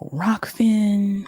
Rockfin.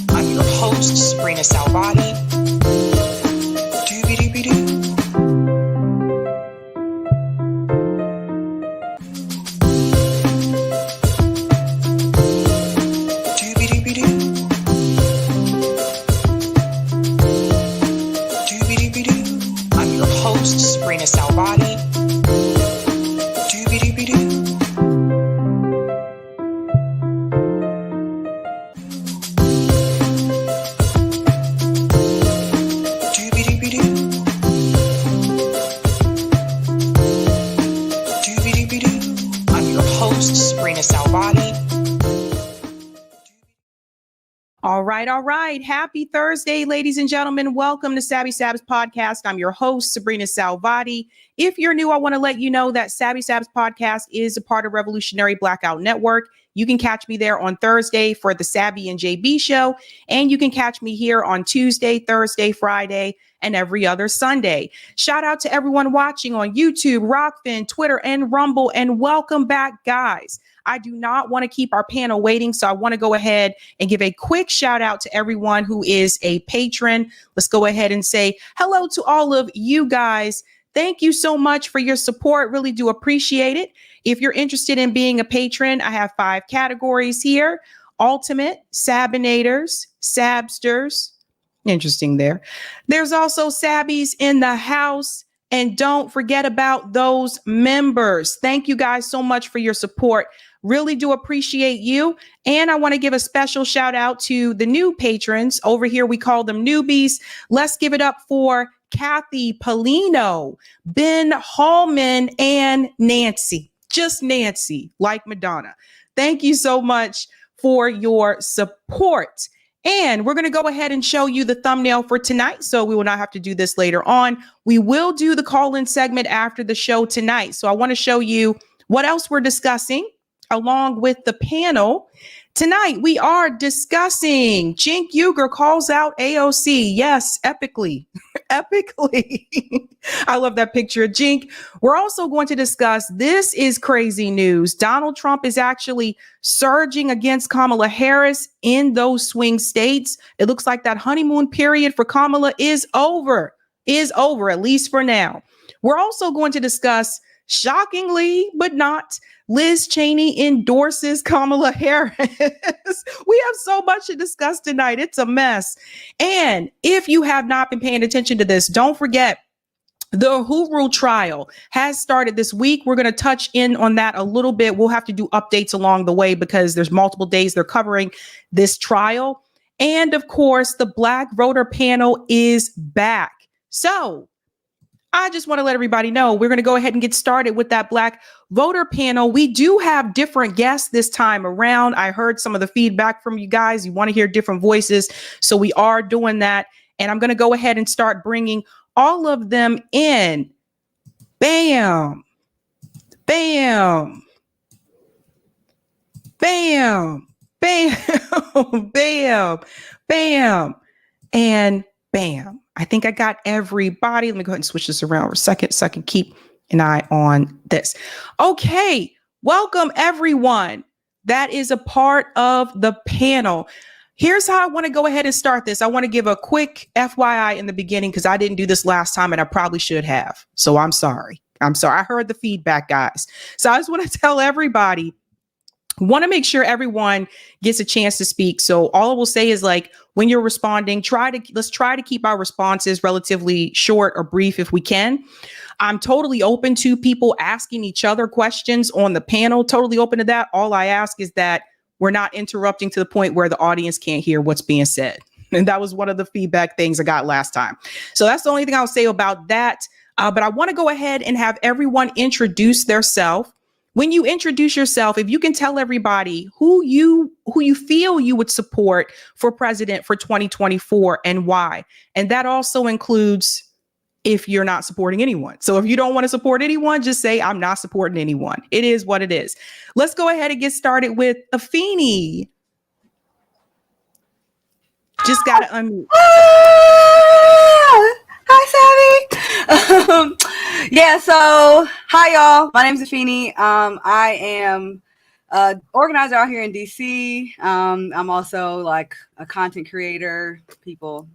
I'm your host, sabrinasalvati. I'm your host, sabrinasalvati. I'm your host, sabrinasalvati. All right. Happy Thursday, ladies and gentlemen. Welcome to Sab's podcast. I'm your host, Sabrina Salvati. If you're new, I want to let you know that Sab's podcast is a part of Revolutionary Blackout Network. You can catch me there on Thursday for the Sabby and JB show, and you can catch me here on Tuesday, Thursday, Friday, and every other Sunday. Shout out to everyone watching on YouTube, Rockfin, Twitter, and Rumble, and welcome back, guys. I do not want to keep our panel waiting, so I want to go ahead and give a quick shout out to everyone who is a patron. Let's go ahead and say hello to all of you guys. Thank you so much for your support. Really do appreciate it. If you're interested in being a patron, I have 5 categories here: Ultimate, Sabinators, Sabsters. Interesting there. There's also Sabbies in the house. And don't forget about those members. Thank you guys so much for your support. Really do appreciate you. And I want to give a special shout out to the new patrons. Over here, we call them newbies. Let's give it up for Kathy Polino, Ben Hallman, and Nancy. Just Nancy, like Madonna. Thank you so much for your support. And we're going to go ahead and show you the thumbnail for tonight, so we will not have to do this later on. We will do the call-in segment after the show tonight. So I want to show you what else we're discussing along with the panel. Tonight, we are discussing Cenk calls out AOC. Yes, epically. Epically. I love that picture of Cenk. We're also going to discuss, this is crazy news. Donald Trump is actually surging against Kamala Harris in those swing states. It looks like that honeymoon period for Kamala is over, at least for now. We're also going to discuss, shockingly, but not, Liz Cheney endorses Kamala Harris. We have so much to discuss tonight. It's a mess. And if you have not been paying attention to this, don't forget, the Uhuru trial has started this week. We're going to touch in on that a little bit. We'll have to do updates along the way because there's multiple days they're covering this trial. And of course, the Black voter panel is back. So I just want to let everybody know we're going to go ahead and get started with that Black voter panel. We do have different guests this time around. I heard some of the feedback from you guys. You want to hear different voices. So we are doing that. And I'm going to go ahead and start bringing all of them in. Bam. Bam. bam, bam, bam, bam, and bam. I think I got everybody. Let me go ahead and switch this around for a second so I can keep an eye on this. Okay, welcome everyone that is a part of the panel. Here's how I want to go ahead and start this. I want to give a quick FYI in the beginning because I didn't do this last time and I probably should have. So I'm sorry. I heard the feedback, guys. So I just want to tell everybody, want to make sure everyone gets a chance to speak. So all I will say is, like, when you're responding, let's try to keep our responses relatively short or brief if we can. I'm totally open to people asking each other questions on the panel, totally open to that. All I ask is that we're not interrupting to the point where the audience can't hear what's being said. And that was one of the feedback things I got last time. So that's the only thing I'll say about that. But I want to go ahead and have everyone introduce themselves. When you introduce yourself, if you can tell everybody who you feel you would support for president for 2024 and why. And that also includes if you're not supporting anyone. So if you don't want to support anyone, just say, I'm not supporting anyone. It is what it is. Let's go ahead and get started with Afeni. Just got to unmute. Hi, Sabby. Yeah, so hi, y'all. My name is Afeni. I am an organizer out here in DC. I'm also like a content creator. People,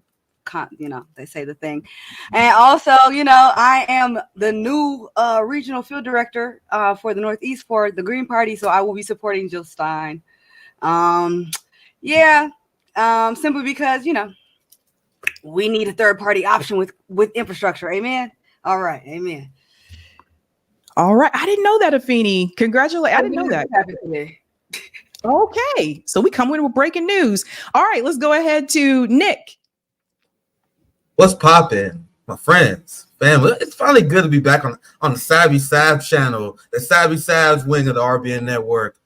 they say the thing. And also, I am the new regional field director for the Northeast for the Green Party. So I will be supporting Jill Stein. Simply because, we need a third party option with infrastructure. Amen. All right. Amen. All right. I didn't know that, Afeni. Congratulations. I didn't know that. Okay. So we come in with breaking news. All right. Let's go ahead to Nick. What's poppin', my friends, family? It's finally good to be back on the Sabby Sabs channel, the Sabby Sabs wing of the RBN network.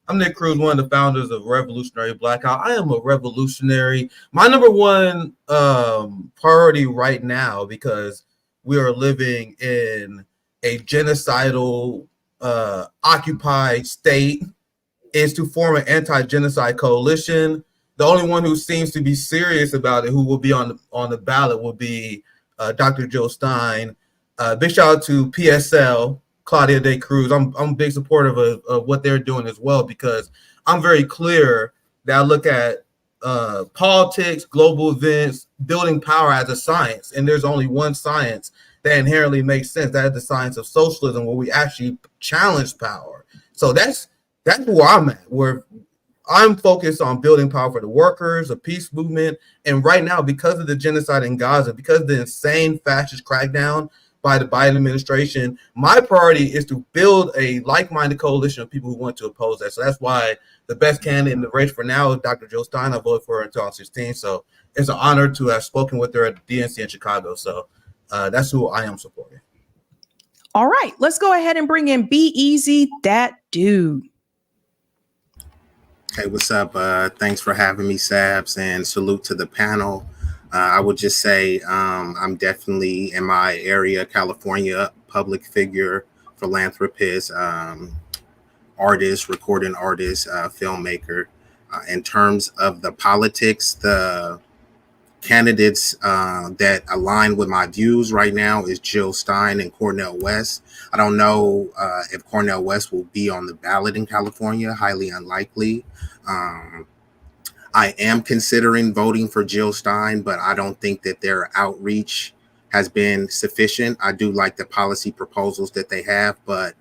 I'm Nick Cruz, one of the founders of Revolutionary Blackout. I am a revolutionary. My number one priority right now, because we are living in a genocidal, occupied state, is to form an anti-genocide coalition. The only one who seems to be serious about it, who will be on the ballot, will be Dr. Jill Stein. Big shout out to PSL, Claudia De Cruz. I'm a big supporter of what they're doing as well, because I'm very clear that I look at politics, global events, building power as a science, and there's only one science that inherently makes sense. That is the science of socialism, where we actually challenge power. So that's where I'm at, where I'm focused on building power for the workers, a peace movement. And right now, because of the genocide in Gaza, because of the insane fascist crackdown by the Biden administration, my priority is to build a like-minded coalition of people who want to oppose that. So that's why the best candidate in the race for now is Dr. Jill Stein. I voted for her in 2016. So it's an honor to have spoken with her at the DNC in Chicago. So that's who I am supporting. All right, let's go ahead and bring in Be Easy, that dude. Hey, what's up? Thanks for having me, Sabs, and salute to the panel. I would just say I'm definitely in my area, California, public figure, philanthropist, artist, recording artist, filmmaker. In terms of the politics, the candidates that align with my views right now is Jill Stein and Cornel West. I don't know if Cornel West will be on the ballot in California, highly unlikely. I am considering voting for Jill Stein, but I don't think that their outreach has been sufficient. I do like the policy proposals that they have, but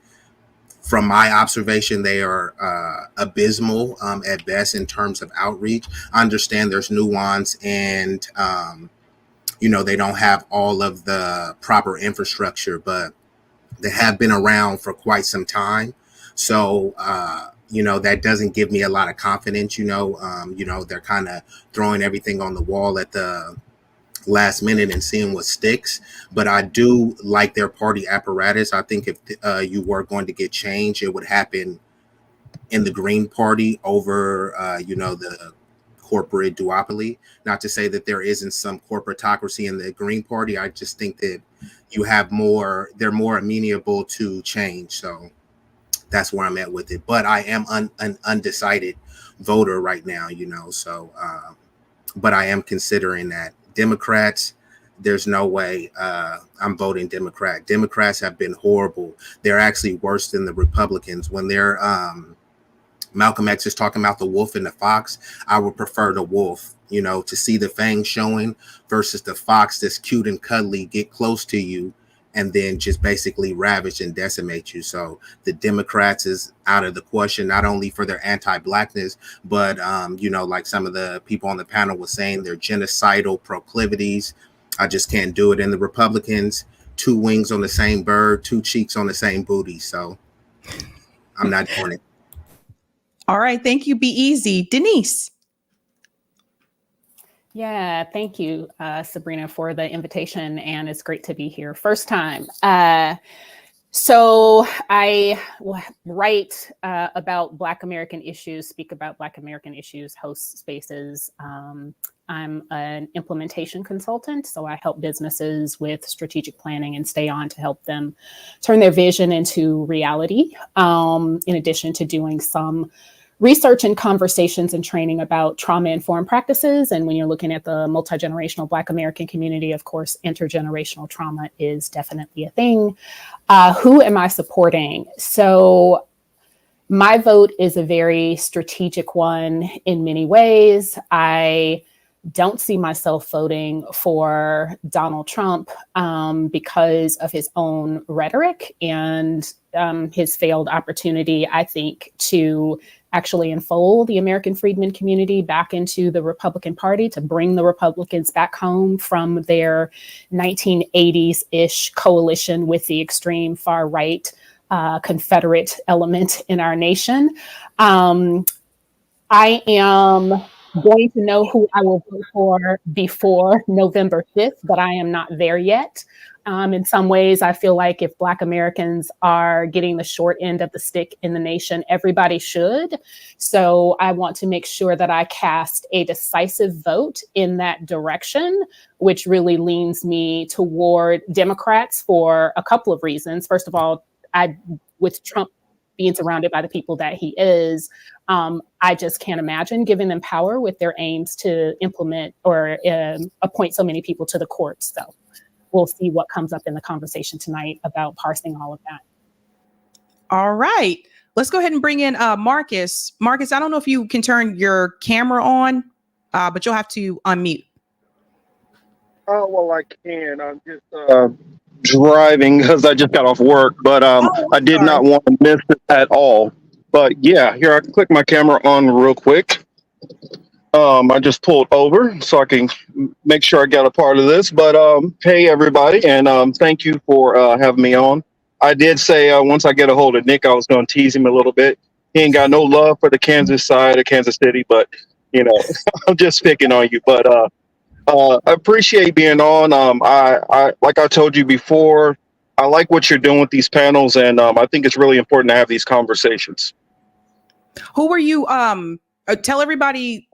from my observation, they are abysmal at best in terms of outreach. I understand there's nuance and, they don't have all of the proper infrastructure, but they have been around for quite some time. So, that doesn't give me a lot of confidence, they're kind of throwing everything on the wall at the last minute and seeing what sticks. But I do like their party apparatus. I think if you were going to get change, it would happen in the Green Party over, the corporate duopoly. Not to say that there isn't some corporatocracy in the Green Party. I just think that they're more amenable to change. So that's where I'm at with it. But I am an undecided voter right now, so but I am considering that. Democrats, there's no way I'm voting Democrat. Democrats have been horrible. They're actually worse than the Republicans. When they're Malcolm X is talking about the wolf and the fox, I would prefer the wolf, to see the fangs showing versus the fox that's cute and cuddly, get close to you, and then just basically ravage and decimate you. So the Democrats is out of the question, not only for their anti-blackness, but, like some of the people on the panel was saying, their genocidal proclivities. I just can't do it. And the Republicans, 2 wings on the same bird, 2 cheeks on the same booty. So I'm not doing it. All right. Thank you. Be easy. Denise. Yeah, thank you, Sabrina, for the invitation. And it's great to be here. First time. So I write about Black American issues, speak about Black American issues, host spaces. I'm an implementation consultant, so I help businesses with strategic planning and stay on to help them turn their vision into reality, in addition to doing some research and conversations and training about trauma-informed practices. And when you're looking at the multi-generational Black American community, of course, intergenerational trauma is definitely a thing. Who am I supporting? So my vote is a very strategic one in many ways. I don't see myself voting for Donald Trump because of his own rhetoric and his failed opportunity, I think, to actually enfold the American freedmen community back into the Republican Party, to bring the Republicans back home from their 1980s-ish coalition with the extreme far right Confederate element in our nation. I am going to know who I will vote for before November 5th, but I am not there yet. In some ways, I feel like if Black Americans are getting the short end of the stick in the nation, everybody should. So I want to make sure that I cast a decisive vote in that direction, which really leans me toward Democrats for a couple of reasons. First of all, with Trump being surrounded by the people that he is, I just can't imagine giving them power with their aims to implement or appoint so many people to the courts. So we'll see what comes up in the conversation tonight about parsing all of that. All right. Let's go ahead and bring in Marcus. Marcus, I don't know if you can turn your camera on, but you'll have to unmute. Oh, well, I can. I'm just driving because I just got off work, but I did not want to miss it at all. But yeah, here, I can click my camera on real quick. I just pulled over so I can make sure I got a part of this. But hey, everybody, and thank you for having me on. I did say once I get a hold of Nick, I was going to tease him a little bit. He ain't got no love for the Kansas side of Kansas City, but, I'm just picking on you. But I appreciate being on. I like I told you before, I like what you're doing with these panels, and I think it's really important to have these conversations. Who were you? Tell everybody,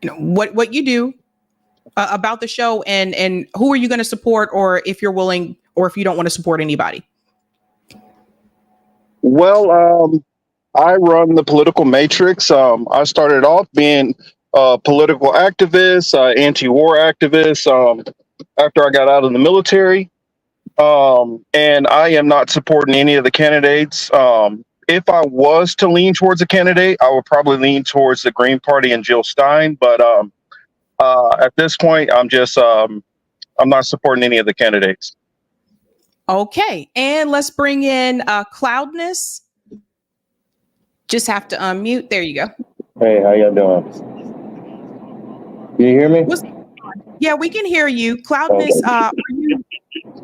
what you do about the show, and who are you going to support, or if you're willing, or if you don't want to support anybody. Well, I run the Political Matrix. I started off being a political activist, anti-war activist, after I got out of the military. And I am not supporting any of the candidates. If I was to lean towards a candidate, I would probably lean towards the Green Party and Jill Stein. But at this point, I'm not supporting any of the candidates. Okay, and let's bring in Cloudness. Just have to unmute. There you go. Hey, how y'all doing? Can you hear me? Yeah, we can hear you. Cloudness,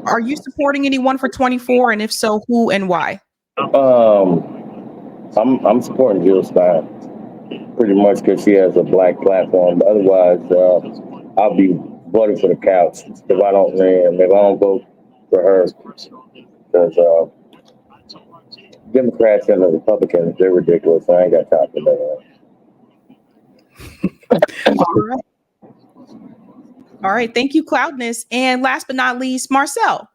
are you supporting anyone for 24? And if so, who and why? I'm supporting Jill Stein pretty much because she has a black platform. But otherwise, I'll be voting for the couch if I don't vote for her, because Democrats and the Republicans, they're ridiculous. I ain't got time for that. All right. All right. Thank you, Cloudness. And last but not least, Marcel.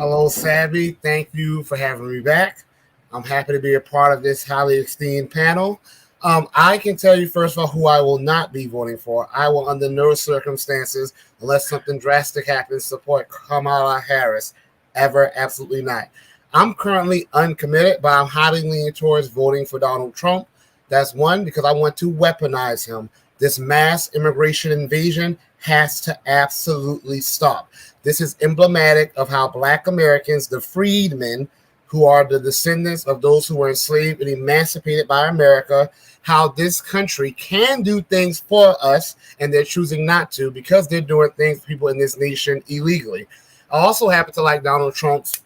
Hello, Sabby. Thank you for having me back. I'm happy to be a part of this highly esteemed panel. I can tell you, first of all, who I will not be voting for. I will, under no circumstances, unless something drastic happens, support Kamala Harris. Ever, absolutely not. I'm currently uncommitted, but I'm highly leaning towards voting for Donald Trump. That's one, because I want to weaponize him. This mass immigration invasion has to absolutely stop. This is emblematic of how Black Americans, the freedmen, who are the descendants of those who were enslaved and emancipated by America, how this country can do things for us, and they're choosing not to because they're doing things for people in this nation illegally. I also happen to like Donald Trump's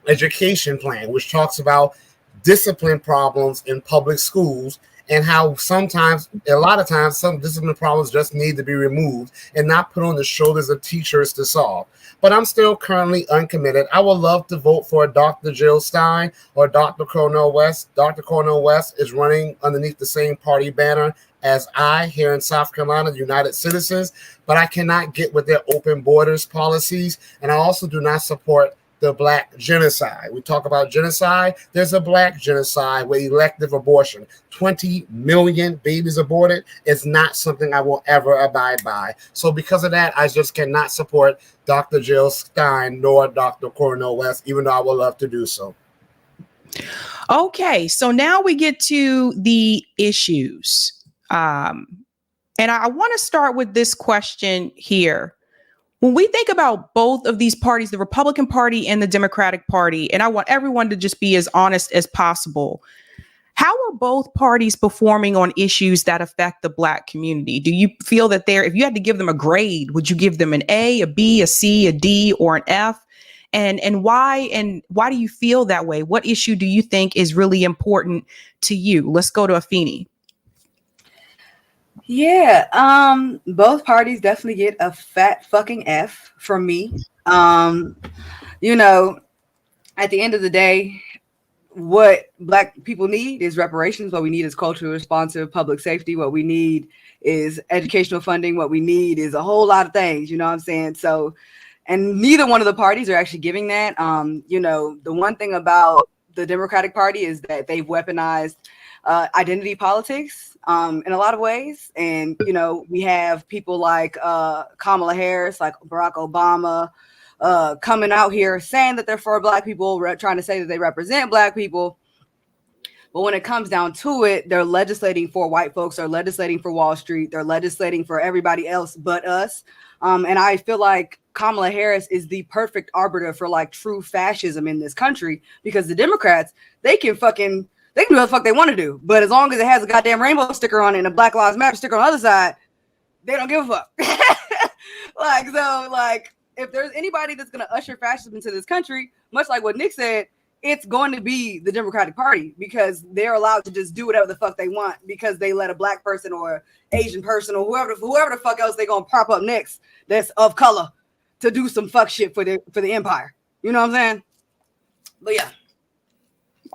education plan, which talks about discipline problems in public schools and how sometimes, a lot of times, some discipline problems just need to be removed and not put on the shoulders of teachers to solve. But I'm still currently uncommitted. I would love to vote for Dr. Jill Stein or Dr. Cornel West. Dr. Cornel West is running underneath the same party banner as I here in South Carolina, the United Citizens, but I cannot get with their open borders policies, and I also do not support the Black genocide. We talk about genocide. There's a Black genocide with elective abortion. 20 million babies aborted is not something I will ever abide by. So because of that, I just cannot support Dr. Jill Stein nor Dr. Cornel West, even though I would love to do so. Okay, so now we get to the issues. And I want to start with this question here. When we think about both of these parties, the Republican Party and the Democratic Party, and I want everyone to just be as honest as possible, how are both parties performing on issues that affect the Black community? Do you feel that if you had to give them a grade, would you give them an A, a B, a C, a D, or an F? And why? And why do you feel that way? What issue do you think is really important to you? Let's go to Afeni. Yeah, both parties definitely get a fat fucking F from me. You know, at the end of the day, what Black people need is reparations. What we need is culturally responsive public safety. What we need is educational funding. What we need is a whole lot of things, you know what I'm saying? So, and neither one of the parties are actually giving that. You know, the one thing about the Democratic Party is that they've weaponized identity politics in a lot of ways. And, you know, we have people like Kamala Harris, like Barack Obama, coming out here saying that they're for Black people, trying to say that they represent Black people. But when it comes down to it, they're legislating for white folks, they're legislating for Wall Street, they're legislating for everybody else but us. And I feel like Kamala Harris is the perfect arbiter for like true fascism in this country, because the Democrats, they can do what the fuck they want to do. But as long as it has a goddamn rainbow sticker on it and a Black Lives Matter sticker on the other side, they don't give a fuck. Like, if there's anybody that's going to usher fascism into this country, much like what Nick said, it's going to be the Democratic Party, because they're allowed to just do whatever the fuck they want because they let a Black person or Asian person or whoever the fuck else they're going to prop up next that's of color to do some fuck shit for the empire. You know what I'm saying? But yeah.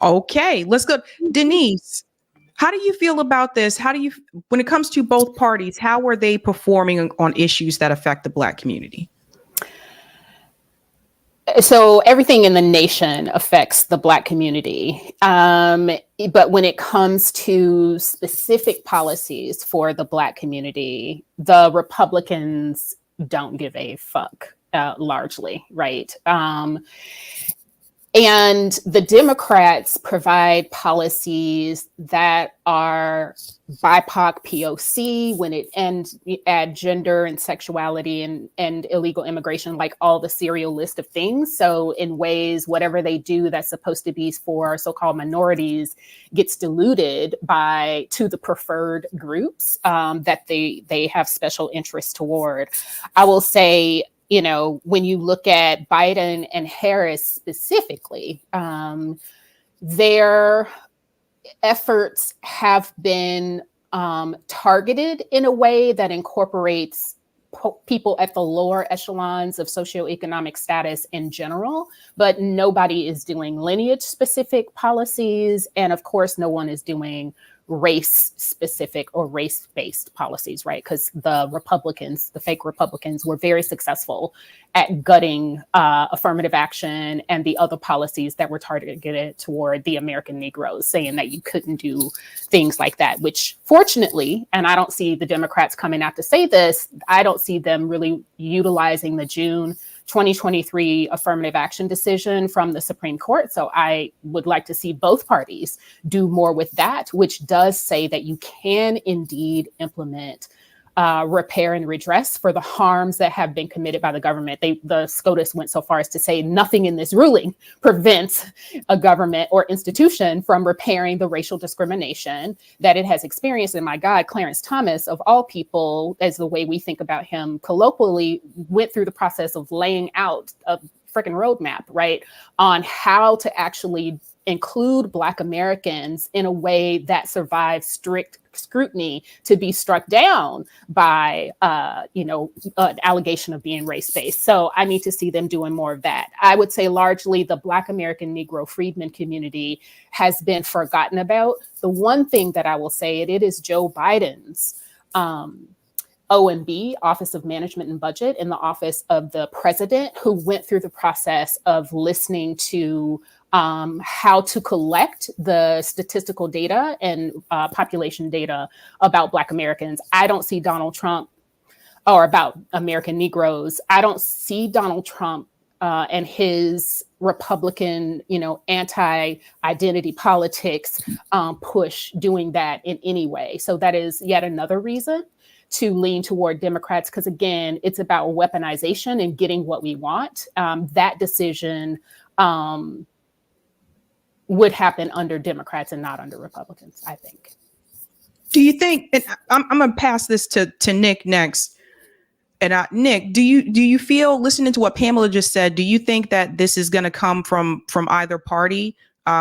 Okay, let's go. Denise, how do you feel about this? When it comes to both parties, how are they performing on issues that affect the Black community? So everything in the nation affects the Black community. But when it comes to specific policies for the Black community, the Republicans don't give a fuck, largely, right? And the Democrats provide policies that are BIPOC POC when it add gender and sexuality and illegal immigration, like all the serial list of things. So in ways, whatever they do that's supposed to be for so-called minorities gets diluted to the preferred groups that they have special interest toward. I will say, you know, when you look at Biden and Harris specifically, their efforts have been targeted in a way that incorporates people at the lower echelons of socioeconomic status in general, but nobody is doing lineage specific policies. And of course, no one is doing race specific or race based policies, right? Because the Republicans, the fake Republicans, were very successful at gutting affirmative action and the other policies that were targeted toward the American Negroes, saying that you couldn't do things like that, which fortunately, and I don't see the Democrats coming out to say this, I don't see them really utilizing the June 2023 affirmative action decision from the Supreme Court. So I would like to see both parties do more with that, which does say that you can indeed implement repair and redress for the harms that have been committed by the government. The SCOTUS went so far as to say nothing in this ruling prevents a government or institution from repairing the racial discrimination that it has experienced. And my God, Clarence Thomas, of all people, as the way we think about him colloquially, went through the process of laying out a freaking roadmap, right, on how to actually include Black Americans in a way that survives strict scrutiny to be struck down by, an allegation of being race-based. So I need to see them doing more of that. I would say largely the Black American Negro freedmen community has been forgotten about. The one thing that I will say, it is Joe Biden's OMB, Office of Management and Budget, in the office of the president, who went through the process of listening to how to collect the statistical data and population data about Black Americans. I don't see Donald Trump, or about American Negroes, I don't see Donald Trump and his Republican, anti-identity politics push doing that in any way. So that is yet another reason to lean toward Democrats, because again, it's about weaponization and getting what we want. That decision would happen under Democrats and not under Republicans, I think. Do you think, and I'm going to pass this to Nick next. And Nick, do you feel, listening to what Pamela just said, do you think that this is going to come from either party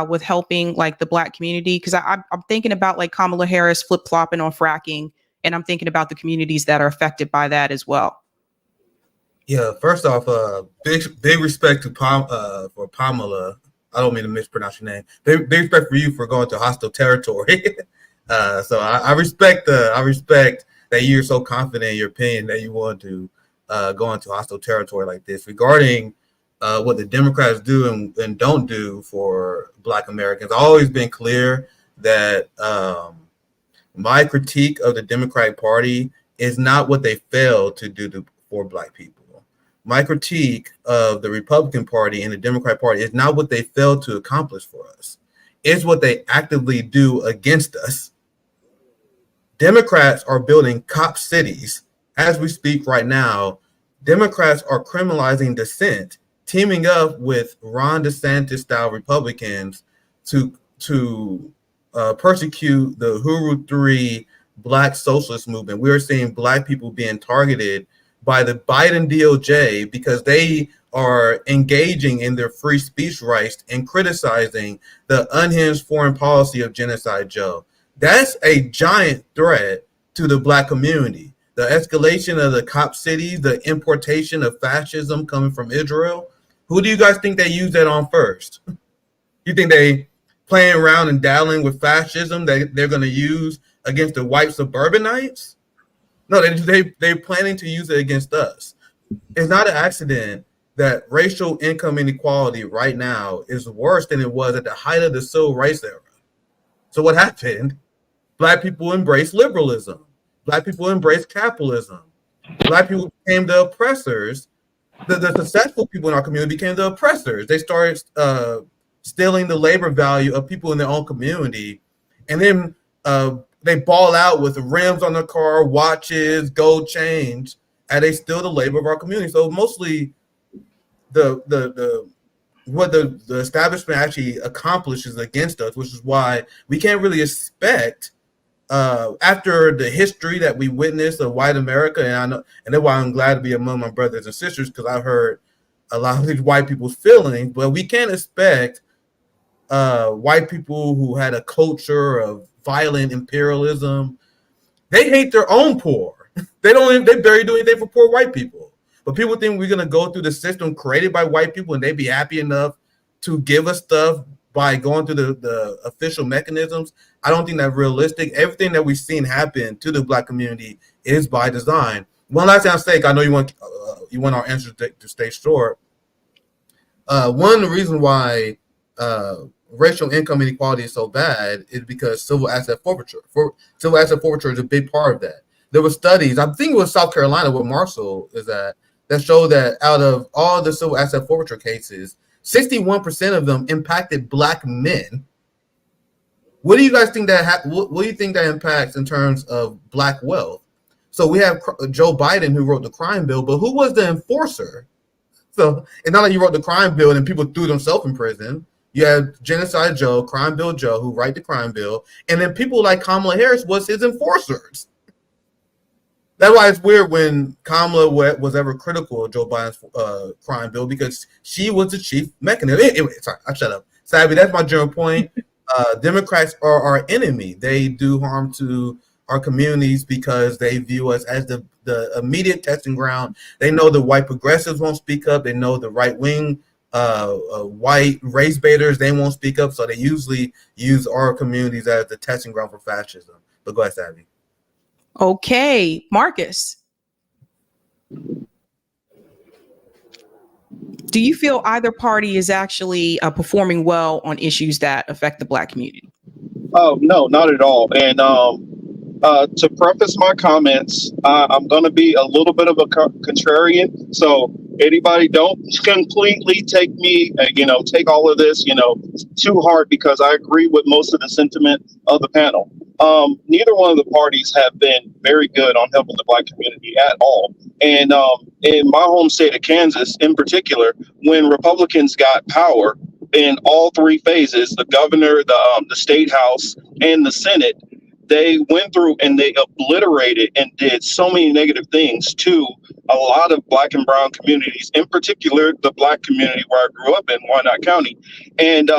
with helping like the Black community? Because I'm thinking about like Kamala Harris flip-flopping on fracking, and I'm thinking about the communities that are affected by that as well. Yeah, first off, big respect to for Pamela. I don't mean to mispronounce your name. Big respect for you for going to hostile territory. So I respect that you're so confident in your opinion that you want to go into hostile territory like this. Regarding what the Democrats do and don't do for Black Americans, I've always been clear that my critique of the Democratic Party is not what they failed to do for Black people. My critique of the Republican Party and the Democratic Party is not what they failed to accomplish for us. It's what they actively do against us. Democrats are building cop cities. As we speak right now, Democrats are criminalizing dissent, teaming up with Ron DeSantis-style Republicans to persecute the Uhuru 3 Black socialist movement. We are seeing Black people being targeted by the Biden DOJ because they are engaging in their free speech rights and criticizing the unhinged foreign policy of Genocide Joe. That's a giant threat to the Black community. The escalation of the cop cities, the importation of fascism coming from Israel. Who do you guys think they use that on first? You think they playing around and dabbling with fascism that they're going to use against the white suburbanites? No, they're planning to use it against us. It's not an accident that racial income inequality right now is worse than it was at the height of the civil rights era. So what happened? Black people embraced liberalism. Black people embraced capitalism. Black people became the oppressors. The successful people in our community became the oppressors. They started stealing the labor value of people in their own community. And then they ball out with rims on their car, watches, gold chains, and they steal the labor of our community. So mostly what the establishment actually accomplishes against us, which is why we can't really expect after the history that we witnessed of white America, and that's why I'm glad to be among my brothers and sisters, because I've heard a lot of these white people's feelings, but we can't expect white people who had a culture of violent imperialism. They hate their own poor. They barely do anything for poor white people. But people think we're gonna go through the system created by white people and they be happy enough to give us stuff by going through the official mechanisms. I don't think that's realistic. Everything that we've seen happen to the Black community is by design. One last thing I'll say, I know you want our answer to stay short. One of the reasons why racial income inequality is so bad is because civil asset forfeiture. Civil asset forfeiture is a big part of that. There were studies, I think it was South Carolina where Marshall is at, that showed that out of all the civil asset forfeiture cases, 61% of them impacted Black men. What do you guys think what do you think that impacts in terms of Black wealth? So we have Joe Biden who wrote the crime bill, but who was the enforcer? So it's not like you wrote the crime bill and people threw themselves in prison. You had Genocide Joe, Crime Bill Joe, who write the crime bill, and then people like Kamala Harris was his enforcers. That's why it's weird when Kamala was ever critical of Joe Biden's crime bill, because she was the chief mechanism. Anyway, sorry, I shut up. Sabby, that's my general point. Democrats are our enemy. They do harm to our communities because they view us as the immediate testing ground. They know the white progressives won't speak up. They know the right-wing white race baiters, they won't speak up. So they usually use our communities as the testing ground for fascism. But go ahead, Sabby. Okay, Marcus. Do you feel either party is actually performing well on issues that affect the Black community? Oh, no, not at all. And to preface my comments, I'm going to be a little bit of a contrarian. So anybody don't completely take me, take all of this, too hard, because I agree with most of the sentiment of the panel. Neither one of the parties have been very good on helping the Black community at all. And in my home state of Kansas, in particular, when Republicans got power in all three phases, the governor, the state house, and the Senate, they went through and they obliterated and did so many negative things to a lot of Black and brown communities, in particular, the Black community where I grew up in, Wyandotte County. And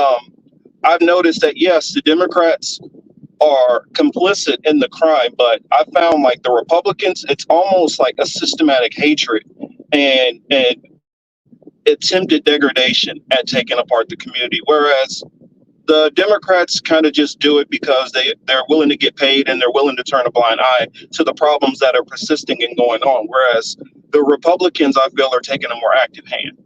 I've noticed that, yes, the Democrats are complicit in the crime, but I found like the Republicans, it's almost like a systematic hatred and attempted degradation at taking apart the community. Whereas the Democrats kind of just do it because they're willing to get paid and they're willing to turn a blind eye to the problems that are persisting and going on. Whereas the Republicans, I feel, are taking a more active hand.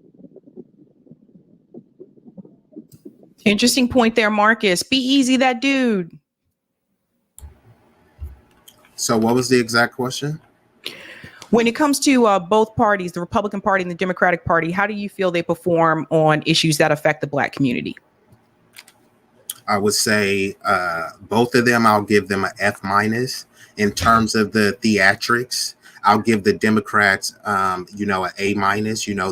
Interesting point there, Marcus. Be easy, that dude. So what was the exact question? When it comes to both parties, the Republican Party and the Democratic Party, how do you feel they perform on issues that affect the Black community? I would say both of them, I'll give them an F-. In terms of the theatrics, I'll give the Democrats, an A-.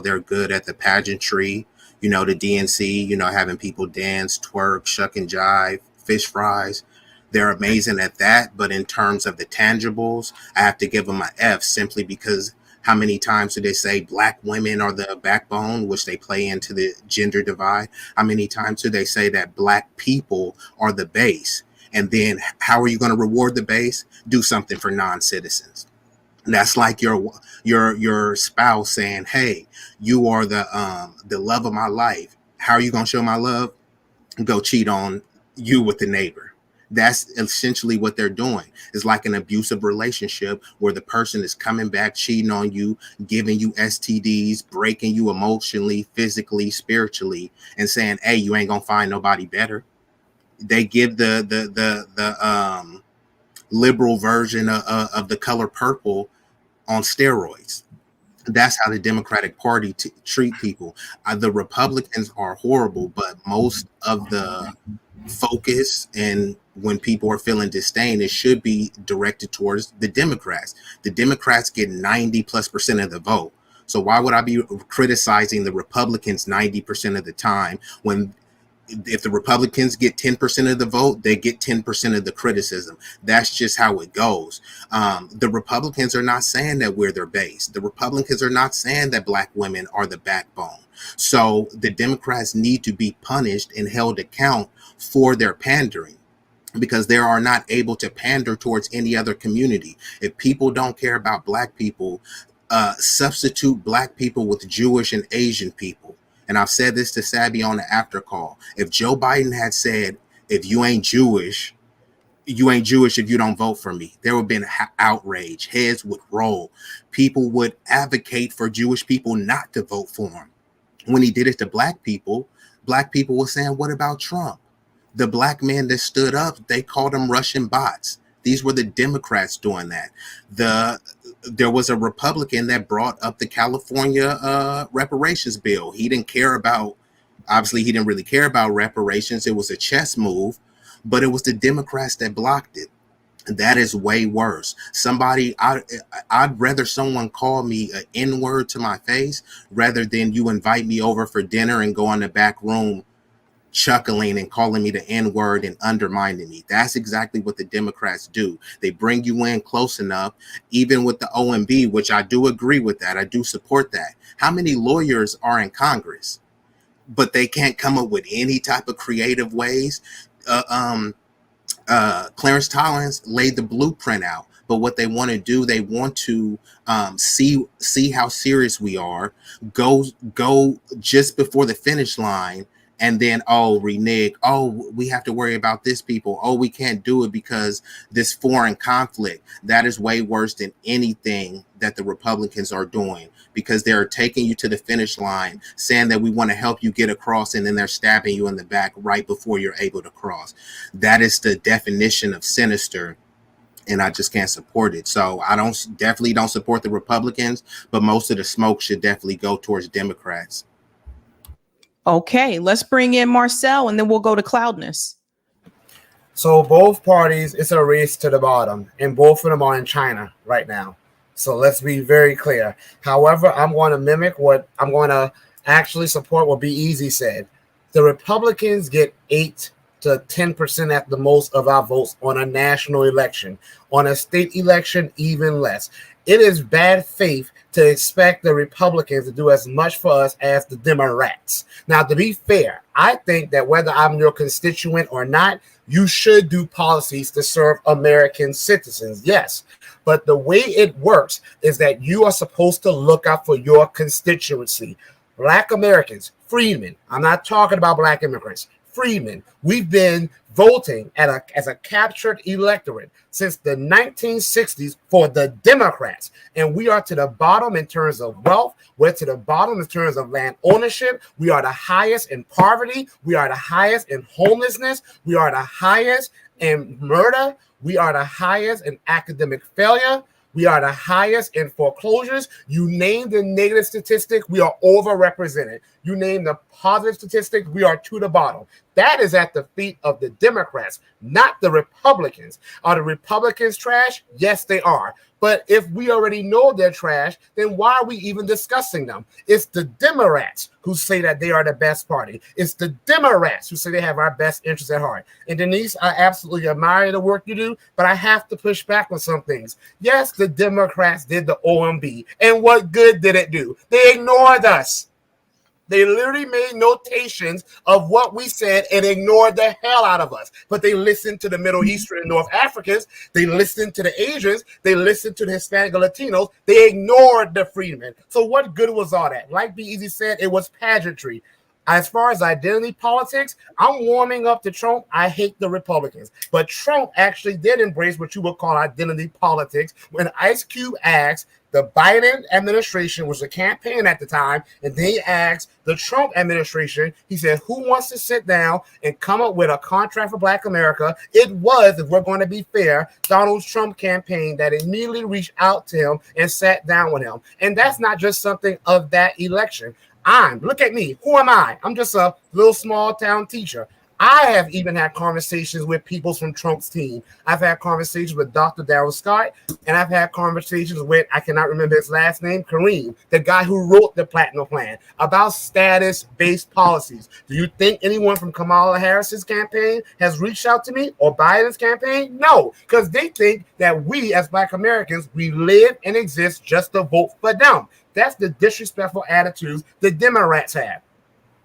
They're good at the pageantry, the DNC, having people dance, twerk, shuck and jive, fish fries. They're amazing at that. But in terms of the tangibles, I have to give them an F, simply because how many times do they say Black women are the backbone, which they play into the gender divide? How many times do they say that Black people are the base? And then how are you going to reward the base? Do something for non-citizens. That's like your spouse saying, hey, you are the love of my life. How are you going to show my love? Go cheat on you with the neighbor. That's essentially what they're doing. It's like an abusive relationship where the person is coming back, cheating on you, giving you STDs, breaking you emotionally, physically, spiritually, and saying, hey, you ain't gonna find nobody better. They give the liberal version of the color purple on steroids. That's how the Democratic Party treat people. The Republicans are horrible, but most of the focus and when people are feeling disdain, it should be directed towards the Democrats. The Democrats get 90+% of the vote. So why would I be criticizing the Republicans 90% of the time when if the Republicans get 10% of the vote, they get 10% of the criticism? That's just how it goes. The Republicans are not saying that we're their base. The Republicans are not saying that Black women are the backbone. So the Democrats need to be punished and held account for their pandering. because they are not able to pander towards any other community. If people don't care about black people, substitute black people with Jewish and Asian people. And I've said this to Sabby on the after call. If Joe Biden had said, if you ain't Jewish if you don't vote for me, there would have been outrage. Heads would roll. People would advocate for Jewish people not to vote for him. When he did it to black people were saying, what about Trump? The black men that stood up, they called them Russian bots. These were the Democrats doing that. There was a Republican that brought up the California reparations bill. He didn't really care about reparations. It was a chess move, but it was the Democrats that blocked it. That is way worse. I'd rather someone call me an N-word to my face rather than you invite me over for dinner and go in the back room chuckling and calling me the N-word and undermining me. That's exactly what the Democrats do. They bring you in close enough, even with the OMB, which I do agree with that. I do support that. How many lawyers are in Congress? But they can't come up with any type of creative ways. Clarence Thomas laid the blueprint out. But what they want to do, they want to see how serious we are, go just before the finish line, and then, renege. We have to worry about this people. We can't do it because this foreign conflict. That is way worse than anything that the Republicans are doing, because they're taking you to the finish line, saying that we want to help you get across, and then they're stabbing you in the back right before you're able to cross. That is the definition of sinister, and I just can't support it. So I definitely don't support the Republicans, but most of the smoke should definitely go towards Democrats. Okay, let's bring in Marcel, and then we'll go to Cloudness. So both parties, it's a race to the bottom, and both of them are in China right now. So let's be very clear. However, I'm going to actually support what Be Easy said. The Republicans get 8 to 10% at the most of our votes on a national election. On a state election, even less. It is bad faith to expect the Republicans to do as much for us as the Democrats. Now, to be fair, I think that whether I'm your constituent or not, you should do policies to serve American citizens. Yes. But the way it works is that you are supposed to look out for your constituency. Black Americans, freedmen. I'm not talking about black immigrants. Freedmen. We've been voting as a captured electorate since the 1960s for the Democrats. And we are to the bottom in terms of wealth. We're to the bottom in terms of land ownership. We are the highest in poverty. We are the highest in homelessness. We are the highest in murder. We are the highest in academic failure. We are the highest in foreclosures. You name the negative statistic, we are overrepresented. You name the positive statistic, we are to the bottom. That is at the feet of the Democrats, not the Republicans. Are the Republicans trash? Yes, they are. But if we already know they're trash, then why are we even discussing them? It's the Democrats who say that they are the best party. It's the Democrats who say they have our best interests at heart. And Denise, I absolutely admire the work you do, but I have to push back on some things. Yes, the Democrats did the OMB. And what good did it do? They ignored us. They literally made notations of what we said and ignored the hell out of us. But they listened to the Middle Eastern and North Africans. They listened to the Asians. They listened to the Hispanic and Latinos. They ignored the freedmen. So what good was all that? Like Be Easy said, it was pageantry. As far as identity politics, I'm warming up to Trump. I hate the Republicans. But Trump actually did embrace what you would call identity politics when Ice Cube asked the Biden administration, was a campaign at the time, and they asked the Trump administration, he said, who wants to sit down and come up with a contract for Black America? It was, if we're going to be fair, Donald Trump campaign that immediately reached out to him and sat down with him. And that's not just something of that election. Look at me. Who am I? I'm just a little small town teacher. I have even had conversations with people from Trump's team. I've had conversations with Dr. Darrell Scott, and I've had conversations with, I cannot remember his last name, Kareem, the guy who wrote the Platinum Plan, about status-based policies. Do you think anyone from Kamala Harris's campaign has reached out to me, or Biden's campaign? No, because they think that we as Black Americans, we live and exist just to vote for them. That's the disrespectful attitudes the Democrats have.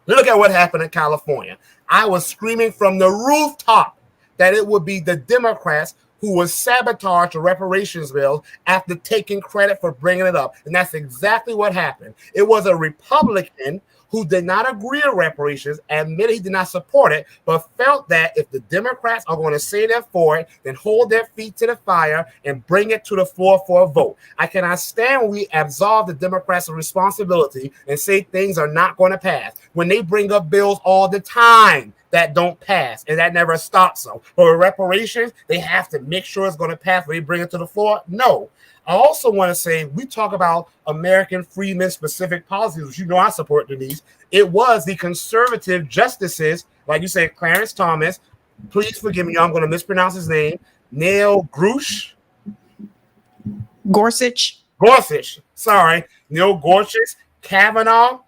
Look at what happened in California. I was screaming from the rooftop that it would be the Democrats who would sabotage the reparations bill after taking credit for bringing it up. And that's exactly what happened. It was a Republican who did not agree to reparations, admitted he did not support it, but felt that if the Democrats are going to say they're for it, then hold their feet to the fire and bring it to the floor for a vote. I cannot stand when we absolve the Democrats of responsibility and say things are not going to pass, when they bring up bills all the time that don't pass, and that never stops them. But with reparations, they have to make sure it's going to pass when they bring it to the floor. No. I also want to say, we talk about American freedmen specific policies, which you know I support, Denise. It was the conservative justices, like you said, Clarence Thomas, please forgive me, I'm going to mispronounce his name, Neil Gorsuch. Sorry, Neil Gorsuch, Kavanaugh.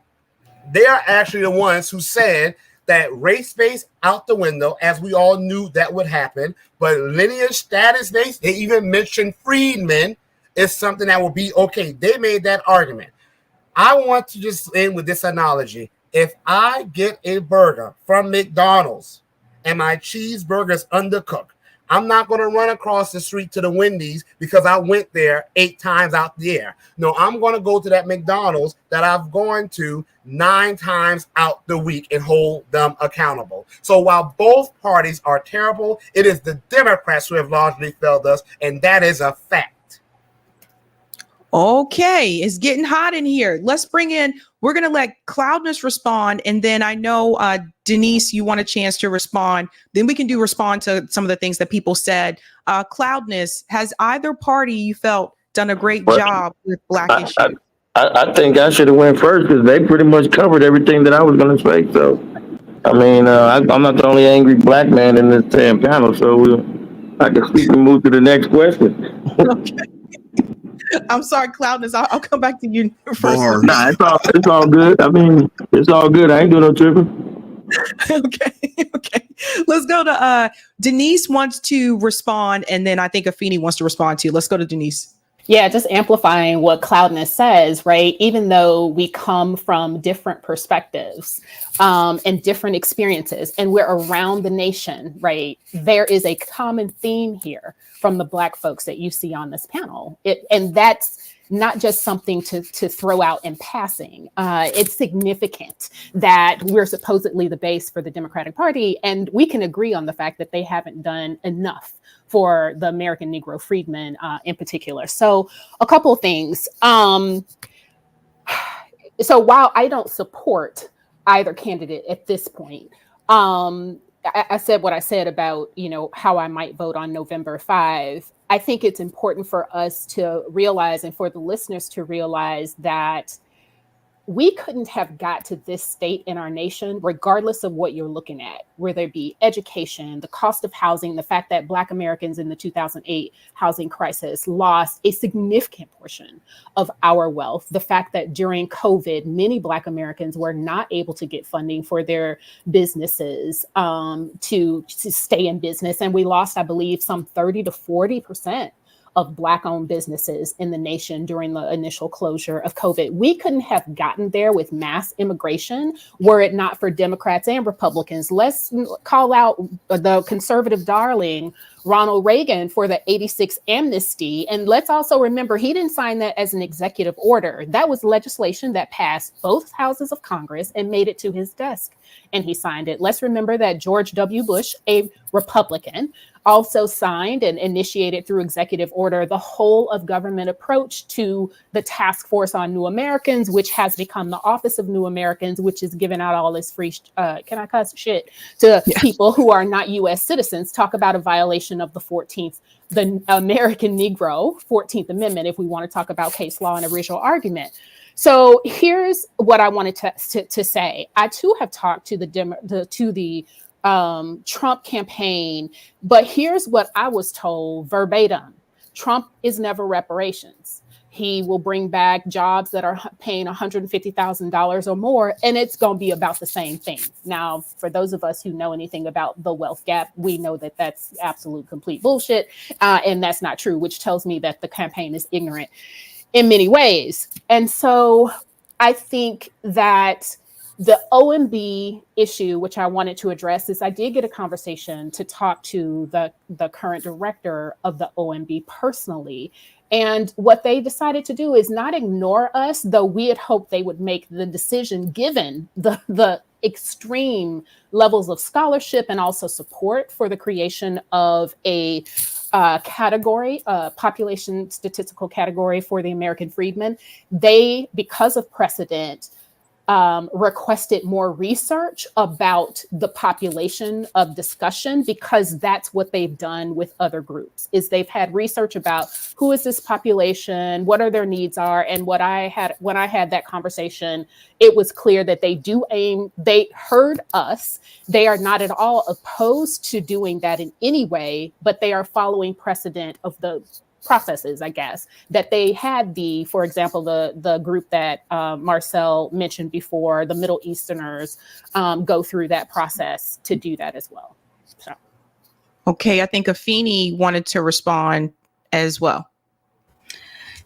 They are actually the ones who said that race-based out the window, as we all knew that would happen, but lineage status-based, they even mentioned freedmen, is something that will be okay. They made that argument. I want to just end with this analogy. If I get a burger from McDonald's and my cheeseburger is undercooked, I'm not going to run across the street to the Wendy's because I went there 8 times out the air. No, I'm going to go to that McDonald's that I've gone to 9 times out the week and hold them accountable. So while both parties are terrible, it is the Democrats who have largely failed us, and that is a fact. Okay, it's getting hot in here. Let's bring in, we're going to let Cloudness respond. And then I know, Denise, you want a chance to respond. Then we can respond to some of the things that people said. Cloudness, has either party you felt done a great job with Black issues? I think I should have went first because they pretty much covered everything that I was going to say. So, I mean, I'm not the only angry Black man in this damn panel. So I can speak and move to the next question. Okay. I'm sorry, Cloudness. I'll come back to you first. Nah, it's all good. I mean, it's all good. I ain't doing no tripping. Okay. Let's go to Denise wants to respond, and then I think Afeni wants to respond too. Let's go to Denise. Yeah, just amplifying what Cloudness says, right? Even though we come from different perspectives and different experiences, and we're around the nation, right? There is a common theme here from the Black folks that you see on this panel. And that's not just something to throw out in passing. It's significant that we're supposedly the base for the Democratic Party, and we can agree on the fact that they haven't done enough for the American Negro freedmen in particular. So a couple of things. So while I don't support either candidate at this point, I said what I said about, how I might vote on November 5. I think it's important for us to realize, and for the listeners to realize, that we couldn't have got to this state in our nation, regardless of what you're looking at, whether it be education, the cost of housing, the fact that Black Americans in the 2008 housing crisis lost a significant portion of our wealth, the fact that during COVID, many Black Americans were not able to get funding for their businesses to stay in business. And we lost, I believe, some 30 to 40% of Black-owned businesses in the nation during the initial closure of COVID. We couldn't have gotten there with mass immigration were it not for Democrats and Republicans. Let's call out the conservative darling, Ronald Reagan, for the 86 amnesty. And let's also remember, he didn't sign that as an executive order. That was legislation that passed both houses of Congress and made it to his desk, and he signed it. Let's remember that George W. Bush, a Republican, also signed and initiated through executive order the whole of government approach to the Task Force on New Americans, which has become the Office of New Americans, which is giving out all this free, can I cuss shit, to people who are not U.S. citizens. Talk about a violation of the the American Negro 14th Amendment, if we want to talk about case law and original argument. So here's what I wanted to say. I too have talked to the Trump campaign, but here's what I was told verbatim. Trump is never reparations. He will bring back jobs that are paying $150,000 or more, and it's going to be about the same thing. Now, for those of us who know anything about the wealth gap, we know that that's absolute complete bullshit, and that's not true, which tells me that the campaign is ignorant in many ways. And so I think that The OMB issue, which I wanted to address, is I did get a conversation to talk to the current director of the OMB personally. And what they decided to do is not ignore us, though we had hoped they would make the decision given the extreme levels of scholarship and also support for the creation of a category, population statistical category for the American freedmen. They, because of precedent, requested more research about the population of discussion, because that's what they've done with other groups, is they've had research about who is this population, what are their needs are. And when I had that conversation, it was clear that they heard us. They are not at all opposed to doing that in any way, but they are following precedent of the processes, I guess, that they had for example, the group that Marcel mentioned before, the Middle Easterners, go through that process to do that as well. So. Okay, I think Afeni wanted to respond as well.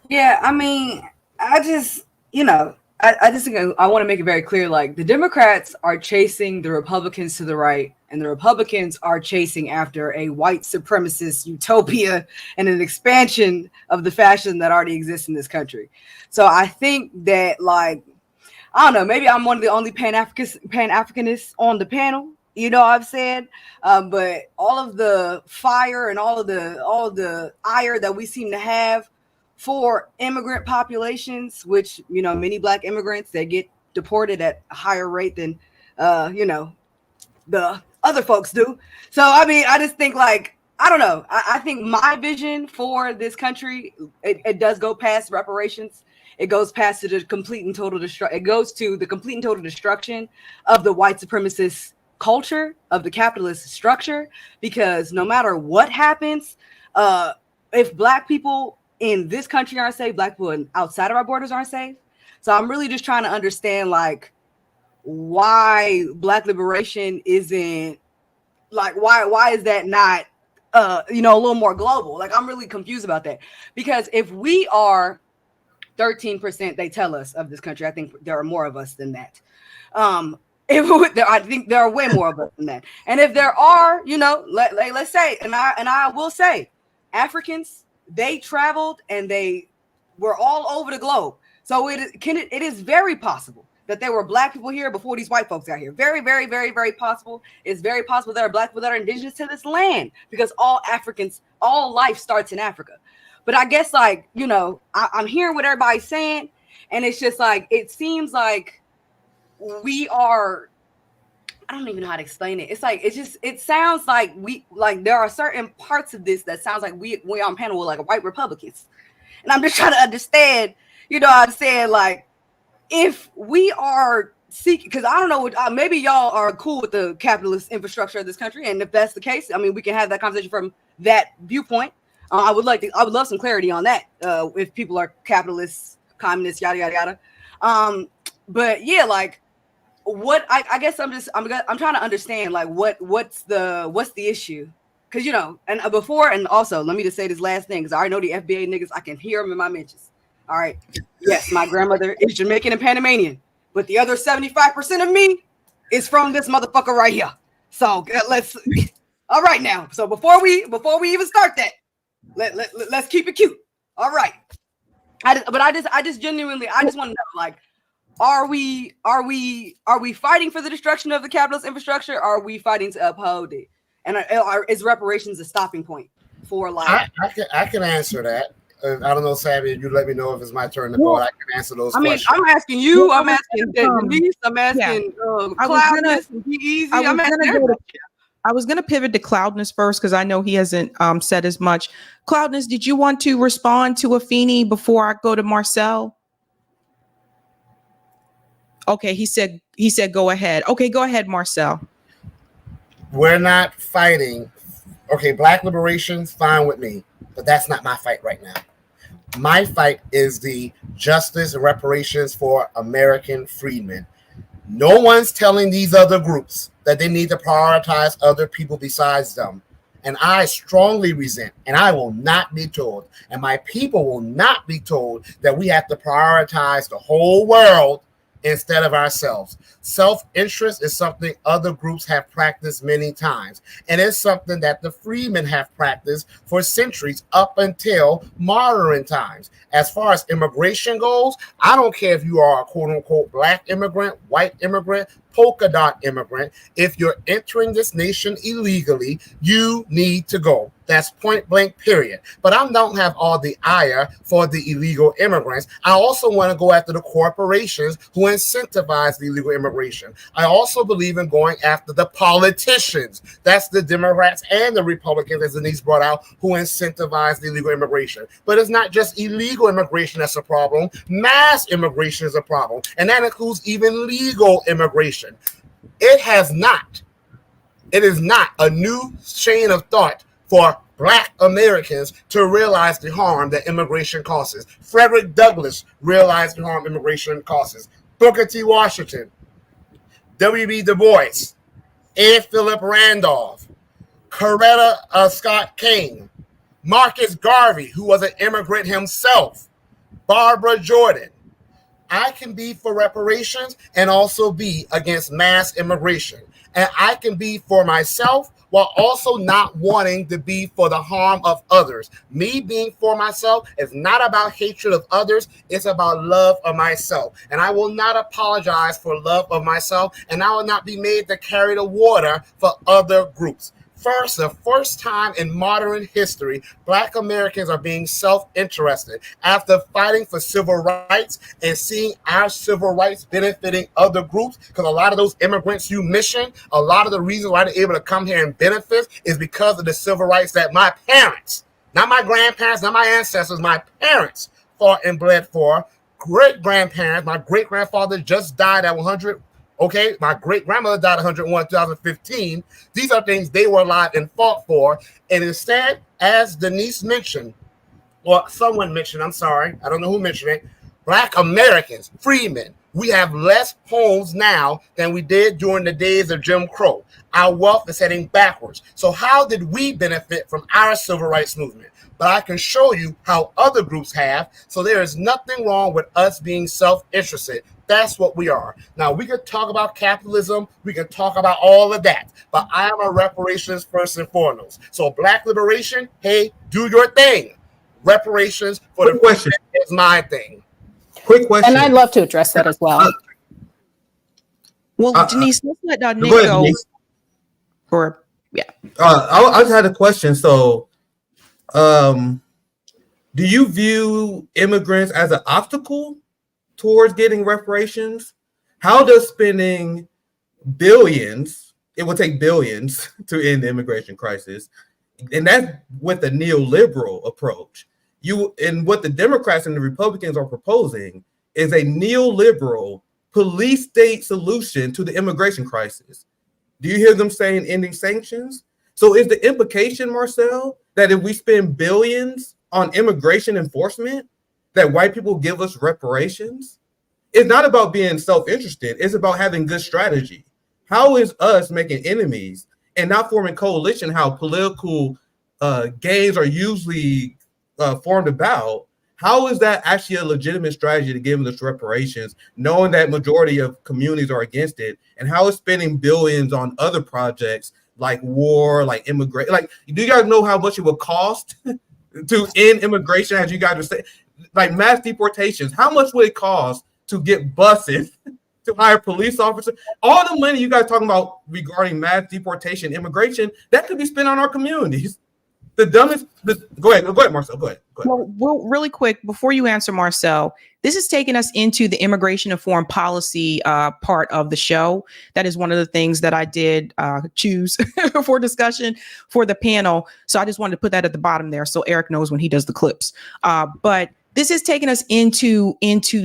Yeah, I mean, I just think I want to make it very clear, like, the Democrats are chasing the Republicans to the right, and the Republicans are chasing after a white supremacist utopia and an expansion of the fascism that already exists in this country. So I think that, like, I don't know, maybe I'm one of the only Pan-Africanists on the panel, you know what I'm saying? But all of the fire and all of the ire that we seem to have for immigrant populations, which, you know, many Black immigrants, they get deported at a higher rate than, the other folks do. So, I mean, I just think, like, I don't know. I think my vision for this country, it does go past reparations. It goes past to the complete and total destruction. It goes to the complete and total destruction of the white supremacist culture, of the capitalist structure, because no matter what happens, if Black people in this country aren't safe, Black people outside of our borders aren't safe. So I'm really just trying to understand, like, why Black liberation isn't, like, why is that not a little more global? Like, I'm really confused about that, because if we are 13%, they tell us, of this country, I think there are more of us than that. I think there are way more of us than that. And if there are, let's say, and I will say, Africans, they traveled and they were all over the globe. So it is very possible that there were Black people here before these white folks got here. Very, very, very, very possible. It's very possible there are Black people that are indigenous to this land, because all life starts in Africa. But I guess, like, I'm hearing what everybody's saying, and it's just like, it seems like we are, I don't even know how to explain it. It's like, it sounds like there are certain parts of this that sounds like we on panel with, like, white Republicans. And I'm just trying to understand, what I'm saying, like, if we are seeking, because I don't know, maybe y'all are cool with the capitalist infrastructure of this country. And if that's the case, I mean, we can have that conversation from that viewpoint. I would love some clarity on that. If people are capitalists, communists, yada, yada, yada. But yeah, like, what I guess I'm trying to understand, like, what's the issue? Because, and also, let me just say this last thing, because I already know the FBA niggas, I can hear them in my mentions. All right. Yes, my grandmother is Jamaican and Panamanian, but the other 75% of me is from this motherfucker right here. So let's, all right now. So before we even start that, let's keep it cute. All right. I just genuinely, I just want to know, like, are we fighting for the destruction of the capitalist infrastructure? Or are we fighting to uphold it? And is reparations a stopping point for, like? I can answer that. I don't know, Sabby, you let me know if it's my turn to vote. I can answer those questions. I'm asking you. I'm asking Denise. I'm asking Cloudness and Be Easy. I was going to pivot to Cloudness first, because I know he hasn't said as much. Cloudness, did you want to respond to Afeni before I go to Marcel? Okay, he said go ahead. Okay, go ahead, Marcel. We're not fighting. Okay, Black liberation's fine with me, but that's not my fight right now. My fight is the justice and reparations for American freedmen. No one's telling these other groups that they need to prioritize other people besides them. And I strongly resent, and I will not be told, and my people will not be told, that we have to prioritize the whole world instead of ourselves. Self-interest is something other groups have practiced many times, and it's something that the freedmen have practiced for centuries up until modern times. As far as immigration goes, I don't care if you are a quote-unquote black immigrant, white immigrant, polka dot immigrant. If you're entering this nation illegally, you need to go. That's point blank, period. But I don't have all the ire for the illegal immigrants. I also want to go after the corporations who incentivize the illegal immigration. I also believe in going after the politicians. That's the Democrats and the Republicans, as Denise brought out, who incentivize the illegal immigration. But it's not just illegal immigration that's a problem. Mass immigration is a problem. And that includes even legal immigration. It is not a new chain of thought for Black Americans to realize the harm that immigration causes. Frederick Douglass realized the harm immigration causes. Booker T. Washington, W.B. Du Bois, A. Philip Randolph, Coretta Scott King, Marcus Garvey, who was an immigrant himself, Barbara Jordan. I can be for reparations and also be against mass immigration. And I can be for myself while also not wanting to be for the harm of others. Me being for myself is not about hatred of others. It's about love of myself. And I will not apologize for love of myself. And I will not be made to carry the water for other groups. First, the first time in modern history, Black Americans are being self-interested after fighting for civil rights and seeing our civil rights benefiting other groups. Because a lot of those immigrants you mentioned, a lot of the reasons why they're able to come here and benefit is because of the civil rights that my parents, not my grandparents, not my ancestors, my parents fought and bled for. Great-grandparents, my great-grandfather just died at 100. Okay, my great-grandmother died 101 in 2015. These are things they were alive and fought for. And instead, as Denise mentioned, or someone mentioned, I'm sorry, I don't know who mentioned it, Black Americans, freemen, we have less homes now than we did during the days of Jim Crow. Our wealth is heading backwards. So how did we benefit from our civil rights movement? But I can show you how other groups have. So there is nothing wrong with us being self-interested. That's what we are. Now, we could talk about capitalism. We can talk about all of that. But I am a reparations first and foremost. So Black liberation, hey, do your thing. Reparations for the question is my thing. Quick question. And I'd love to address that as well. Well, Denise, let's let Nick go ahead, go. Denise. Or, yeah. I just had a question. So, do you view immigrants as an obstacle towards getting reparations? How does spending billions, it will take billions to end the immigration crisis, and that's with a neoliberal approach. And what the Democrats and the Republicans are proposing is a neoliberal police state solution to the immigration crisis. Do you hear them saying ending sanctions? So is the implication, Marcel, that if we spend billions on immigration enforcement, that white people give us reparations? It's not about being self-interested. It's about having good strategy. How is us making enemies and not forming coalition, how political gains are usually formed about? How is that actually a legitimate strategy to give us reparations, knowing that majority of communities are against it? And how is spending billions on other projects like war, like immigration? Like, do you guys know how much it would cost to end immigration, as you guys are saying? Like mass deportations, how much would it cost to get buses, to hire police officers? All the money you guys talking about regarding mass deportation, immigration, that could be spent on our communities. The dumbest. Go ahead, Marcel. Go ahead. Well, really quick before you answer, Marcel, this is taking us into the immigration and foreign policy part of the show. That is one of the things that I did choose for discussion for the panel. So I just wanted to put that at the bottom there, so Eric knows when he does the clips. But this is taking us into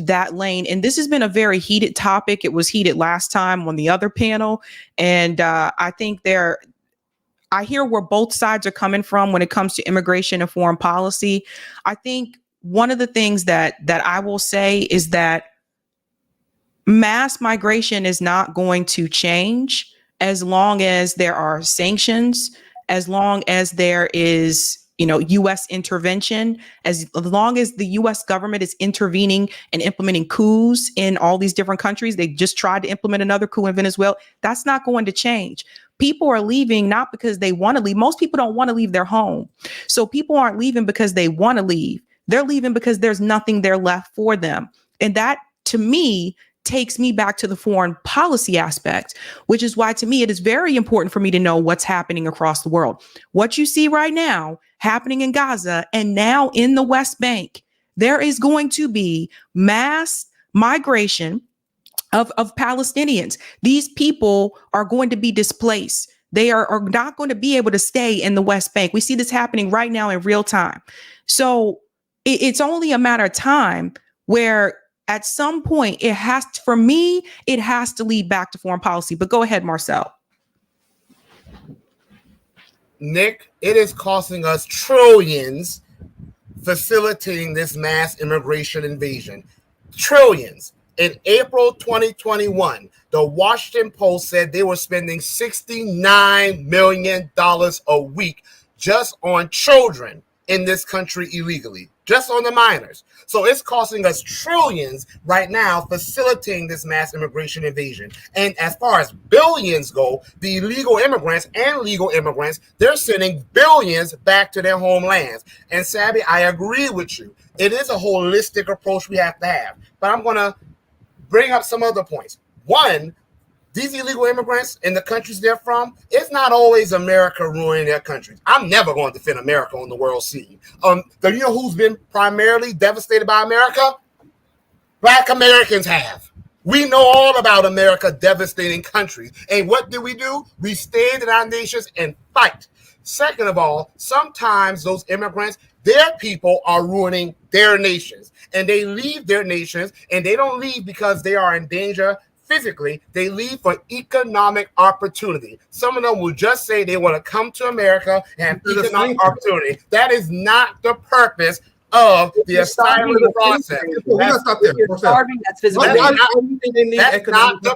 that lane, and this has been a very heated topic. It was heated last time on the other panel, and I think I hear where both sides are coming from when it comes to immigration and foreign policy. I think one of the things that I will say is that mass migration is not going to change as long as there are sanctions, as long as there is, U.S. intervention, as long as the U.S. government is intervening and implementing coups in all these different countries, they just tried to implement another coup in Venezuela. That's not going to change. People are leaving not because they want to leave. Most people don't want to leave their home. So people aren't leaving because they want to leave. They're leaving because there's nothing there left for them. And that, to me, takes me back to the foreign policy aspect, which is why, to me, it is very important for me to know what's happening across the world. What you see right now happening in Gaza and now in the West Bank, there is going to be mass migration of Palestinians. These people are going to be displaced. They are not going to be able to stay in the West Bank. We see this happening right now in real time. So it's only a matter of time where at some point it has to lead back to foreign policy. But go ahead, Marcel. Nick, it is costing us trillions facilitating this mass immigration invasion. Trillions. In April 2021, the Washington Post said they were spending $69 million a week just on children in this country illegally, just on the minors. So it's costing us trillions right now facilitating this mass immigration invasion. And as far as billions go, the illegal immigrants and legal immigrants, they're sending billions back to their homelands. And Sabby, I agree with you. It is a holistic approach we have to have. But I'm going to bring up some other points. One, these illegal immigrants in the countries they're from, it's not always America ruining their countries. I'm never going to defend America on the world scene. You know who's been primarily devastated by America? Black Americans have. We know all about America devastating countries. And what do? We stand in our nations and fight. Second of all, sometimes those immigrants, their people are ruining their nations. And they leave their nations, and they don't leave because they are in danger physically. They leave for economic opportunity. Some of them will just say they want to come to America and have economic opportunity. That is not the purpose of the asylum process. That's not the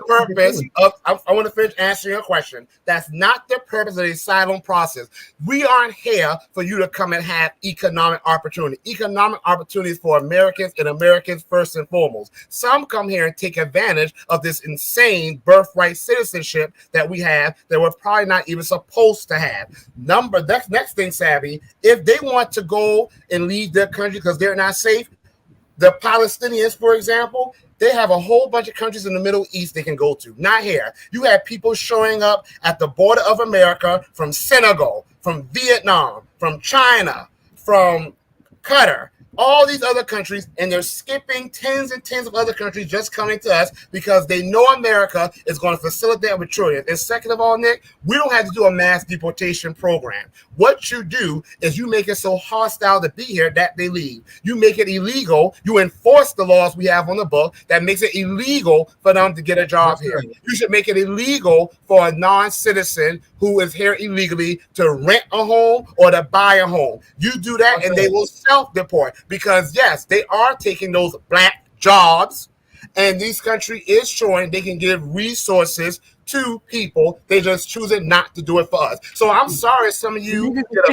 purpose of, I want to finish answering your question. That's not the purpose of the asylum process. We aren't here for you to come and have economic opportunity. Economic opportunities for Americans and Americans first and foremost. Some come here and take advantage of this insane birthright citizenship that we have that we're probably not even supposed to have. Next thing, Sabby, if they want to go and leave their country because they're not safe, the Palestinians, for example, they have a whole bunch of countries in the Middle East they can go to. Not here. You have people showing up at the border of America from Senegal, from Vietnam, from China, from Qatar, all these other countries, and they're skipping tens and tens of other countries just coming to us because they know America is going to facilitate with trillions. And second of all, Nick, we don't have to do a mass deportation program. What you do is you make it so hostile to be here that they leave. You make it illegal. You enforce the laws we have on the book that makes it illegal for them to get a job here. You should make it illegal for a non-citizen who is here illegally to rent a home or to buy a home. You do that and they will self-deport. Because, yes, they are taking those black jobs, and this country is showing they can give resources to people. They just choosing not to do it for us. So I'm sorry, some of you. I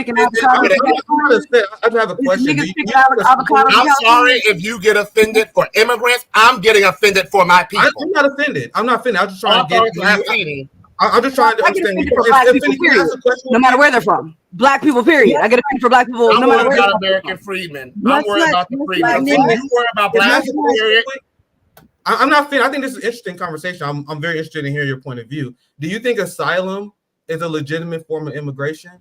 have a question. I'm sorry if you get offended for immigrants. I'm getting offended for my people. I'm not offended. I'm not offended. I'm just trying to get. I'm just trying to understand. No matter where they're from. Black people, period. I get offended for black people. I'm worried about American freedmen. I'm worried about the freedmen. You worry about black people, period. I'm not offended. I think this is an interesting conversation. I'm very interested in hearing your point of view. Do you think asylum is a legitimate form of immigration?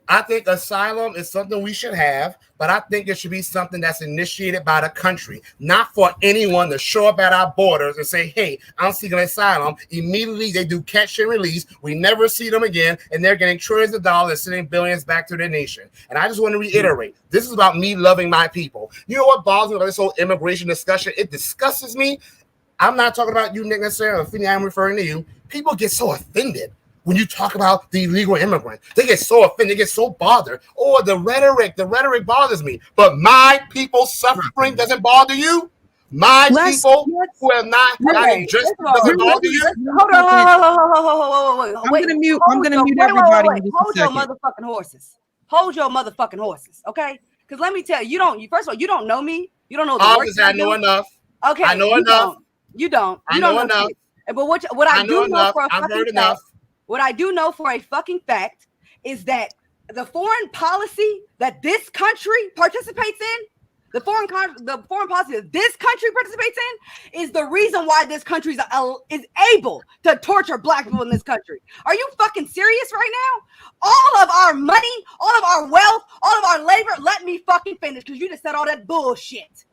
I think asylum is something we should have, but I think it should be something that's initiated by the country, not for anyone to show up at our borders and say, hey, I'm seeking asylum. Immediately, they do catch and release. We never see them again, and they're getting trillions of dollars and sending billions back to their nation. And I just want to reiterate, this is about me loving my people. You know what bothers me about this whole immigration discussion? It disgustes me. I'm not talking about you, Nick, necessarily. I'm referring to you. People get so offended when you talk about the illegal immigrant. They get so offended, they get so bothered. Oh, the rhetoric bothers me. But my people suffering doesn't bother you? My people who have not gotten justice doesn't bother you? Hold on. I'm gonna mute everybody. Hold your motherfucking horses. hold your motherfucking horses, okay? Because let me tell you, first of all, you don't know me. You don't know the work Obviously, I know enough. Okay, I know enough. You don't I know enough. shit. But what I do know for a I've fucking heard fact, enough. what I do know for a fucking fact is that the foreign policy that this country participates in, the foreign policy that this country participates in, is the reason why this country is able to torture black people in this country. Are you fucking serious right now? All of our money, all of our wealth, all of our labor. Let me fucking finish, because you just said all that bullshit.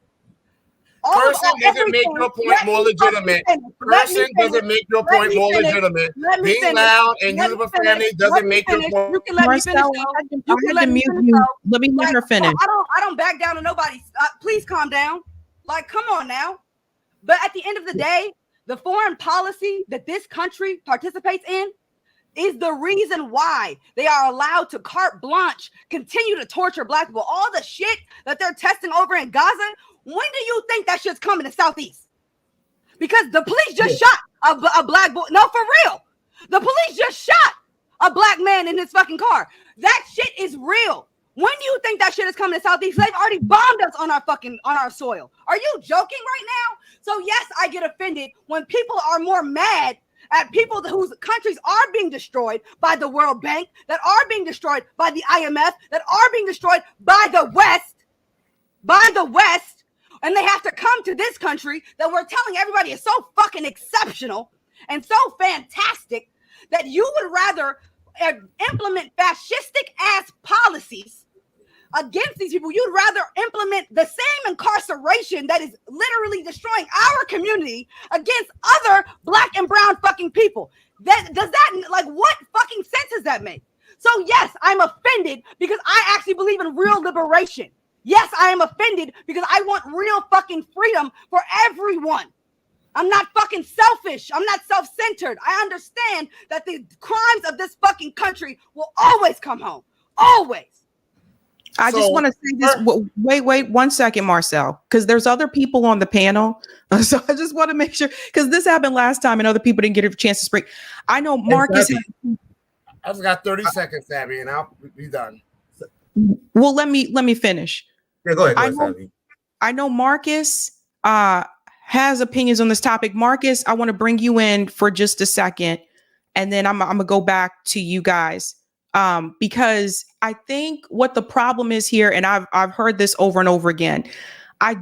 Person doesn't make your point more legitimate. Person doesn't make your point more legitimate. Being loud and using profanity doesn't make your point. You can let me finish. I had to mute you. Let me let her finish. I don't back down to nobody. Please calm down. Like, come on now. But at the end of the day, the foreign policy that this country participates in is the reason why they are allowed to carte blanche continue to torture black people. All the shit that they're testing over in Gaza. When do you think that shit's coming to Southeast? Because the police just shot a black boy. No, for real. The police just shot a black man in his fucking car. That shit is real. When do you think that shit is coming to Southeast? They've already bombed us on our soil. Are you joking right now? So yes, I get offended when people are more mad at people whose countries are being destroyed by the World Bank, that are being destroyed by the IMF, that are being destroyed by the West, and they have to come to this country that we're telling everybody is so fucking exceptional and so fantastic that you would rather implement fascistic ass policies against these people. You'd rather implement the same incarceration that is literally destroying our community against other black and brown fucking people. What fucking sense does that make? So yes, I'm offended because I actually believe in real liberation. Yes, I am offended because I want real fucking freedom for everyone. I'm not fucking selfish. I'm not self-centered. I understand that the crimes of this fucking country will always come home. Always. I just want to say this. Wait 1 second, Marcel, because there's other people on the panel. So I just want to make sure, because this happened last time and other people didn't get a chance to speak. I know Marcus. I've got 30 seconds, Sabby, and I'll be done. Well, let me finish. Yeah, go ahead, Sabby. I know Marcus has opinions on this topic. Marcus, I want to bring you in for just a second, and then I'm gonna go back to you guys because I think what the problem is here, and I've heard this over and over again. I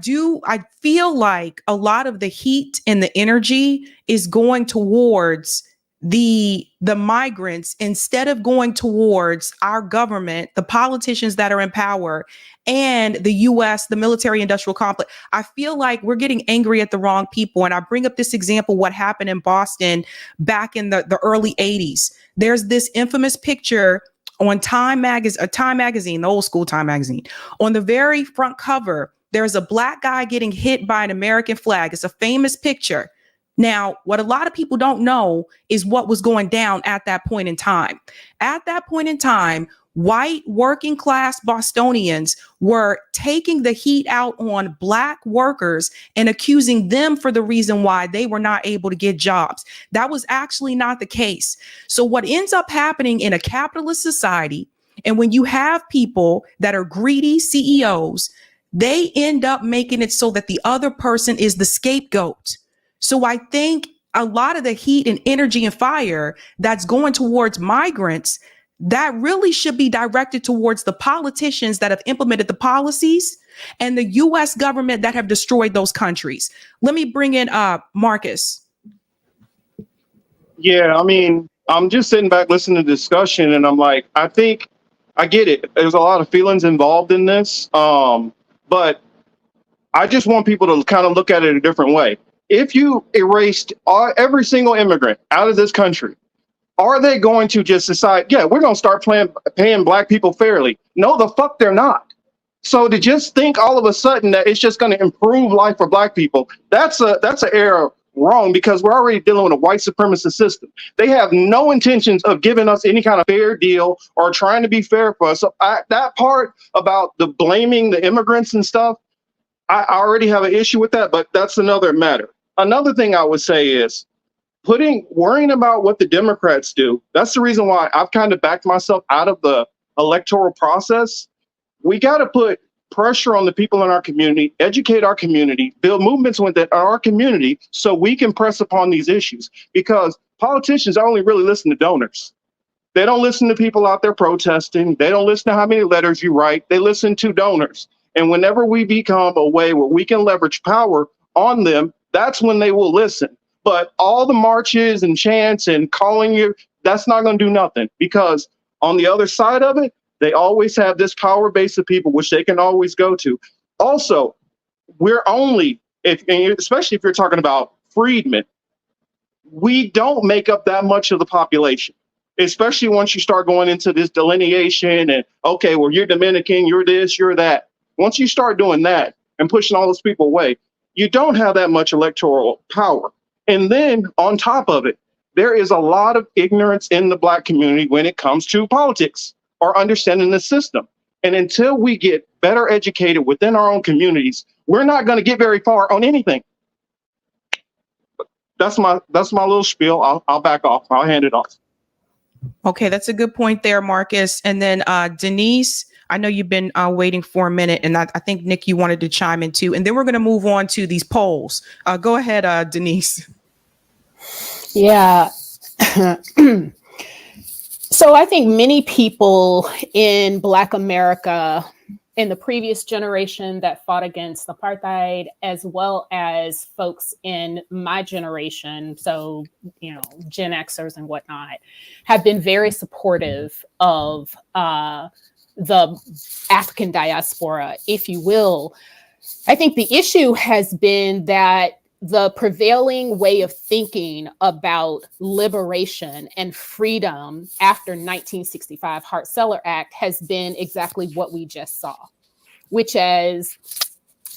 feel like a lot of the heat and the energy is going towards the migrants instead of going towards our government, the politicians that are in power, and the US, the military industrial complex. I feel like we're getting angry at the wrong people. And I bring up this example, what happened in Boston back in the early 80s. There's this infamous picture on Time magazine, the old school Time magazine. On the very front cover, there's a black guy getting hit by an American flag. It's a famous picture. Now, what a lot of people don't know is what was going down at that point in time. At that point in time, white working class Bostonians were taking the heat out on black workers and accusing them for the reason why they were not able to get jobs. That was actually not the case. So what ends up happening in a capitalist society, and when you have people that are greedy CEOs, they end up making it so that the other person is the scapegoat. So I think a lot of the heat and energy and fire that's going towards migrants, that really should be directed towards the politicians that have implemented the policies and the US government that have destroyed those countries. Let me bring in Marcus. Yeah, I mean, I'm just sitting back listening to the discussion and I'm like, I think I get it. There's a lot of feelings involved in this. But I just want people to kind of look at it a different way. If you erased every single immigrant out of this country, are they going to just decide, yeah, we're going to start paying black people fairly? No, the fuck they're not. So to just think all of a sudden that it's just going to improve life for black people, that's an error wrong, because we're already dealing with a white supremacist system. They have no intentions of giving us any kind of fair deal or trying to be fair for us. So that part about the blaming the immigrants and stuff, I already have an issue with that, but that's another matter. Another thing I would say is worrying about what the Democrats do. That's the reason why I've kind of backed myself out of the electoral process, we got to put pressure on the people in our community, educate our community, build movements within our community so we can press upon these issues, because politicians only really listen to donors. They don't listen to people out there protesting. They don't listen to how many letters you write. They listen to donors. And whenever we become a way where we can leverage power on them, that's when they will listen. But all the marches and chants and calling you, that's not going to do nothing, because on the other side of it, they always have this power base of people which they can always go to. Also, we're only, especially if you're talking about freedmen, we don't make up that much of the population, especially once you start going into this delineation and, okay, well, you're Dominican, you're this, you're that. Once you start doing that and pushing all those people away, you don't have that much electoral power. And then on top of it, there is a lot of ignorance in the Black community when it comes to politics or understanding the system. And until we get better educated within our own communities, we're not going to get very far on anything. That's my little spiel. I'll back off. I'll hand it off. Okay, that's a good point there, Marcus. And then Denise, I know you've been waiting for a minute, and I think, Nick, you wanted to chime in too. And then we're going to move on to these polls. Go ahead, Denise. Yeah. So I think many people in Black America in the previous generation that fought against apartheid, as well as folks in my generation, so, you know, Gen Xers and whatnot, have been very supportive of the African diaspora, if you will. I think the issue has been that the prevailing way of thinking about liberation and freedom after 1965 Hart-Celler Act has been exactly what we just saw, which is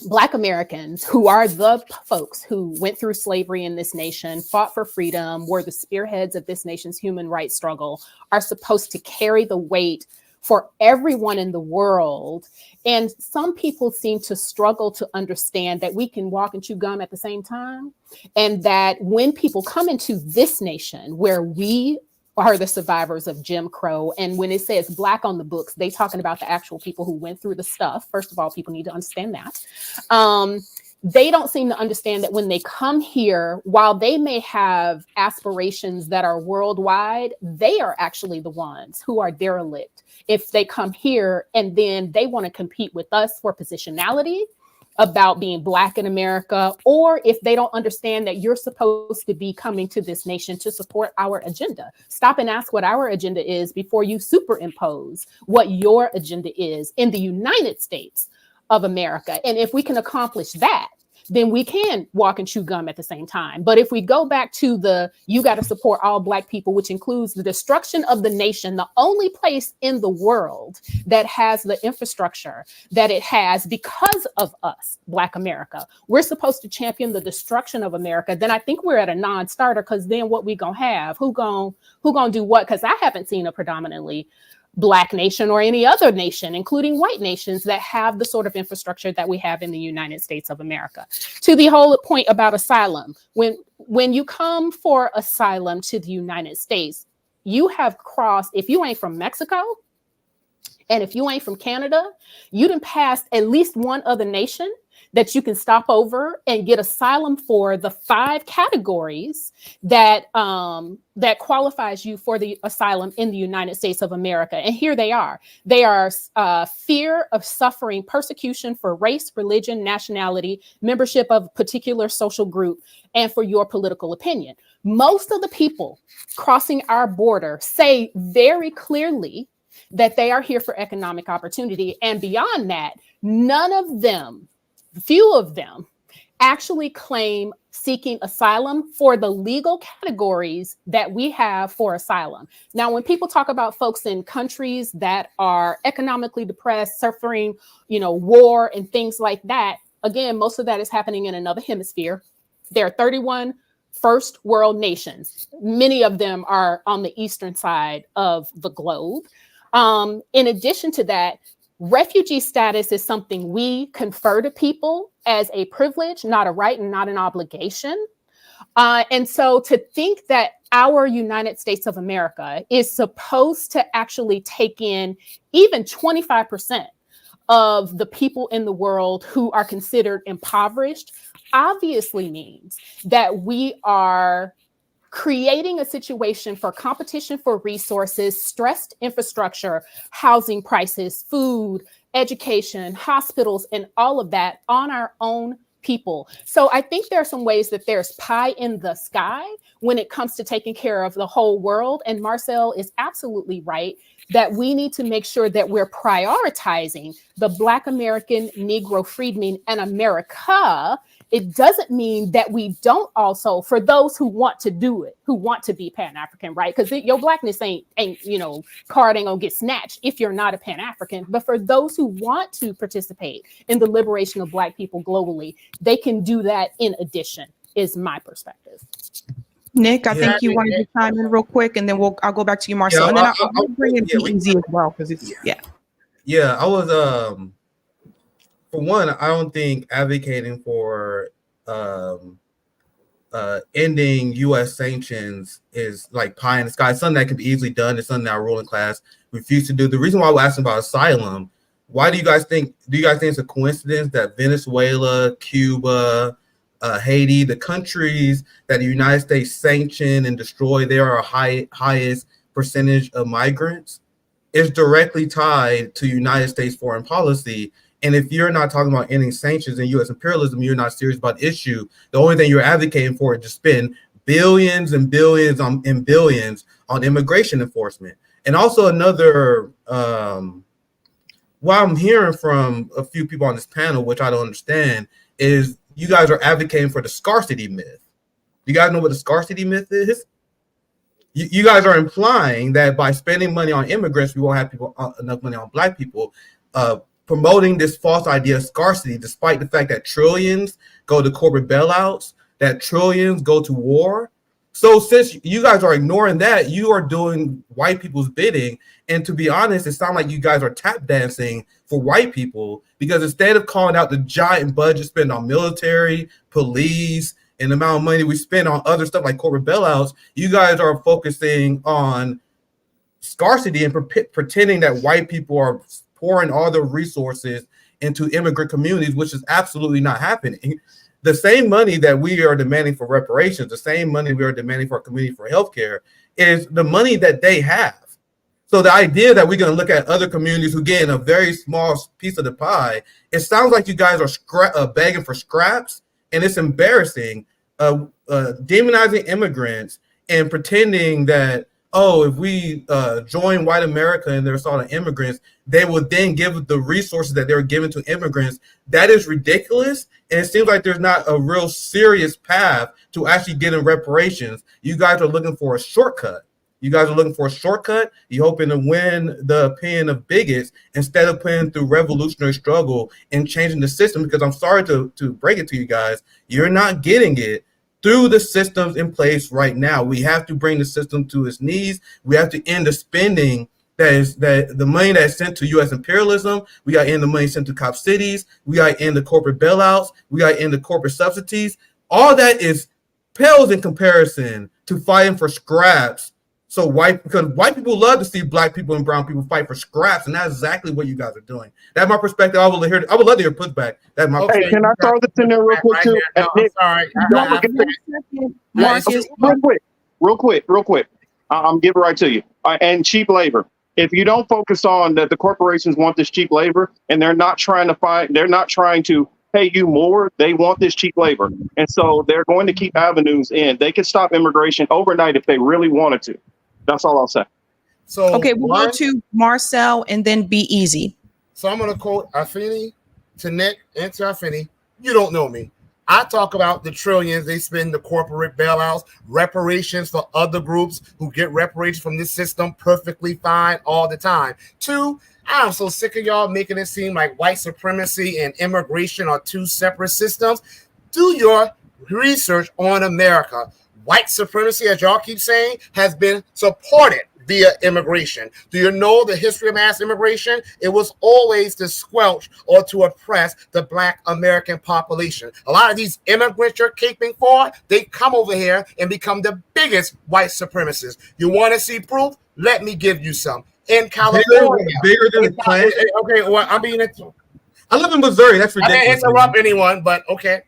Black Americans, who are the folks who went through slavery in this nation, fought for freedom, were the spearheads of this nation's human rights struggle, are supposed to carry the weight for everyone in the world. And some people seem to struggle to understand that we can walk and chew gum at the same time. And that when people come into this nation where we are the survivors of Jim Crow, and when it says Black on the books, they talking about the actual people who went through the stuff. First of all, people need to understand that. They don't seem to understand that when they come here, while they may have aspirations that are worldwide, they are actually the ones who are derelict if they come here and then they want to compete with us for positionality about being Black in America, or if they don't understand that you're supposed to be coming to this nation to support our agenda. Stop and ask what our agenda is before you superimpose what your agenda is in the United States of America. And if we can accomplish that, then we can walk and chew gum at the same time. But if we go back to you got to support all Black people, which includes the destruction of the nation, the only place in the world that has the infrastructure that it has because of us, Black America, we're supposed to champion the destruction of America, then I think we're at a non-starter, because then what we gonna have? Who gonna do what? Because I haven't seen a predominantly Black nation or any other nation, including white nations, that have the sort of infrastructure that we have in the United States of America. To the whole point about asylum, when you come for asylum to the United States, you have crossed, if you ain't from Mexico, and if you ain't from Canada, you done passed at least one other nation that you can stop over and get asylum for the 5 categories that that qualifies you for the asylum in the United States of America. And here they are. They are fear of suffering persecution for race, religion, nationality, membership of a particular social group, and for your political opinion. Most of the people crossing our border say very clearly that they are here for economic opportunity. And beyond that, none of them, few of them, actually claim seeking asylum for the legal categories that we have for asylum. Now, when people talk about folks in countries that are economically depressed, suffering, war and things like that, again, most of that is happening in another hemisphere. There are 31 first world nations. Many of them are on the eastern side of the globe. In addition to that, refugee status is something we confer to people as a privilege, not a right and not an obligation. And so to think that our United States of America is supposed to actually take in even 25% of the people in the world who are considered impoverished, obviously means that we are creating a situation for competition for resources, stressed infrastructure, housing prices, food, education, hospitals, and all of that on our own people. So I think there are some ways that there's pie in the sky when it comes to taking care of the whole world. And Marcel is absolutely right that we need to make sure that we're prioritizing the Black American, Negro, freedmen, and America. It doesn't mean that we don't also, for those who want to do it, who want to be Pan-African, right? Because your Blackness ain't, card ain't gonna get snatched if you're not a Pan-African. But for those who want to participate in the liberation of Black people globally, they can do that in addition, is my perspective. Nick, I think you wanted to chime in real quick, and then I'll go back to you, Marcel, and then I'll bring in easy as well because it's Yeah, I was for one, I don't think advocating for ending U.S. sanctions is like pie in the sky. It's something that can be easily done. It's something that our ruling class refused to do. The reason why we're asking about asylum, why do you guys think? Do you guys think it's a coincidence that Venezuela, Cuba, Haiti, the countries that the United States sanction and destroy, they are our highest percentage of migrants? Is directly tied to United States foreign policy. And if you're not talking about ending sanctions and U.S. imperialism, you're not serious about the issue. The only thing you're advocating for is to spend billions and billions on immigration enforcement. And also another, what I'm hearing from a few people on this panel, which I don't understand, is you guys are advocating for the scarcity myth. You guys know what the scarcity myth is? You guys are implying that by spending money on immigrants, we won't have enough money on Black people, promoting this false idea of scarcity, despite the fact that trillions go to corporate bailouts, that trillions go to war. So since you guys are ignoring that, you are doing white people's bidding. And to be honest, it sounds like you guys are tap dancing for white people, because instead of calling out the giant budget spent on military, police, and the amount of money we spend on other stuff like corporate bailouts, you guys are focusing on scarcity and pretending that white people are pouring all the resources into immigrant communities, which is absolutely not happening. The same money that we are demanding for reparations, the same money we are demanding for our community for healthcare, is the money that they have. So the idea that we're going to look at other communities who get in a very small piece of the pie, it sounds like you guys are begging for scraps, and it's embarrassing, demonizing immigrants and pretending that, oh, if we join white America and there's all the immigrants, they will then give the resources that they're giving to immigrants. That is ridiculous. And it seems like there's not a real serious path to actually getting reparations. You guys are looking for a shortcut. You're hoping to win the opinion of bigots instead of putting through revolutionary struggle and changing the system. Because I'm sorry to break it to you guys, you're not getting it through the systems in place right now. We have to bring the system to its knees. We have to end the spending that the money that's sent to U.S. imperialism. We got to end the money sent to cop cities. We got to end the corporate bailouts. We got to end the corporate subsidies. All that pales in comparison to fighting for scraps. Because white people love to see Black people and brown people fight for scraps, and that's exactly what you guys are doing. That's my perspective. I would love to hear pushback. That's my Hey, can I throw this in there real quick too? No, I'm sorry. Real quick. I'm getting right to you. And cheap labor. If you don't focus on that, the corporations want this cheap labor, and they're not trying to pay you more. They want this cheap labor, and so they're going to keep avenues in. They can stop immigration overnight if they really wanted to. That's all I'll say. So okay, we'll go to Marcel and then be easy. So I'm going to quote Afeni to Nick and to Afeni. You don't know me. I talk about the trillions they spend, the corporate bailouts, reparations for other groups who get reparations from this system perfectly fine all the time. Two, I'm so sick of y'all making it seem like white supremacy and immigration are two separate systems. Do your research on America. White supremacy, as y'all keep saying, has been supported via immigration. Do you know the history of mass immigration? It was always to squelch or to oppress the Black American population. A lot of these immigrants you're caping for, they come over here and become the biggest white supremacists. You want to see proof? Let me give you some. In California. Bigger than the Klan? Okay, well, I mean, I live in Missouri. That's ridiculous. I didn't interrupt anyone, but okay.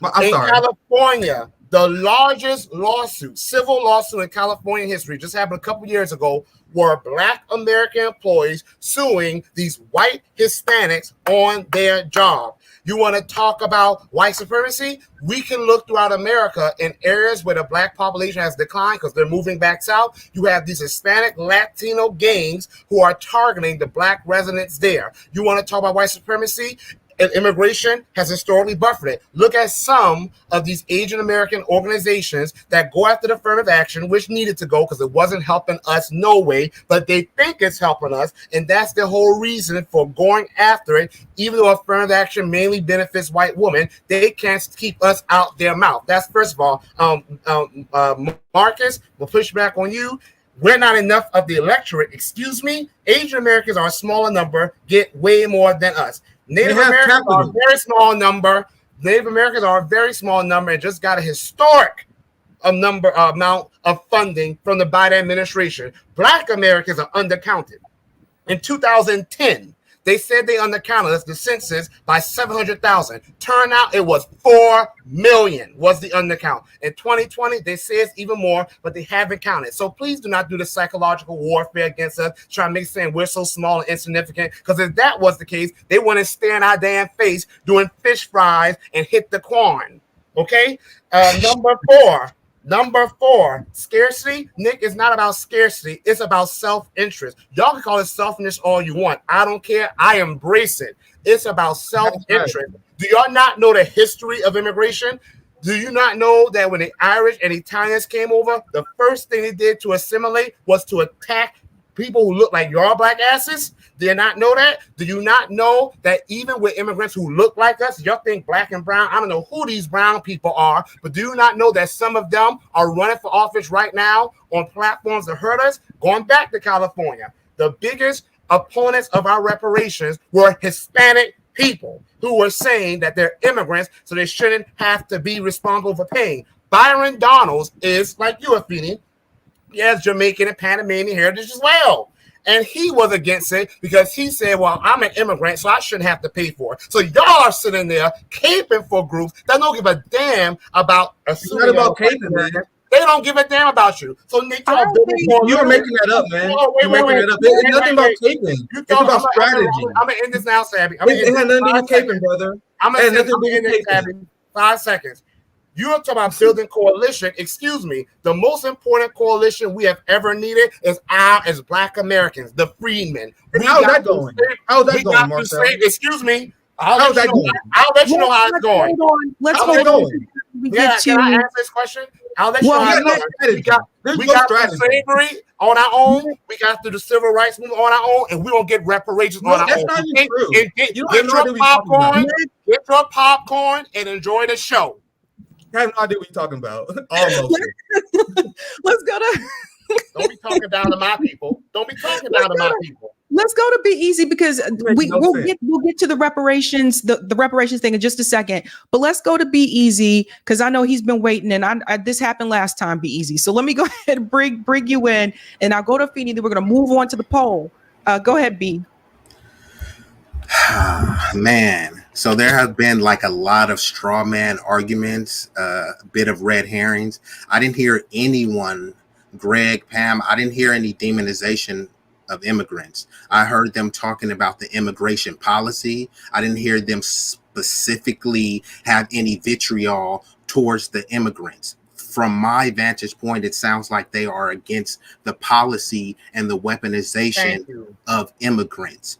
I'm in sorry. California, the largest lawsuit, civil lawsuit in California history, just happened a couple years ago, were Black American employees suing these white Hispanics on their job. You want to talk about white supremacy? We can look throughout America in areas where the Black population has declined because they're moving back south. You have these Hispanic Latino gangs who are targeting the Black residents there. You want to talk about white supremacy? And immigration has historically buffered it. Look at some of these Asian American organizations that go after the affirmative action, which needed to go because it wasn't helping us no way, but they think it's helping us. And that's the whole reason for going after it. Even though affirmative action mainly benefits white women, they can't keep us out their mouth. That's first of all. Marcus, we'll push back on you. We're not enough of the electorate. Excuse me. Asian Americans are a smaller number, get way more than us. Native Americans are a very small number. Native Americans are a very small number and just got a historic amount of funding from the Biden administration. Black Americans are undercounted. In 2010, they said they undercounted us, the census, by 700,000. Turned out it was 4 million was the undercount. In 2020, they say it's even more, but they haven't counted. So please do not do the psychological warfare against us, trying to make saying we're so small and insignificant. Because if that was the case, they wouldn't stare in our damn face doing fish fries and hit the corn. Okay? Number four, scarcity. Nick, is not about scarcity. It's about self-interest. Y'all can call it self-interest all you want. I don't care. I embrace it. It's about self-interest. Do y'all not know the history of immigration? Do you not know that when the Irish and Italians came over, the first thing they did to assimilate was to attack people who look like y'all black asses? Do you not know that? Do you not know that even with immigrants who look like us, y'all think black and brown? I don't know who these brown people are, but do you not know that some of them are running for office right now on platforms that hurt us? Going back to California, the biggest opponents of our reparations were Hispanic people who were saying that they're immigrants, so they shouldn't have to be responsible for paying. Byron Donalds is like you, Afeni. He has Jamaican and Panamanian heritage as well. And he was against it because he said, well, I'm an immigrant, so I shouldn't have to pay for it. So y'all are sitting there caping for groups that don't give a damn about It's not about caping, man. They don't give a damn about you. So Nick, you're making that up, man. You're making it up. It's nothing about caping. It's about strategy. I'm going to end this now, Sabby. It had nothing to do with caping, brother. I'm going to end this, Sabby. 5 seconds. You're talking about building coalition. Excuse me. The most important coalition we have ever needed is as Black Americans, the freedmen. How's that going? How's that going, Marcel? Excuse me. I'll let you know how it's going. Let's go. Can I ask this question? I'll let you know how it's going. We got through slavery on our own. We got through the civil rights movement on our own, and we don't get reparations on our own. That's not even true. Get your popcorn and enjoy the show. I have no idea what you're talking about. Almost. Let's go to. Don't be talking down to my people. Don't be talking down to my people. Let's go to Be Easy because we'll get to the reparations, the reparations thing in just a second. But let's go to Be Easy because I know he's been waiting, and this happened last time. Be Easy. So let me go ahead and bring you in, and I'll go to Feeney. Then we're going to move on to the poll. Go ahead, B. Man. So there have been like a lot of straw man arguments, a bit of red herrings. I didn't hear anyone, Greg, Pam, I didn't hear any demonization of immigrants. I heard them talking about the immigration policy. I didn't hear them specifically have any vitriol towards the immigrants. From my vantage point, it sounds like they are against the policy and the weaponization of immigrants.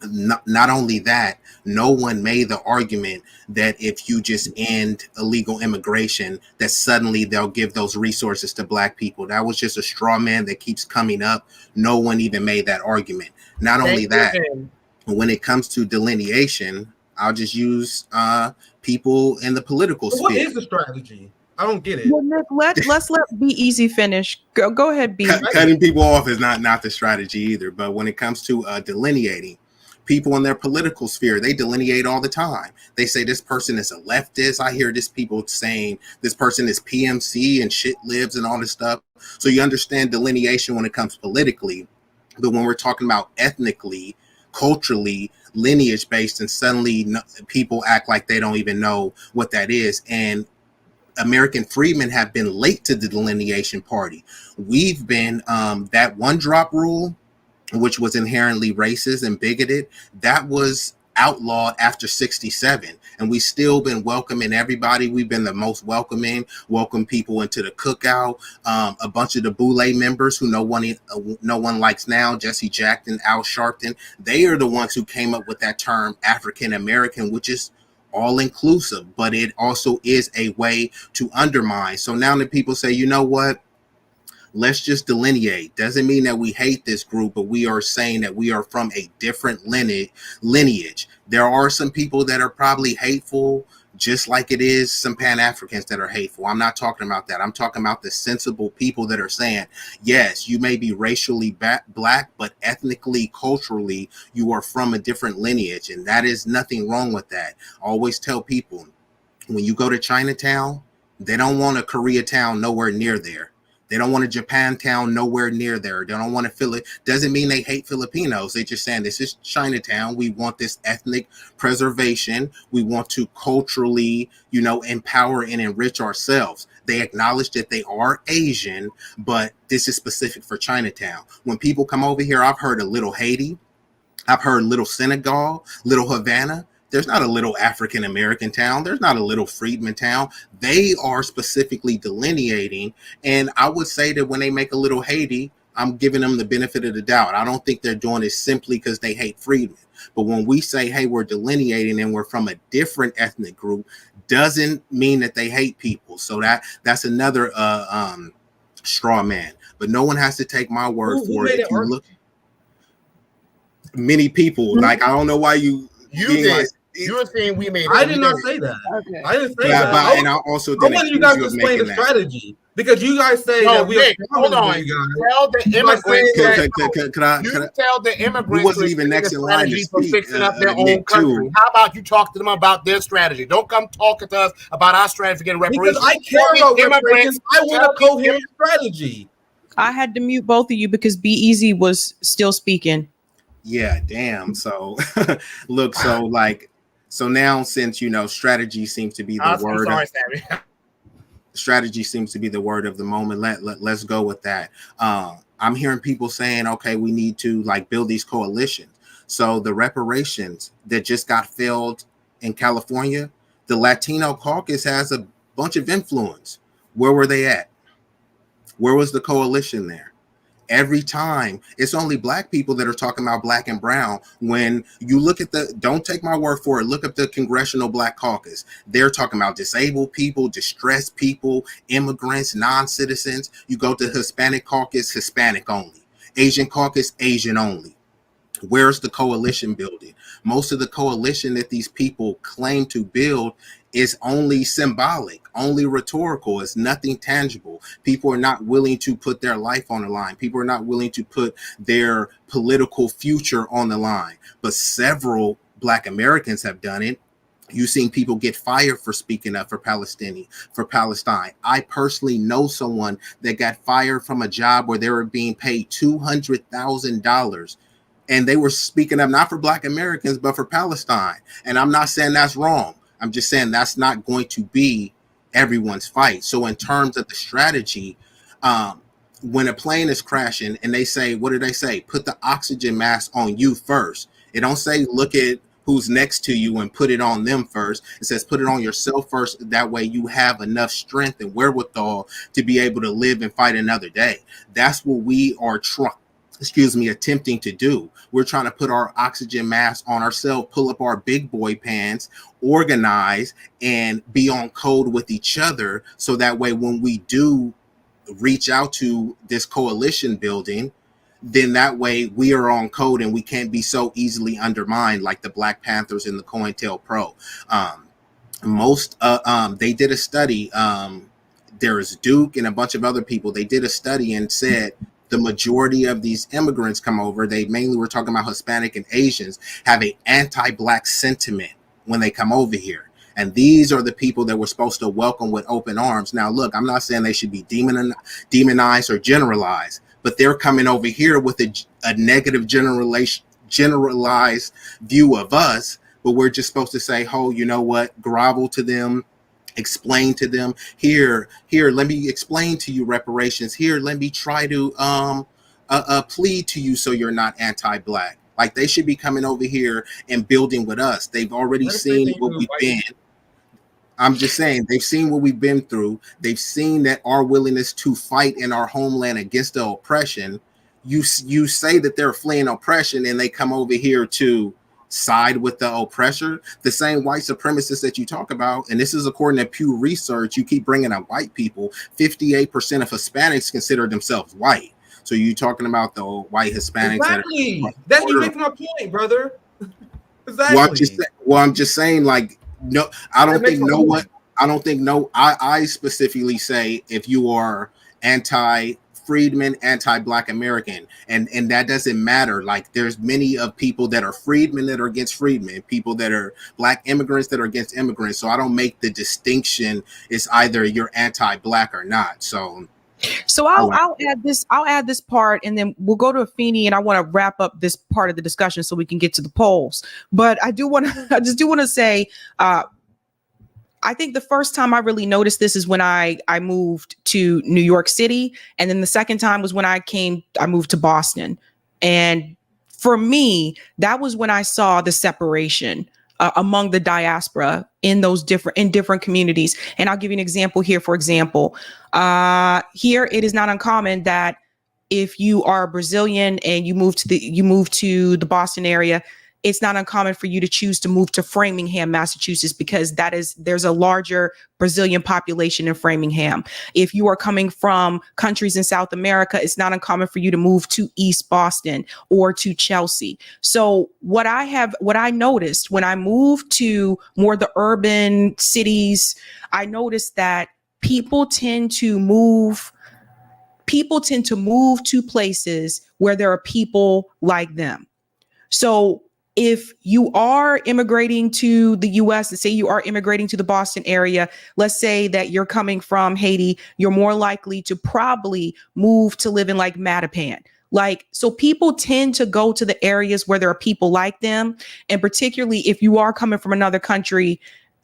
Not only that, no one made the argument that if you just end illegal immigration, that suddenly they'll give those resources to Black people. That was just a straw man that keeps coming up. No one even made that argument. Not only that, when it comes to delineation, I'll just use people in the political sphere. What is the strategy? I don't get it. Well, Nick, let's let Be Easy finish. Go ahead, B. Cutting people off is not the strategy either. But when it comes to delineating people in their political sphere, they delineate all the time. They say this person is a leftist. I hear this people saying this person is PMC and shit lives and all this stuff. So you understand delineation when it comes politically. But when we're talking about ethnically, culturally, lineage based, and suddenly people act like they don't even know what that is. And American freedmen have been late to the delineation party. We've been that one drop rule, which was inherently racist and bigoted, that was outlawed after 67, and we still been welcoming everybody. We've been the most welcoming, welcome people into the cookout. A bunch of the Boule members who no one likes now, Jesse Jackson, Al Sharpton, they are the ones who came up with that term African American, which is all inclusive, but it also is a way to undermine. So now that people say, you know what, let's just delineate. Doesn't mean that we hate this group, but we are saying that we are from a different lineage. There are some people that are probably hateful, just like it is some Pan-Africans that are hateful. I'm not talking about that. I'm talking about the sensible people that are saying, yes, you may be racially black, but ethnically, culturally, you are from a different lineage. And that is nothing wrong with that. I always tell people, when you go to Chinatown, they don't want a Koreatown nowhere near there. They don't want a Japantown nowhere near there. They don't want to doesn't mean they hate Filipinos. They're just saying this is Chinatown. We want this ethnic preservation. We want to culturally, empower and enrich ourselves. They acknowledge that they are Asian, but this is specific for Chinatown. When people come over here, I've heard a Little Haiti. I've heard Little Senegal, Little Havana. There's not a little African American town. There's not a little freedman town. They are specifically delineating. And I would say that when they make a Little Haiti, I'm giving them the benefit of the doubt. I don't think they're doing it simply because they hate freedmen. But when we say, hey, we're delineating and we're from a different ethnic group, doesn't mean that they hate people. So that's another straw man. But no one has to take my word for it. If you look, many people, like, I don't know why you did. Like, you were saying we made it. I did not say that. Okay. I didn't say that. And I also I want you guys to explain the strategy, because you guys say that we Nick, are. Hold on. Tell the immigrants. Tell the immigrants. You wasn't even next in line to for speak, fixing up their own Nick, country. too. How about you talk to them about their strategy? Don't come talking to us about our strategy for getting reparations. Because I care about reparations. I want a coherent strategy. I had to mute both of you because Be Easy was still speaking. Yeah, damn. So look, so now since strategy seems to be the word. I'm sorry, Sabby. Strategy seems to be the word of the moment. Let's go with that. I'm hearing people saying, okay, we need to build these coalitions. So the reparations that just got failed in California, the Latino caucus has a bunch of influence. Where were they at? Where was the coalition there? Every time it's only black people that are talking about black and brown. When you look at don't take my word for it, look up the Congressional Black Caucus. They're talking about disabled people, distressed people, immigrants, non-citizens. You go to Hispanic caucus, Hispanic only. Asian caucus, Asian only. Where's the coalition building? Most of the coalition that these people claim to build is only symbolic, only rhetorical. It's nothing tangible. People are not willing to put their life on the line. People are not willing to put their political future on the line. But several Black Americans have done it. You've seen people get fired for speaking up for Palestine. I personally know someone that got fired from a job where they were being paid $200,000. And they were speaking up not for Black Americans, but for Palestine. And I'm not saying that's wrong. I'm just saying that's not going to be everyone's fight. So in terms of the strategy, when a plane is crashing and they say, what do they say? Put the oxygen mask on you first. It don't say look at who's next to you and put it on them first. It says put it on yourself first. That way you have enough strength and wherewithal to be able to live and fight another day. That's what we are attempting to do. We're trying to put our oxygen mask on ourselves, pull up our big boy pants, organize, and be on code with each other. So that way, when we do reach out to this coalition building, then that way we are on code and we can't be so easily undermined like the Black Panthers and the COINTELPRO. They did a study there's Duke and a bunch of other people. They did a study and said the majority of these immigrants come over. They mainly were talking about Hispanic and Asians have an anti-Black sentiment when they come over here. And these are the people that we're supposed to welcome with open arms. Now, look, I'm not saying they should be demonized or generalized, but they're coming over here with a negative generalized view of us. But we're just supposed to say, oh, you know what, grovel to them, explain to them, here, let me explain to you reparations. Here, let me try to plead to you so you're not anti-Black. Like, they should be coming over here and building with us. They've already seen what we've been. I'm just saying, they've seen what we've been through. They've seen that our willingness to fight in our homeland against the oppression. You say that they're fleeing oppression, and they come over here to side with the oppressor. The same white supremacists that you talk about, and this is according to Pew Research, you keep bringing up white people. 58% of Hispanics consider themselves white. So you talking about the white Hispanics? Exactly. That's you make my point, brother. Exactly. I'm just saying, like, no, I don't think I specifically say if you are anti-freedman, anti-Black American, and that doesn't matter. Like, there's many of people that are freedmen that are against freedmen, people that are Black immigrants that are against immigrants. So I don't make the distinction. It's either you're anti-Black or not. So I'll add this part, and then we'll go to Afeni, and I want to wrap up this part of the discussion so we can get to the polls. But I just do want to say, I think the first time I really noticed this is when I moved to New York City, and then the second time was when I moved to Boston. And for me, that was when I saw the separation among the diaspora in different communities. And I'll give you an example here. For example, here it is not uncommon that if you are Brazilian and you move to the Boston area, it's not uncommon for you to choose to move to Framingham, Massachusetts, because there's a larger Brazilian population in Framingham. If you are coming from countries in South America, it's not uncommon for you to move to East Boston or to Chelsea. So what I noticed when I moved to more the urban cities, I noticed that people tend to move to places where there are people like them. So if you are immigrating to the US, and say you are immigrating to the Boston area, let's say that you're coming from Haiti, you're more likely to probably move to live in like Mattapan. So people tend to go to the areas where there are people like them. And particularly if you are coming from another country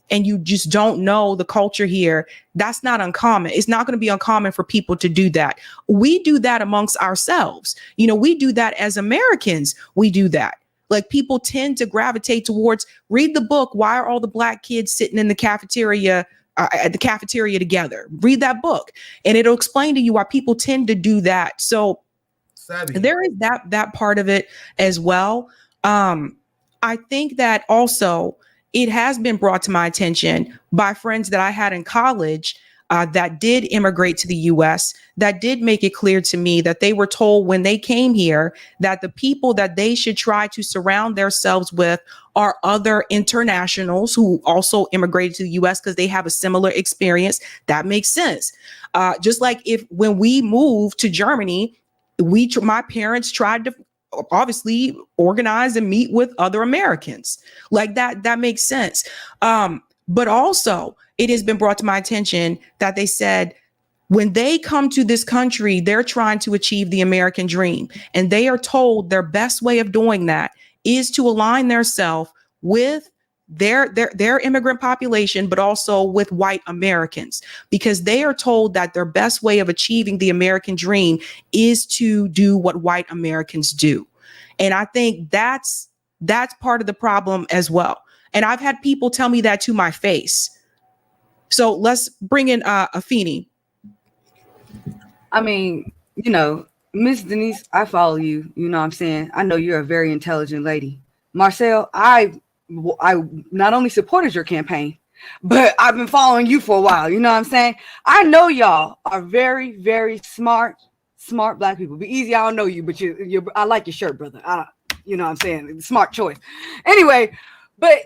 and you just don't know the culture here, that's not uncommon. It's not going to be uncommon for people to do that. We do that amongst ourselves. We do that as Americans. We do that. Like, people tend to gravitate towards, read the book, Why Are All the Black Kids Sitting in the Cafeteria at the Cafeteria Together? Read that book, and it'll explain to you why people tend to do that. So Sabby, there is that part of it as well. I think that also it has been brought to my attention by friends that I had in college that did immigrate to the US, that did make it clear to me that they were told when they came here that the people that they should try to surround themselves with are other internationals who also immigrated to the US because they have a similar experience. That makes sense. Just like when we moved to Germany, my parents tried to obviously organize and meet with other Americans. Like that makes sense. But also, it has been brought to my attention that they said when they come to this country, they're trying to achieve the American dream. And they are told their best way of doing that is to align themselves with their immigrant population, but also with white Americans, because they are told that their best way of achieving the American dream is to do what white Americans do. And I think that's part of the problem as well. And I've had people tell me that to my face. So let's bring in Afeni. I mean, Miss Denise, I follow you. You know what I'm saying? I know you're a very intelligent lady. Marcel, I not only supported your campaign, but I've been following you for a while. You know what I'm saying? I know y'all are very, very smart Black people. Be easy, I don't know you, but I like your shirt, brother. You know what I'm saying? Smart choice. Anyway, but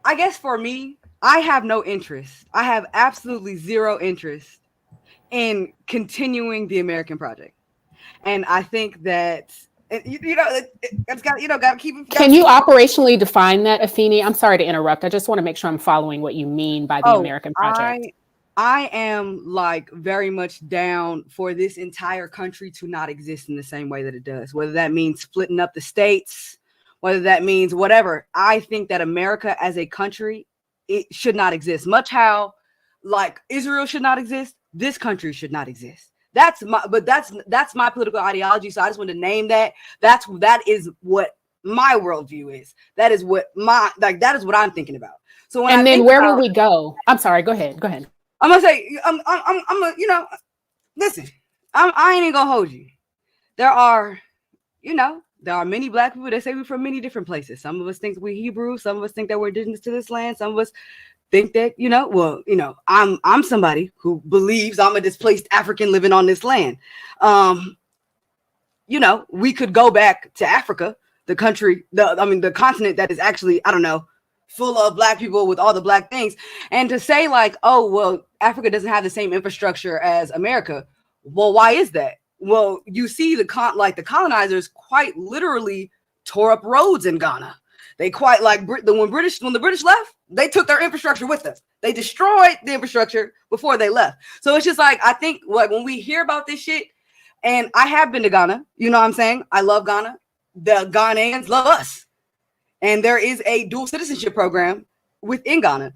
I guess for me, I have no interest. I have absolutely zero interest in continuing the American project. And I think that it's got got to keep it. Can you operationally define that, Afeni? I'm sorry to interrupt. I just want to make sure I'm following what you mean by the American project. I am like very much down for this entire country to not exist in the same way that it does, whether that means splitting up the states, whether that means whatever. I think that America as a country, it should not exist. Much how like Israel should not exist, this country should not exist. That's my political ideology. So I just want to name that. That is what my worldview is. That is what that is what I'm thinking about. So where will we go? I'm sorry. Go ahead. I'm gonna say listen. I ain't even gonna hold you. There are many Black people that say we're from many different places. Some of us think we're Hebrew. Some of us think that we're indigenous to this land. Some of us think that I'm somebody who believes I'm a displaced African living on this land. We could go back to Africa, the country, the continent that is actually, full of Black people with all the Black things, and to say like, oh well, Africa doesn't have the same infrastructure as America. Well, why is that? Well, you see the colonizers quite literally tore up roads in Ghana. They quite like when the British left, they took their infrastructure with them. They destroyed the infrastructure before they left. So it's just like, I think when we hear about this shit, and I have been to Ghana, you know what I'm saying? I love Ghana. The Ghanaians love us. And there is a dual citizenship program within Ghana.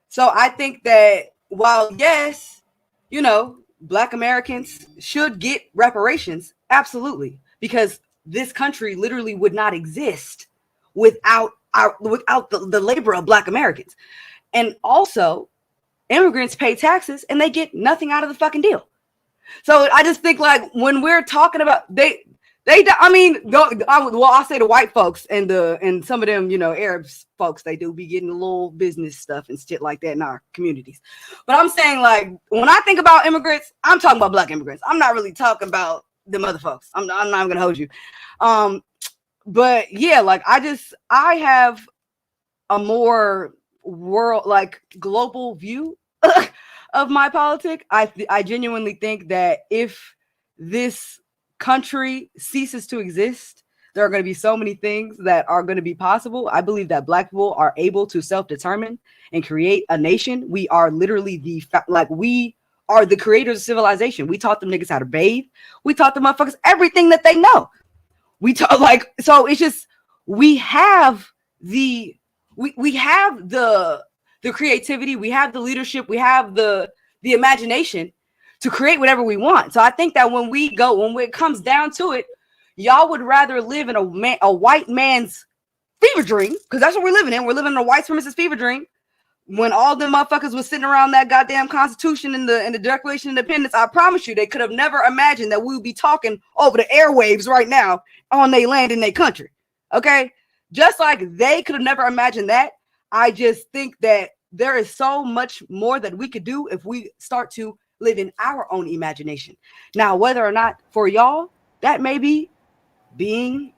So I think that while, yes, Black Americans should get reparations, absolutely, because this country literally would not exist without the labor of Black Americans. And also, immigrants pay taxes and they get nothing out of the fucking deal. So I just think like when we're talking about I'll say the white folks and some of them, Arabs folks, they do be getting a little business stuff and shit like that in our communities. But I'm saying like when I think about immigrants, I'm talking about Black immigrants. I'm not really talking about them other folks. I'm not even gonna hold you. But yeah, like I have a more global view of my politic. I genuinely think that if this country ceases to exist, there are going to be so many things that are going to be possible. I believe that Black people are able to self-determine and create a nation. We are literally we are the creators of civilization. We taught them niggas how to bathe. We taught the motherfuckers everything that they know. We taught so it's just we have the creativity, we have the leadership, we have the imagination to create whatever we want. So I think that when it comes down to it, y'all would rather live in a white man's fever dream, because that's what we're living in. We're living in a white supremacist fever dream. When all them motherfuckers was sitting around that goddamn Constitution and the Declaration of Independence, I promise you, they could have never imagined that we would be talking over the airwaves right now on their land in their country. Okay? Just like they could have never imagined that, I just think that there is so much more that we could do if we start to live in our own imagination. Now, whether or not for y'all, that may be being,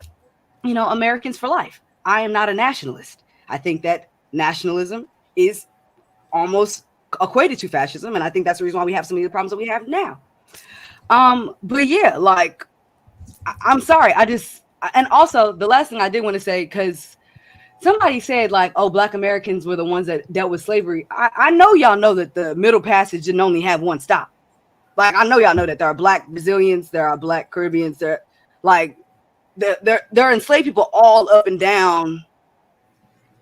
Americans for life. I am not a nationalist. I think that nationalism is almost equated to fascism. And I think that's the reason why we have so many of the problems that we have now. But yeah, like, I'm sorry. And also the last thing I did want to say, because somebody said like, oh, Black Americans were the ones that dealt with slavery. I know y'all know that the Middle Passage didn't only have one stop. Like, I know y'all know that there are Black Brazilians, there are Black Caribbeans, there are enslaved people all up and down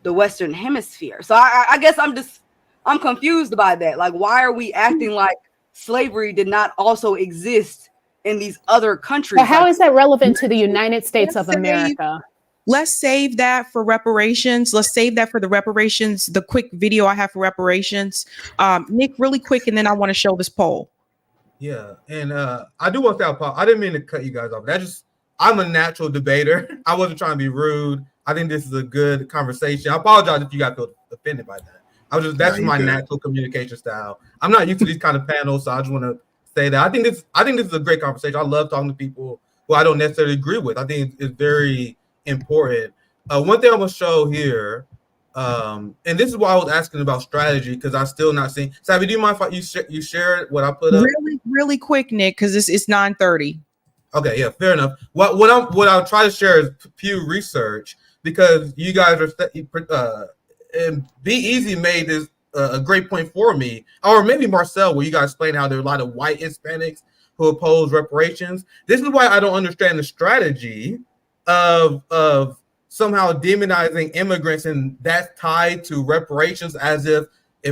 the Western Hemisphere. So I guess I'm confused by that. Like, why are we acting like slavery did not also exist in these other countries? But how is that relevant to the United States of America? Let's save that for reparations. Let's save that for the reparations, the quick video I have for reparations. Nick, really quick, and then I want to show this poll. Yeah, and I do want to say, I didn't mean to cut you guys off. I'm a natural debater. I wasn't trying to be rude. I think this is a good conversation. I apologize if you got offended by that. That's my natural communication style. I'm not used to these kind of panels, so I just want to say that I think this is a great conversation. I love talking to people who I don't necessarily agree with. I think it's very important. One thing I'm gonna show here, And this is why I was asking about strategy, because I'm still not seeing. Sabby, do you mind if you share what I put up? Really quick, Nick, because it's 9:30. Okay, yeah, fair enough. What I'll try to share is Pew Research, because you guys are and Be Easy made this a great point for me, or maybe Marcel, where you guys explain how there are a lot of white Hispanics who oppose reparations. This is why I don't understand the strategy of somehow demonizing immigrants, and that's tied to reparations, as if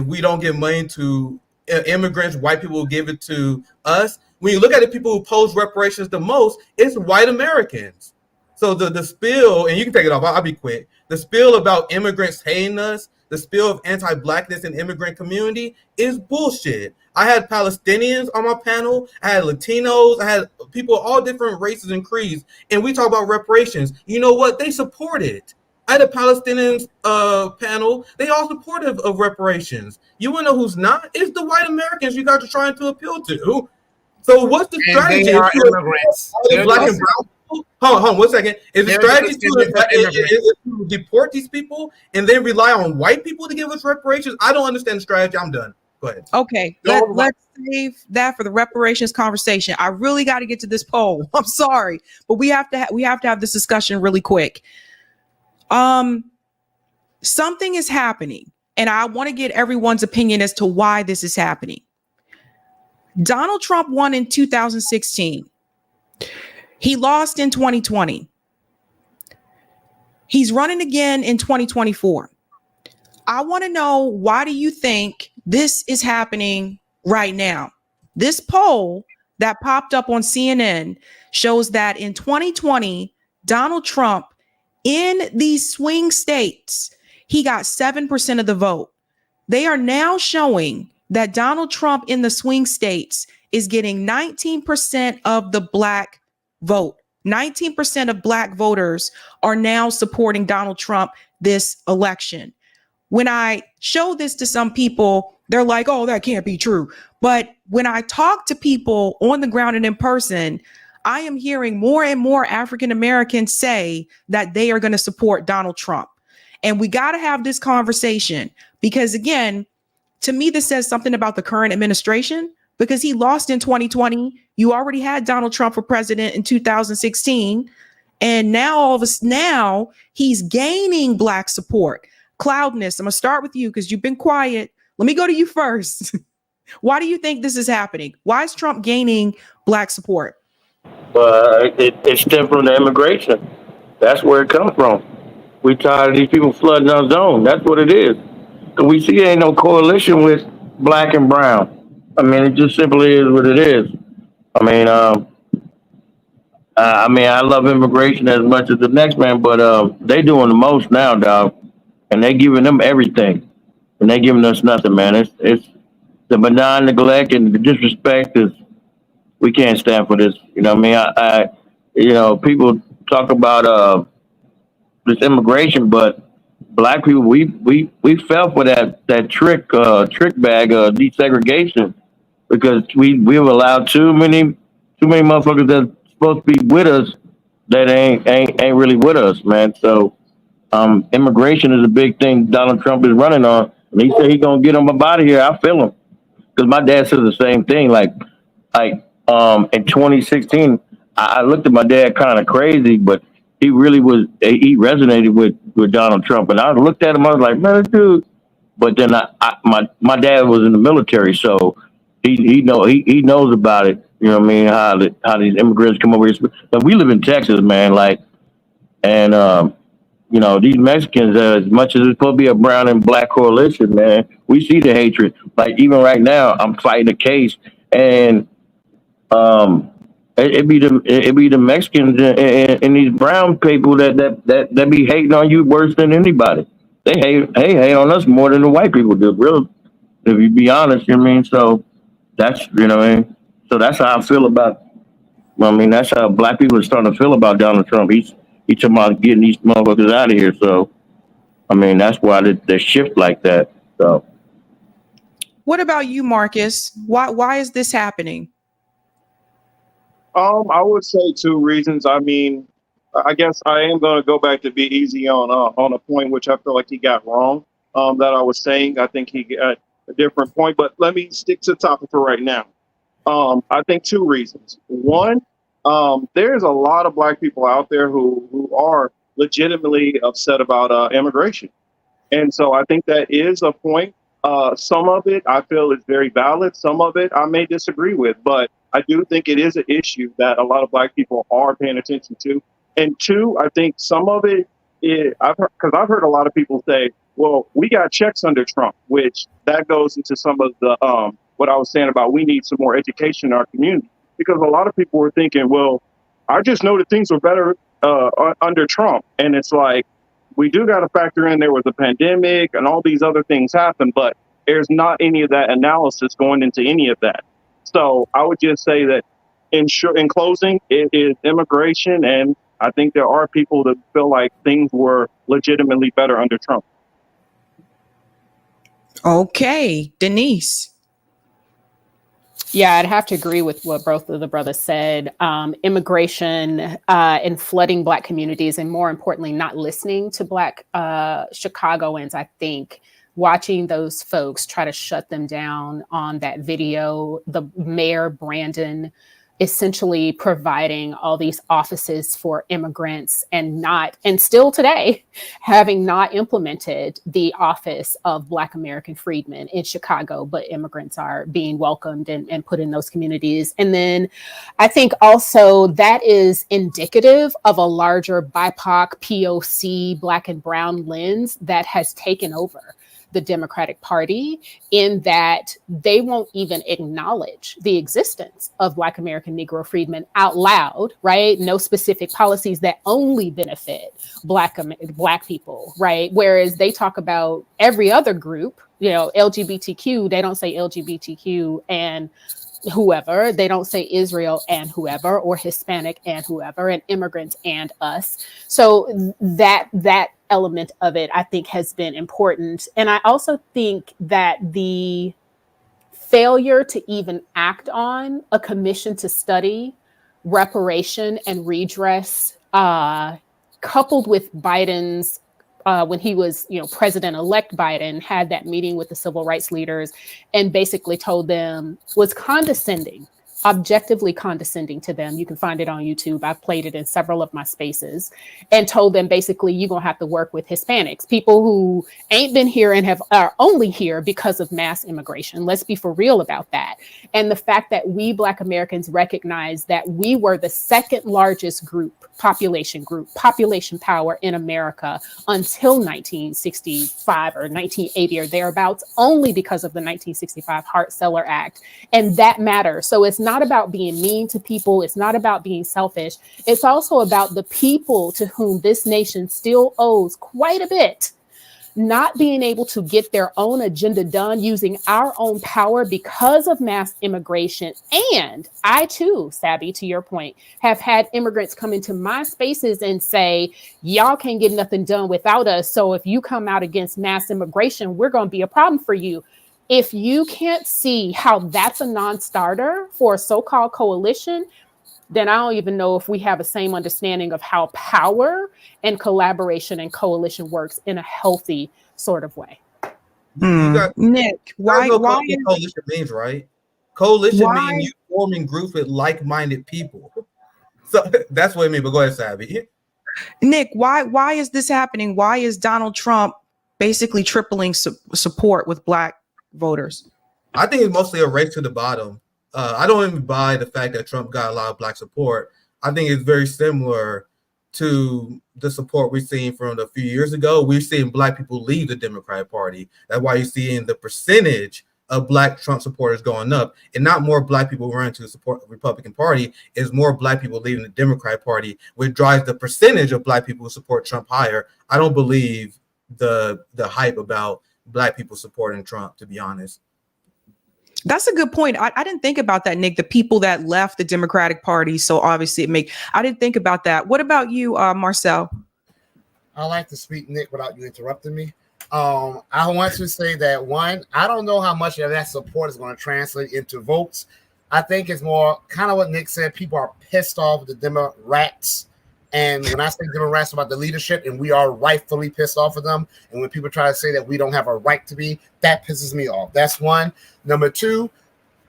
we don't give money to immigrants, white people will give it to us. When you look at the people who oppose reparations the most, it's white Americans. So the spill, and you can take it off, I'll be quick. The spill about immigrants hating us, the spill of anti-blackness in the immigrant community is bullshit. I had Palestinians on my panel, I had Latinos, I had people of all different races and creeds, and we talk about reparations. You know what? They support it. I had a Palestinians panel. They all supportive of reparations. You want to know who's not? It's the white Americans you guys are trying to appeal to. So what's the strategy? They are immigrants. Black and brown people? Hold on 1 second. Is the strategy to deport these people and then rely on white people to give us reparations? I don't understand the strategy. I'm done. Go ahead. Okay, let's save that for the reparations conversation. I really got to get to this poll. I'm sorry, but we have to have this discussion really quick. Something is happening, and I want to get everyone's opinion as to why this is happening. Donald Trump won in 2016. He lost in 2020. He's running again in 2024. I want to know, why do you think this is happening right now? This poll that popped up on CNN shows that in 2020, Donald Trump, in these swing states, he got 7% of the vote. They are now showing that Donald Trump in the swing states is getting 19% of the black vote. 19% of black voters are now supporting Donald Trump this election. When I show this to some people, they're like, oh, that can't be true. But when I talk to people on the ground and in person, I am hearing more and more African Americans say that they are going to support Donald Trump. And we got to have this conversation, because, again, to me, this says something about the current administration, because he lost in 2020. You already had Donald Trump for president in 2016. And now he's gaining black support. Cloudness, I'm going to start with you because you've been quiet. Let me go to you first. Why do you think this is happening? Why is Trump gaining black support? It stems from the immigration. That's where it comes from. We tired of these people flooding our zone. That's what it is. Because we see there ain't no coalition with black and brown. I mean, it just simply is what it is. I love immigration as much as the next man, but they doing the most now, dog. And they giving them everything. And they giving us nothing, man. It's the benign neglect and the disrespect is, we can't stand for this. You know what I mean? People talk about this immigration, but black people, we fell for that trick bag of desegregation, because we've allowed too many motherfuckers that's supposed to be with us that ain't really with us, man. So immigration is a big thing Donald Trump is running on. And he said he gonna get him up out of here. I feel him, because my dad said the same thing. Like in 2016, I looked at my dad kind of crazy, but he really was. He resonated with Donald Trump, and I looked at him. I was like, man, this dude. But then my dad was in the military, so he knows about it. You know what I mean? How these immigrants come over here. But we live in Texas, man. These Mexicans, as much as it's supposed to be a brown and black coalition, man, we see the hatred. Like, even right now, I'm fighting a case, and it be the Mexicans and these brown people that be hating on you worse than anybody. They hate on us more than the white people do. Real, if you be honest, you know what I mean. So that's what I mean. So that's how I feel about. That's how black people are starting to feel about Donald Trump. He's talking about getting these motherfuckers out of here. So that's why they shift like that. So. What about you, Marcus? Why is this happening? I would say two reasons. I guess I am going to go back to be easy on a point which I feel like he got wrong. That I was saying, I think he got a different point, but let me stick to the topic for right now. I think two reasons. One, there's a lot of black people out there who are legitimately upset about immigration. And so I think that is a point. Some of it I feel is very valid. Some of it I may disagree with, but I do think it is an issue that a lot of black people are paying attention to. And two, I think some of it is, because I've heard a lot of people say, well, we got checks under Trump, which that goes into some of the what I was saying about we need some more education in our community, because a lot of people were thinking, well, I just know that things were better under Trump. And it's like, we do got to factor in there was a pandemic and all these other things happen, but there's not any of that analysis going into any of that. So I would just say that in closing, it is immigration. And I think there are people that feel like things were legitimately better under Trump. Okay, Denise. Yeah, I'd have to agree with what both of the brothers said. Immigration and flooding Black communities, and more importantly, not listening to Black Chicagoans, I think, watching those folks try to shut them down on that video, the Mayor Brandon essentially providing all these offices for immigrants and still today having not implemented the office of Black American freedmen in Chicago, but immigrants are being welcomed and put in those communities. And then I think also that is indicative of a larger BIPOC, POC, Black and brown lens that has taken over the Democratic Party, in that they won't even acknowledge the existence of Black American Negro freedmen out loud, right? No specific policies that only benefit Black people, right? Whereas they talk about every other group, LGBTQ, they don't say LGBTQ and whoever, they don't say Israel and whoever, or Hispanic and whoever, and immigrants and us. So that element of it, I think, has been important. And I also think that the failure to even act on a commission to study reparation and redress, coupled with Biden's when he was, President-elect Biden had that meeting with the civil rights leaders and basically told them, was condescending, objectively condescending to them. You can find it on YouTube. I've played it in several of my spaces, and told them basically, you're going to have to work with Hispanics, people who ain't been here and are only here because of mass immigration. Let's be for real about that. And the fact that we Black Americans recognize that we were the second largest population power in America until 1965 or 1980 or thereabouts, only because of the 1965 Hart-Celler Act. And that matters. So it's not about being mean to people. It's not about being selfish. It's also about the people to whom this nation still owes quite a bit, not being able to get their own agenda done using our own power because of mass immigration. And I too, Sabby, to your point, have had immigrants come into my spaces and say, y'all can't get nothing done without us. So if you come out against mass immigration, we're going to be a problem for you. If you can't see how that's a non-starter for a so-called coalition, then I don't even know if we have the same understanding of how power and collaboration and coalition works in a healthy sort of way. Nick, why coalition means, right? Coalition means you forming groups with like-minded people. So that's what I mean. But go ahead, Sabby. Nick, why is this happening? Why is Donald Trump basically tripling support with Black voters? I think it's mostly a race to the bottom. I don't even buy the fact that Trump got a lot of Black support. I think it's very similar to the support we've seen from a few years ago. We've seen Black people leave the Democratic Party. That's why you're seeing the percentage of Black Trump supporters going up, and not more Black people running to support the Republican Party. Is more Black people leaving the Democratic Party, which drives the percentage of Black people who support Trump higher. I don't believe the hype about Black people supporting Trump, to be honest. That's a good point. I didn't think about that, Nick. The people that left the Democratic Party. So obviously I didn't think about that. What about you, Marcel? I like to speak, Nick, without you interrupting me. I want to say that, one, I don't know how much of that support is going to translate into votes. I think it's more kind of what Nick said. People are pissed off with the Democrats And when I say Democrats about the leadership, and we are rightfully pissed off of them, and when people try to say that we don't have a right to be, that pisses me off. That's one. Number two,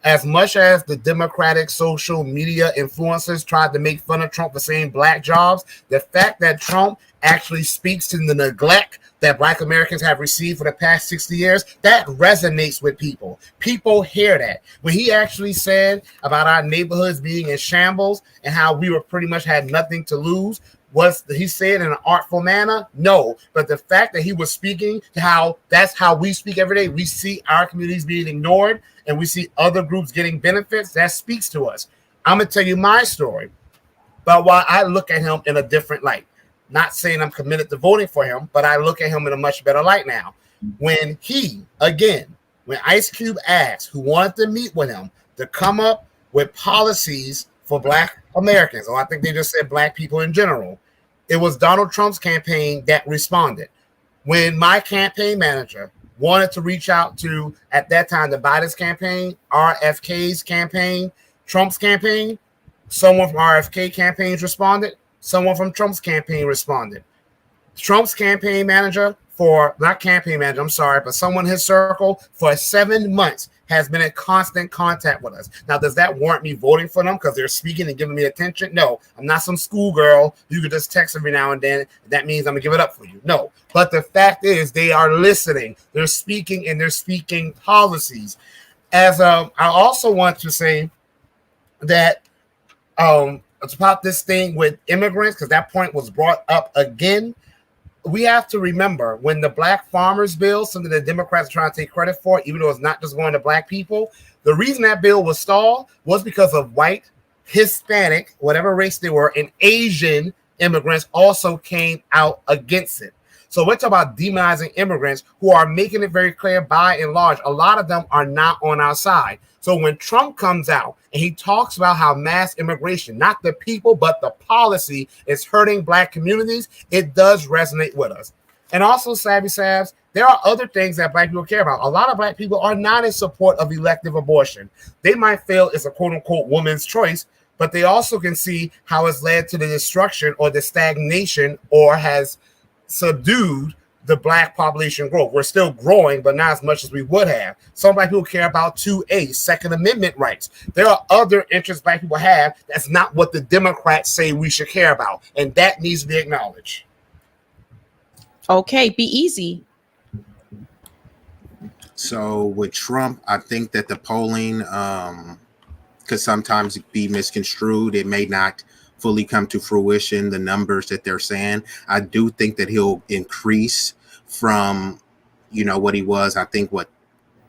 as much as the Democratic social media influencers tried to make fun of Trump for saying black jobs, the fact that Trump actually speaks to the neglect that Black Americans have received for the past 60 years, that resonates with people. People hear that. When he actually said about our neighborhoods being in shambles and how we were pretty much had nothing to lose, was he said in an artful manner? No. But the fact that he was speaking to how that's how we speak every day, we see our communities being ignored and we see other groups getting benefits, that speaks to us. I'm going to tell you my story about why I look at him in a different light. Not saying I'm committed to voting for him, but I look at him in a much better light now. When Ice Cube asked who wanted to meet with him to come up with policies for Black Americans, or I think they just said Black people in general, it was Donald Trump's campaign that responded. When my campaign manager wanted to reach out to, at that time, the Biden's campaign, RFK's campaign, Trump's campaign, someone from RFK campaigns responded. Someone from Trump's campaign responded. Trump's campaign manager but someone in his circle for 7 months has been in constant contact with us. Now, does that warrant me voting for them because they're speaking and giving me attention? No, I'm not some schoolgirl. You could just text every now and then. That means I'm going to give it up for you. No, but the fact is they are listening. They're speaking and they're speaking policies. I also want to say that it's about this thing with immigrants, because that point was brought up again. We have to remember when the Black Farmers Bill, something that Democrats are trying to take credit for, even though it's not just going to Black people, the reason that bill was stalled was because of white, Hispanic, whatever race they were, and Asian immigrants also came out against it. So we're talking about demonizing immigrants who are making it very clear, by and large, a lot of them are not on our side. So when Trump comes out and he talks about how mass immigration, not the people, but the policy is hurting Black communities, it does resonate with us. And also, Sabby Sabs, there are other things that Black people care about. A lot of Black people are not in support of elective abortion. They might feel it's a quote unquote woman's choice, but they also can see how it's led to the destruction or the stagnation or has subdued the Black population growth. We're still growing, but not as much as we would have. Some Black people care about 2A, Second Amendment rights. There are other interests Black people have that's not what the Democrats say we should care about, and that needs to be acknowledged. Okay, be easy. So with Trump, I think that the polling could sometimes be misconstrued. It may not fully come to fruition, the numbers that they're saying. I do think that he'll increase from, what he was. I think, what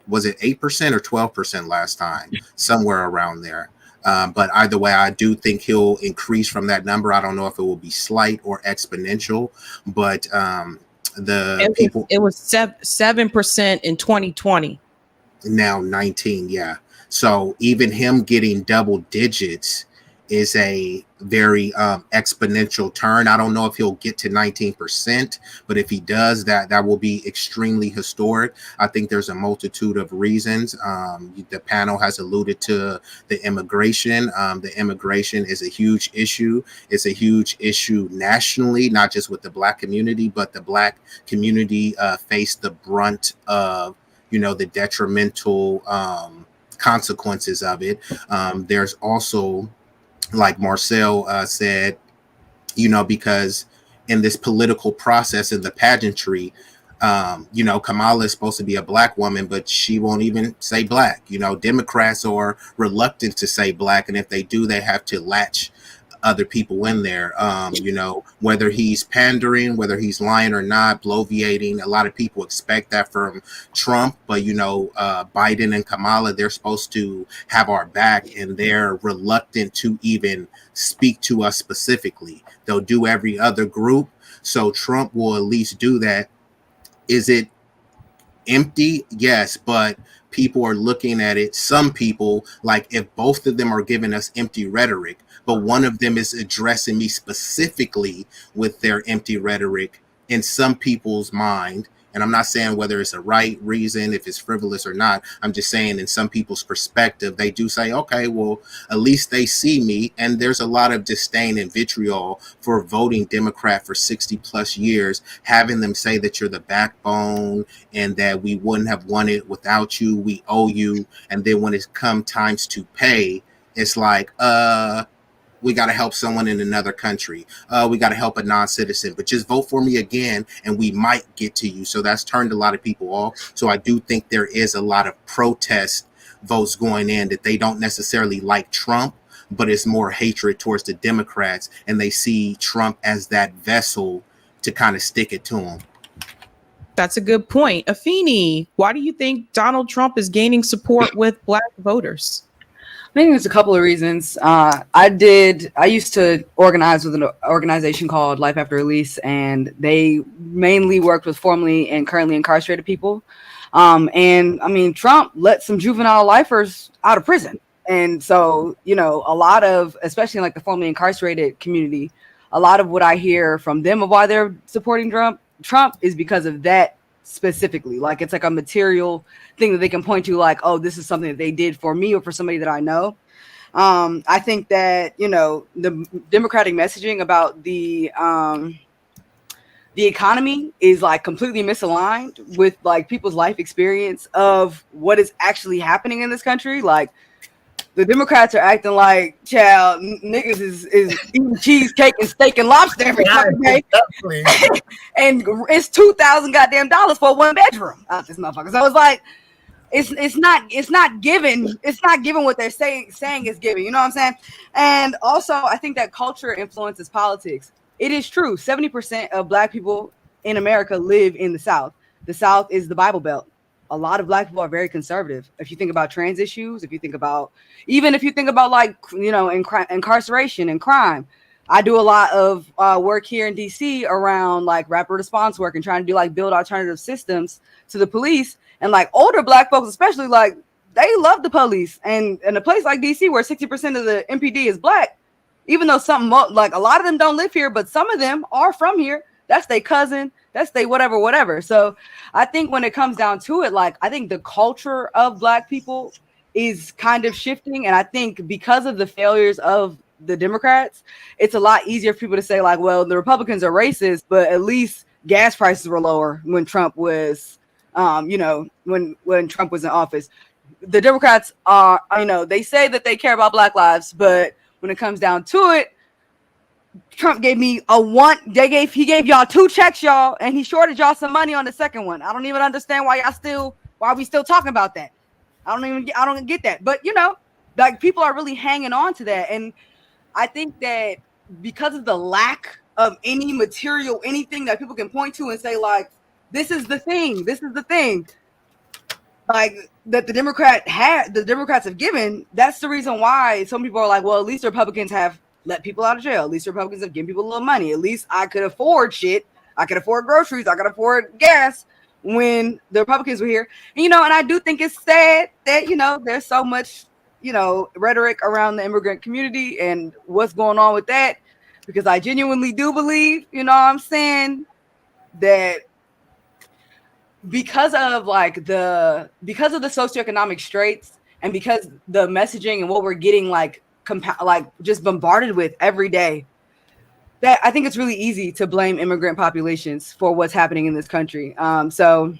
was it, 8% or 12% last time, somewhere around there. But either way, I do think he'll increase from that number. I don't know if it will be slight or exponential, but it was 7% in 2020. Now 19, yeah. So even him getting double digits is a very exponential turn. I don't know if he'll get to 19%, but if he does, that will be extremely historic. I think there's a multitude of reasons. The panel has alluded to the immigration. The immigration is a huge issue. It's a huge issue nationally, not just with the Black community, but the Black community face the brunt of, the detrimental consequences of it. There's also, like Marcel said, because in this political process, in the pageantry, Kamala is supposed to be a Black woman, but she won't even say Black. Democrats are reluctant to say Black, and if they do, they have to latch other people in there. Whether he's pandering, whether he's lying or not, bloviating, a lot of people expect that from Trump, but Biden and Kamala, they're supposed to have our back, and they're reluctant to even speak to us specifically. They'll do every other group, so Trump will at least do that. Is it empty? Yes, but people are looking at it. Some people, like, if both of them are giving us empty rhetoric, but one of them is addressing me specifically with their empty rhetoric, in some people's mind, And I'm not saying whether it's a right reason, if it's frivolous or not. I'm just saying in some people's perspective, they do say, okay, well, at least they see me. And there's a lot of disdain and vitriol for voting Democrat for 60 plus years, having them say that you're the backbone and that we wouldn't have won it without you, we owe you. And then when it comes times to pay, it's like, we got to help someone in another country. We got to help a non-citizen, but just vote for me again and we might get to you. So that's turned a lot of people off. So I do think there is a lot of protest votes going in that they don't necessarily like Trump, but it's more hatred towards the Democrats. And they see Trump as that vessel to kind of stick it to them. That's a good point. Afeni, why do you think Donald Trump is gaining support with Black voters? I think there's a couple of reasons. I used to organize with an organization called Life After Release, and they mainly worked with formerly and currently incarcerated people. And I mean, Trump let some juvenile lifers out of prison. And so, you know, a lot of, especially in like the formerly incarcerated community, a lot of what I hear from them of why they're supporting Trump is because of that specifically. Like it's like a material thing that they can point to, like, oh, this is something that they did for me or for somebody that I know. I think that, you know, the Democratic messaging about the economy is like completely misaligned with like people's life experience of what is actually happening in this country. Like the Democrats are acting like, child, niggas is eating cheesecake and steak and lobster every fucking day. And it's $2,000 goddamn dollars for one bedroom out this motherfucker. So it's like, it's not given what they're saying is given. You know what I'm saying? And also I think that culture influences politics. It is true. 70% of Black people in America live in the South. The South is the Bible Belt. A lot of Black people are very conservative. If you think about trans issues, if you think about like, you know, incarceration and crime. I do a lot of work here in DC around like rapid response work and trying to do like build alternative systems to the police. And like older Black folks, especially, like they love the police. And in a place like DC where 60% of the MPD is Black, even though like a lot of them don't live here, but some of them are from here. That's their cousin. That's their whatever. So I think when it comes down to it, like I think the culture of Black people is kind of shifting. And I think because of the failures of the Democrats, it's a lot easier for people to say like, well, the Republicans are racist, but at least gas prices were lower when Trump was, you know, when Trump was in office. The Democrats are, you know, they say that they care about Black lives, but when it comes down to it, Trump gave me he gave y'all 2 checks, y'all, and he shorted y'all some money on the second one. I don't even understand why we still talking about that. I don't get that. But you know, like people are really hanging on to that. And I think that because of the lack of any material, anything that people can point to and say, like, this is the thing, like that the Democrats have given, that's the reason why some people are like, well, at least the Republicans have let people out of jail. At least the Republicans have given people a little money. At least I could afford shit. I could afford groceries. I could afford gas when the Republicans were here. And, you know, and I do think it's sad that, you know, there's so much, you know, rhetoric around the immigrant community and what's going on with that, because I genuinely do believe, you know what I'm saying, that because of the socioeconomic straits and because the messaging and what we're getting like just bombarded with every day, that I think it's really easy to blame immigrant populations for what's happening in this country. So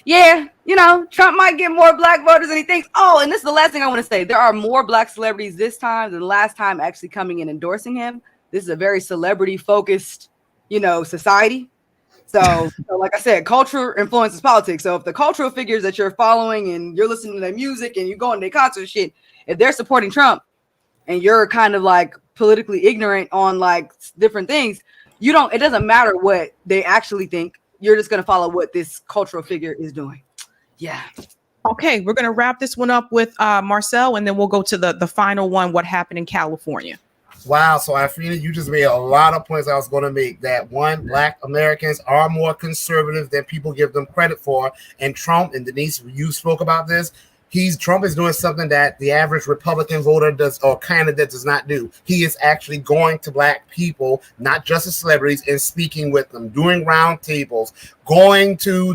yeah, you know, Trump might get more Black voters than he thinks. Oh, and this is the last thing I want to say. There are more Black celebrities this time than last time actually coming and endorsing him. This is a very celebrity focused, you know, society. So like I said, culture influences politics. So if the cultural figures that you're following and you're listening to their music and you're going to their concert shit, if they're supporting Trump and you're kind of like politically ignorant on like different things, it doesn't matter what they actually think. You're just going to follow what this cultural figure is doing. Yeah. Okay, we're going to wrap this one up with Marcel, and then we'll go to the final one, what happened in California. Wow, so Afina, you just made a lot of points I was going to make. That one, Black Americans are more conservative than people give them credit for. And Trump and Denise, you spoke about this. Trump is doing something that the average Republican voter does or candidate does not do. He is actually going to black people, not just the celebrities, and speaking with them, doing round tables, going to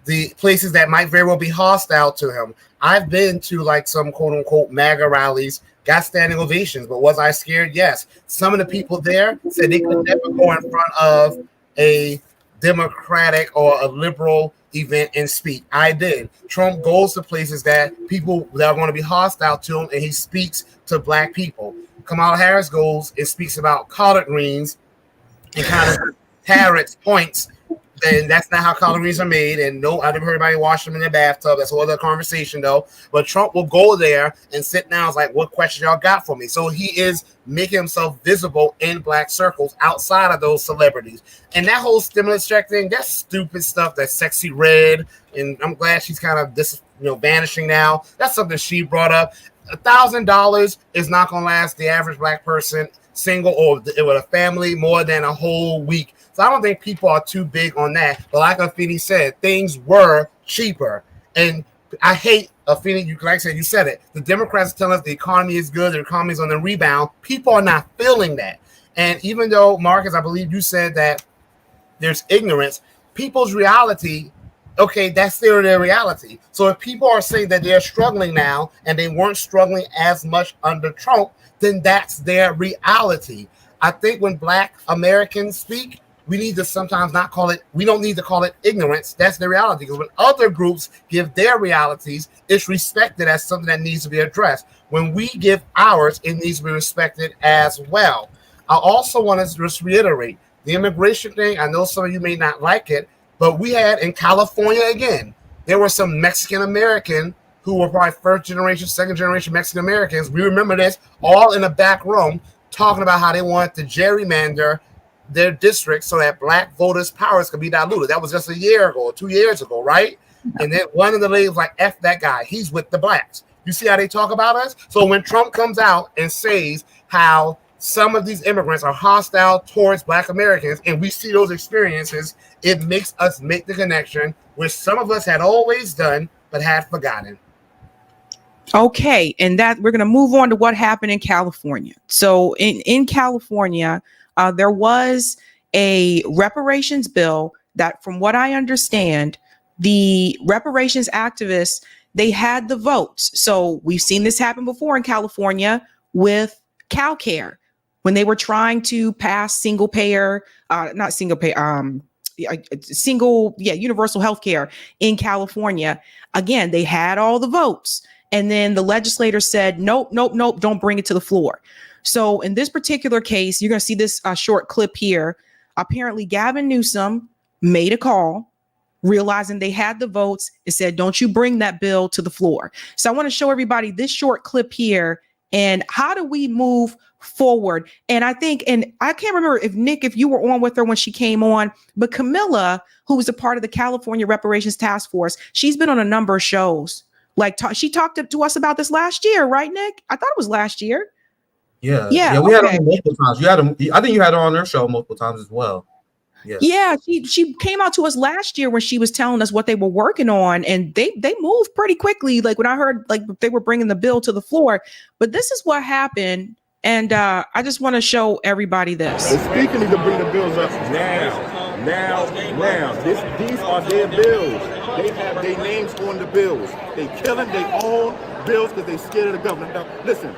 the places that might very well be hostile to him. I've been to like some quote unquote MAGA rallies, got standing ovations, but was I scared? Yes. Some of the people there said they could never go in front of a Democratic or a liberal event and speak. I did. Trump goes to places that people that are going to be hostile to him, and he speaks to black people. Kamala Harris goes and speaks about collard greens and kind of parrots points. And that's not how collard greens are made. And no, I never heard anybody wash them in their bathtub. That's a whole other conversation, though. But Trump will go there and sit down. It's like, what question y'all got for me? So he is making himself visible in black circles outside of those celebrities. And that whole stimulus check thing, that's stupid stuff. That's Sexy Red. And I'm glad she's kind of vanishing now. That's something she brought up. $1,000 is not going to last the average black person, single or with a family, more than a whole week. So I don't think people are too big on that. But like Afeni said, things were cheaper. And I hate Afeni, like I said, you said it. The Democrats tell us the economy is good, the economy is on the rebound. People are not feeling that. And even though, Marcus, I believe you said that there's ignorance, people's reality, okay, that's their reality. So if people are saying that they're struggling now and they weren't struggling as much under Trump, then that's their reality. I think when black Americans speak, we need to sometimes we don't need to call it ignorance. That's the reality. Because when other groups give their realities, it's respected as something that needs to be addressed. When we give ours, it needs to be respected as well. I also want to just reiterate the immigration thing. I know some of you may not like it, but we had in California again, there were some Mexican American who were probably first generation, second generation Mexican Americans. We remember this all in the back room talking about how they wanted to gerrymander their districts so that black voters' powers could be diluted. That was just a year ago or 2 years ago, right? And then one of the ladies was like, F that guy. He's with the blacks. You see how they talk about us? So when Trump comes out and says how some of these immigrants are hostile towards black Americans, and we see those experiences, it makes us make the connection, which some of us had always done, but had forgotten. Okay, and that we're going to move on to what happened in California. So in California, there was a reparations bill that, from what I understand, the reparations activists, they had the votes. So we've seen this happen before in California with CalCare when they were trying to pass universal health care in California. Again, they had all the votes. And then the legislators said, nope, don't bring it to the floor. So in this particular case, you're going to see this short clip here. Apparently, Gavin Newsom made a call, realizing they had the votes, and said, don't you bring that bill to the floor. So I want to show everybody this short clip here. And how do we move forward? And I think, and I can't remember if you were on with her when she came on, but Camilla, who was a part of the California Reparations Task Force, she's been on a number of shows. Like she talked to us about this last year, right, Nick? I thought it was last year. Yeah. We had her on multiple times. I think you had her on her show multiple times as well. Yeah, she came out to us last year when she was telling us what they were working on, and they moved pretty quickly. Like when I heard like they were bringing the bill to the floor, but this is what happened, and I just want to show everybody this. The speaker needs to bring the bills up now. These are their bills. They have their names on the bills. They killing their own bills because they scared of the government. Now, listen,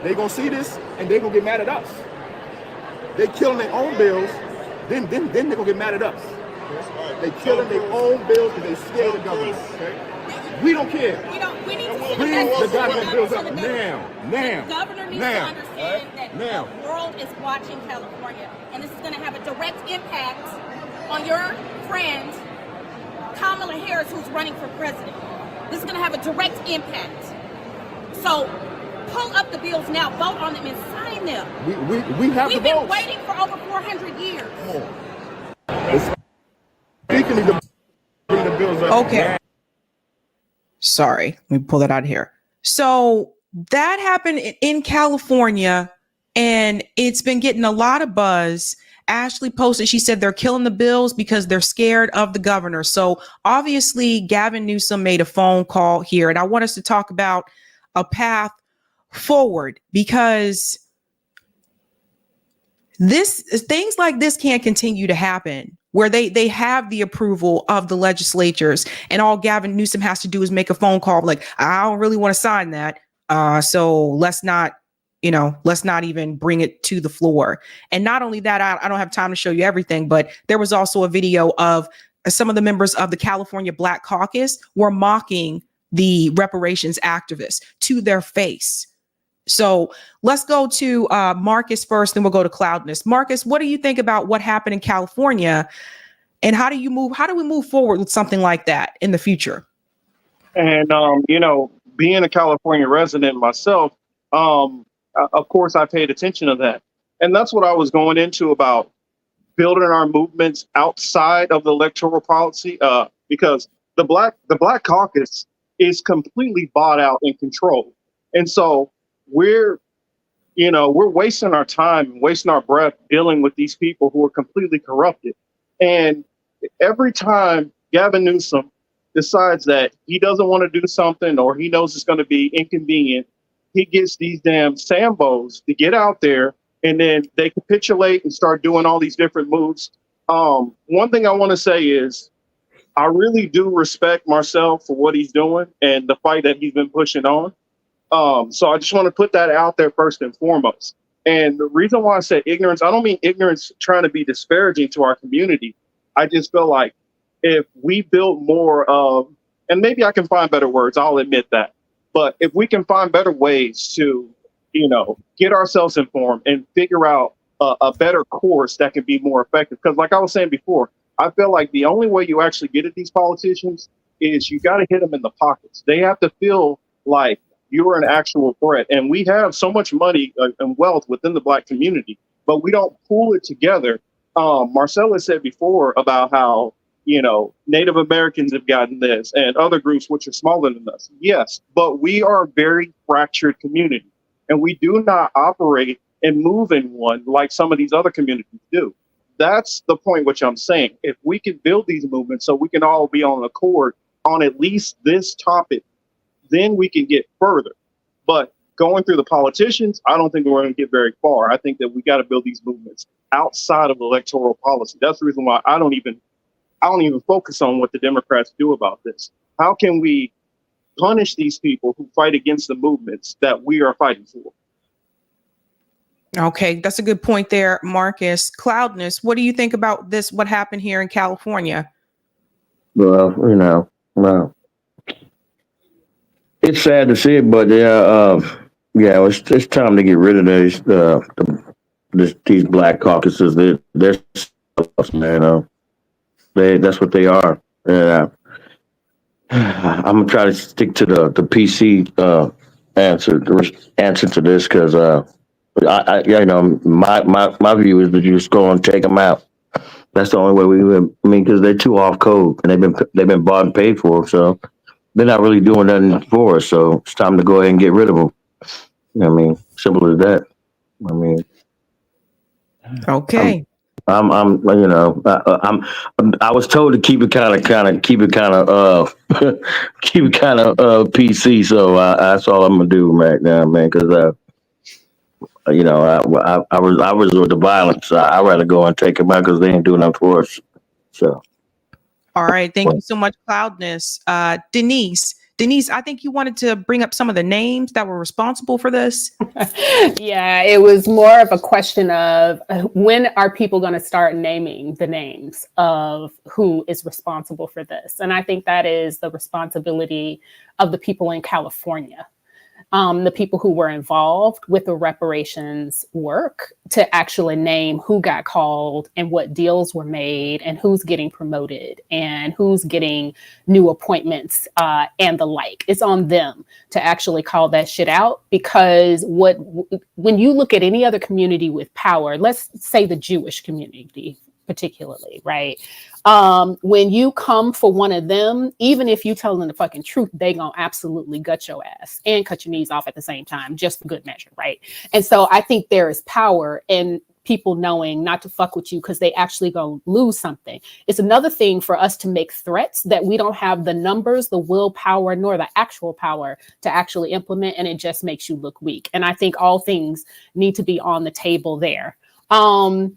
they gonna see this and they gonna get mad at us. They killing their own bills. Then they're gonna get mad at us. They killing their own bills because they scared of the government. Okay? We don't care. We need to bring the goddamn bills up now. The governor needs to understand that the world is watching California, and this is going to have a direct impact on your friend Kamala Harris, who's running for president. This is going to have a direct impact. So pull up the bills now, vote on them, and sign them. We have We've been waiting for over 400 years. Speaking need to bring the bills up. Okay. Sorry, let me pull that out of here. So that happened in California, and it's been getting a lot of buzz Ashley posted, she said they're killing the bills because they're scared of the governor. So obviously Gavin Newsom made a phone call here, and I want us to talk about a path forward, because things like this can't continue to happen, where they have the approval of the legislatures, and all Gavin Newsom has to do is make a phone call like, I don't really want to sign that. So let's not even bring it to the floor. And not only that, I don't have time to show you everything, but there was also a video of some of the members of the California Black Caucus were mocking the reparations activists to their face. So let's go to Marcus first, then we'll go to Cloudness. Marcus, what do you think about what happened in California, and how do we move forward with something like that in the future? And, being a California resident myself, of course, I paid attention to that. And that's what I was going into about building our movements outside of the electoral policy, because the Black Caucus is completely bought out and controlled. And so we're wasting our time and wasting our breath dealing with these people who are completely corrupted. And every time Gavin Newsom decides that he doesn't want to do something, or he knows it's going to be inconvenient, he gets these damn Sambos to get out there, and then they capitulate and start doing all these different moves. One thing I want to say is I really do respect Marcel for what he's doing and the fight that he's been pushing on. So I just want to put that out there first and foremost. And the reason why I said ignorance, I don't mean ignorance trying to be disparaging to our community. I just feel like if we build more of, and maybe I can find better words, I'll admit that. But if we can find better ways to, get ourselves informed and figure out a better course that can be more effective. Because like I was saying before, I feel like the only way you actually get at these politicians is you got to hit them in the pockets. They have to feel like you're an actual threat. And we have so much money and wealth within the Black community, but we don't pool it together. Marcella said before about how, Native Americans have gotten this and other groups which are smaller than us. Yes, but we are a very fractured community, and we do not operate and move in one like some of these other communities do. That's the point which I'm saying. If we can build these movements so we can all be on accord on at least this topic, then we can get further. But going through the politicians, I don't think we're going to get very far. I think that we got to build these movements outside of electoral policy. That's the reason why I don't even focus on what the Democrats do about this. How can we punish these people who fight against the movements that we are fighting for? Okay, that's a good point there, Marcus. Cloudness, what do you think about this? What happened here in California? Well, it's sad to see it, but it's time to get rid of these Black caucuses. They're man. That's what they are. I'm gonna try to stick to the PC answer to this, because my view is that you just go and take them out. That's the only way because they're too off code, and they've been bought and paid for, so they're not really doing nothing for us. So it's time to go ahead and get rid of them. Simple as that. Okay. I was told to keep it kind of PC. So that's all I'm gonna do right now, man. Because I resort to violence. I'd rather go and take them out because they ain't doing nothing for us. So. All right. Thank you so much, Cloudness. Denise, I think you wanted to bring up some of the names that were responsible for this. Yeah, it was more of a question of when are people going to start naming the names of who is responsible for this? And I think that is the responsibility of the people in California. The people who were involved with the reparations work to actually name who got called and what deals were made and who's getting promoted and who's getting new appointments and the like. It's on them to actually call that shit out, because when you look at any other community with power, let's say the Jewish community particularly, right? When you come for one of them, even if you tell them the fucking truth, they gonna absolutely gut your ass and cut your knees off at the same time, just for good measure, right? And so I think there is power, and people knowing not to fuck with you because they actually gonna lose something. It's another thing for us to make threats that we don't have the numbers, the willpower, nor the actual power to actually implement, and it just makes you look weak. And I think all things need to be on the table there. And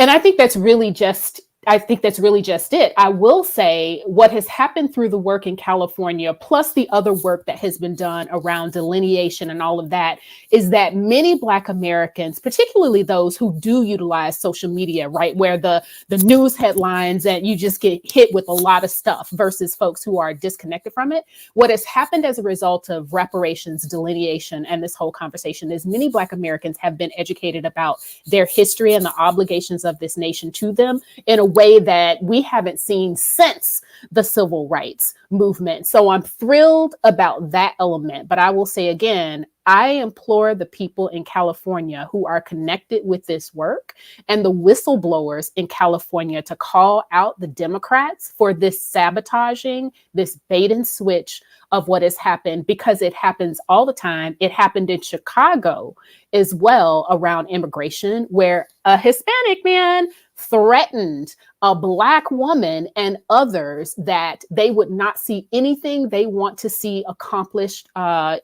I think that's really just it. I will say what has happened through the work in California, plus the other work that has been done around delineation and all of that, is that many Black Americans, particularly those who do utilize social media, right, where the news headlines and you just get hit with a lot of stuff versus folks who are disconnected from it. What has happened as a result of reparations, delineation, and this whole conversation is many Black Americans have been educated about their history and the obligations of this nation to them in a way that we haven't seen since the civil rights movement. So I'm thrilled about that element. But I will say again, I implore the people in California who are connected with this work and the whistleblowers in California to call out the Democrats for this sabotaging, this bait and switch of what has happened, because it happens all the time. It happened in Chicago as well around immigration, where a Hispanic man threatened a Black woman and others that they would not see anything they want to see accomplished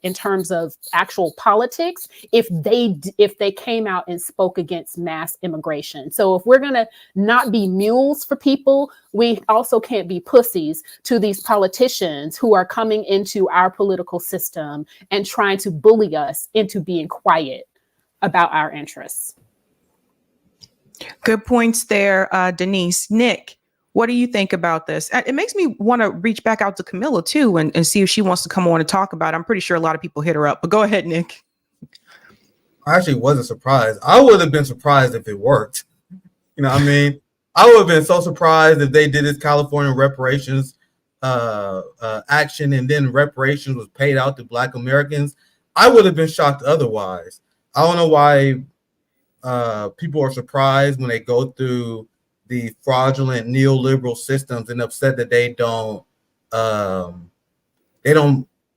in terms of actual politics if they came out and spoke against mass immigration. So if we're gonna not be mules for people, we also can't be pussies to these politicians who are coming into our political system and trying to bully us into being quiet about our interests. Good points there, Denise. Nick, what do you think about this? It makes me want to reach back out to Camilla too and see if she wants to come on and talk about it. I'm pretty sure a lot of people hit her up, but go ahead, Nick. I actually wasn't surprised. I would have been surprised if it worked. You know what I mean? I would have been so surprised if they did this California reparations action and then reparations was paid out to Black Americans. I would have been shocked otherwise. I don't know why people are surprised when they go through the fraudulent neoliberal systems and upset that they don't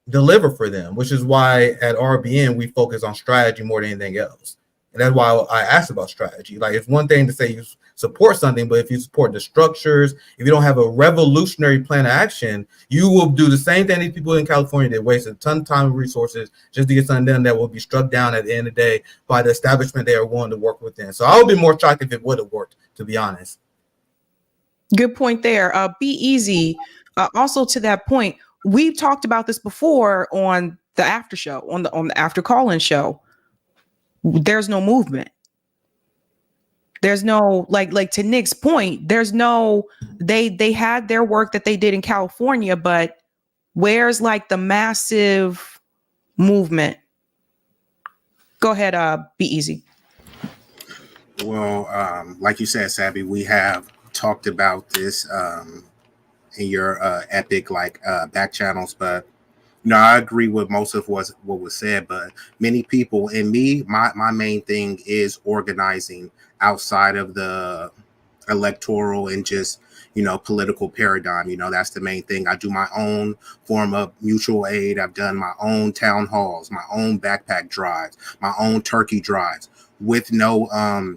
deliver for them, which is why at RBN we focus on strategy more than anything else. And that's why I asked about strategy. Like, it's one thing to say you support something, but if you support the structures, if you don't have a revolutionary plan of action, you will do the same thing these people in California did, waste a ton of time and resources just to get something done that will be struck down at the end of the day by the establishment they are willing to work within. So I would be more shocked if it would have worked, to be honest. Good point there. Be easy. Also to that point, we've talked about this before on the after show, on the after call-in show. There's no movement. There's no, like to Nick's point, there's no, they had their work that they did in California, but where's like the massive movement? Go ahead, be easy. Well, like you said, Sabby, we have talked about this in your epic back channels, but no, I agree with most of what was said, but many people, and me, my main thing is organizing outside of the electoral and just, political paradigm. That's the main thing. I do my own form of mutual aid. I've done my own town halls, my own backpack drives, my own turkey drives with no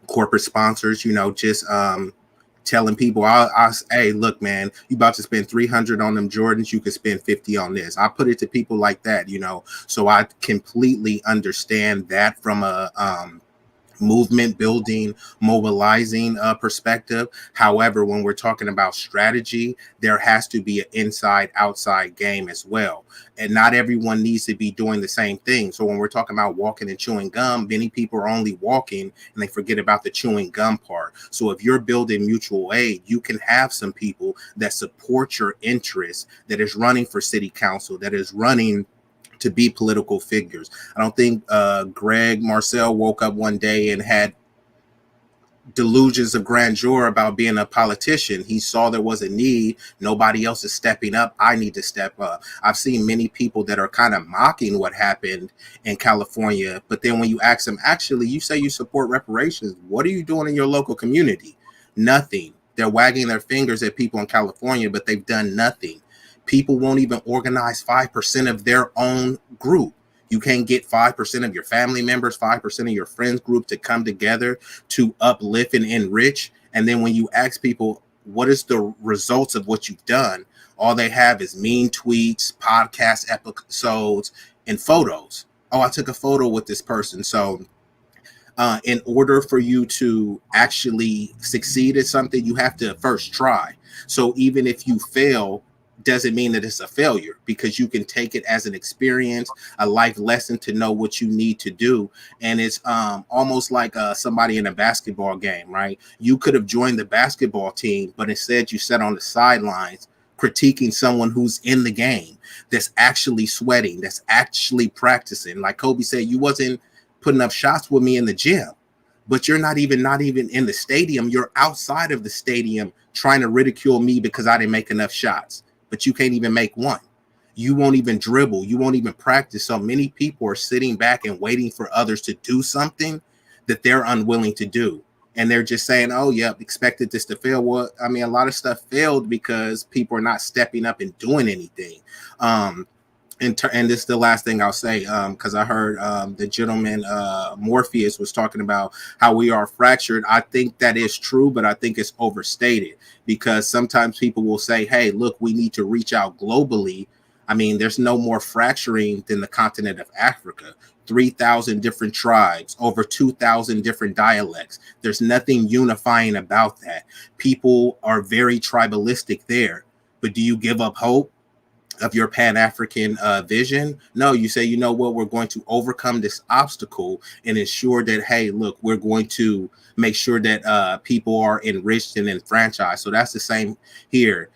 corporate sponsors, just telling people, hey, look, man, you about to spend $300 on them Jordans, you could spend $50 on this. I put it to people like that, so I completely understand that from a movement building, mobilizing perspective. However, when we're talking about strategy, there has to be an inside outside game as well. And not everyone needs to be doing the same thing. So when we're talking about walking and chewing gum, many people are only walking and they forget about the chewing gum part. So if you're building mutual aid, you can have some people that support your interests, that is running for city council, that is running to be political figures. I don't think Greg Marcel woke up one day and had delusions of grandeur about being a politician. He saw there was a need. Nobody else is stepping up. I need to step up. I've seen many people that are kind of mocking what happened in California, but then when you ask them, actually, you say you support reparations. What are you doing in your local community? Nothing. They're wagging their fingers at people in California, but they've done nothing. People won't even organize 5% of their own group. You can't get 5% of your family members, 5% of your friends group to come together to uplift and enrich. And then when you ask people, what is the results of what you've done? All they have is mean tweets, podcast episodes, and photos. Oh, I took a photo with this person. So in order for you to actually succeed at something, you have to first try. So even if you fail, doesn't mean that it's a failure, because you can take it as an experience, a life lesson to know what you need to do. And it's almost like somebody in a basketball game, right? You could have joined the basketball team, but instead you sat on the sidelines critiquing someone who's in the game, that's actually sweating, that's actually practicing. Like Kobe said, you wasn't putting up shots with me in the gym, but you're not even in the stadium. You're outside of the stadium trying to ridicule me because I didn't make enough shots. But you can't even make one. You won't even dribble. You won't even practice. So many people are sitting back and waiting for others to do something that they're unwilling to do. And they're just saying, oh, yeah, expected this to fail. Well, I mean, a lot of stuff failed because people are not stepping up and doing anything. And this is the last thing I'll say, because I heard the gentleman Morpheus was talking about how we are fractured. I think that is true, but I think it's overstated, because sometimes people will say, hey, look, we need to reach out globally. I mean, there's no more fracturing than the continent of Africa. 3,000 different tribes, over 2,000 different dialects. There's nothing unifying about that. People are very tribalistic there. But do you give up hope of your Pan-African vision? No, you say, you know what, we're going to overcome this obstacle and ensure that, hey, look, we're going to make sure that people are enriched and enfranchised. So that's the same here.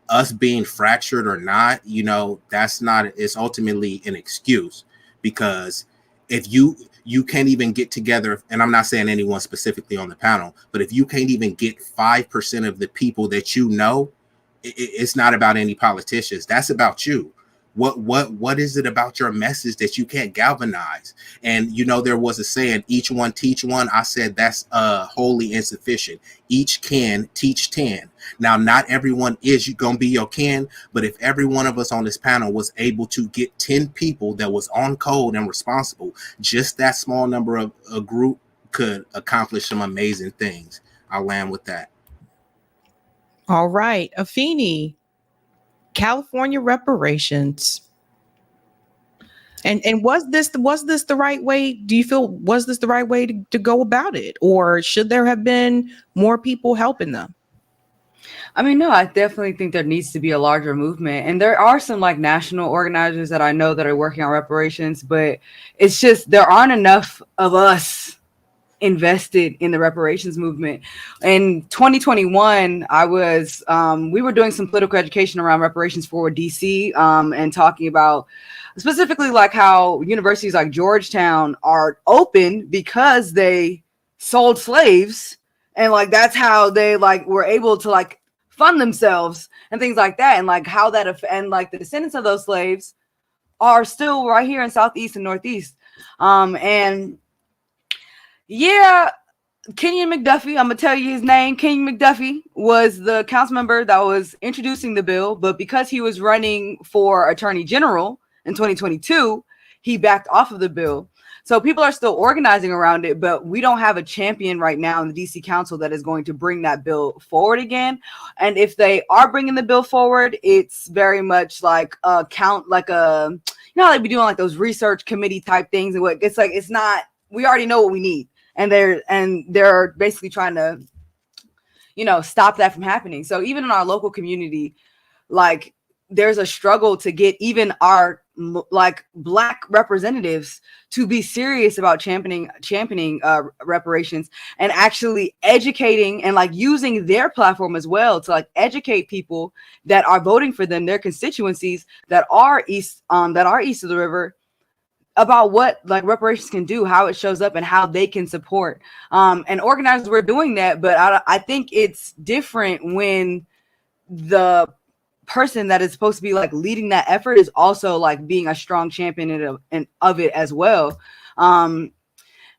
Us being fractured or not, you know, that's not, it's ultimately an excuse, because if you can't even get together, and I'm not saying anyone specifically on the panel, but if you can't even get 5% of the people that you know, it's not about any politicians. That's about you. What is it about your message that you can't galvanize? And you know, there was a saying, each one teach one. I said that's wholly insufficient. Each can teach 10. Now, not everyone is gonna be your kin, but if every one of us on this panel was able to get 10 people that was on code and responsible, just that small number of a group could accomplish some amazing things. I'll land with that. All right, Afeni, California reparations. And was this the right way? Do you feel, was this the right way to go about it? Or should there have been more people helping them? I mean, no, I definitely think there needs to be a larger movement. And there are some like national organizers that I know that are working on reparations, but it's just there aren't enough of us invested in the reparations movement. In 2021, we were doing some political education around reparations for DC, and talking about specifically like how universities like Georgetown are open because they sold slaves, and like that's how they like were able to like fund themselves and things like that, and like how that and like the descendants of those slaves are still right here in Southeast and Northeast. And yeah, Kenyon McDuffie, I'm gonna tell you his name. Kenyon McDuffie was the council member that was introducing the bill, but because he was running for attorney general in 2022, he backed off of the bill. So people are still organizing around it, but we don't have a champion right now in the DC Council that is going to bring that bill forward again. And if they are bringing the bill forward, it's very much like a you know how they be doing like those research committee type things, and what it's like, it's not. We already know what we need. And they're basically trying to, you know, stop that from happening. So even in our local community, like there's a struggle to get even our like Black representatives to be serious about championing reparations and actually educating and like using their platform as well to like educate people that are voting for them, their constituencies that are east of the river, about what like reparations can do, how it shows up, and how they can support. And organizers were doing that, but I think it's different when the person that is supposed to be like leading that effort is also like being a strong champion of it as well. And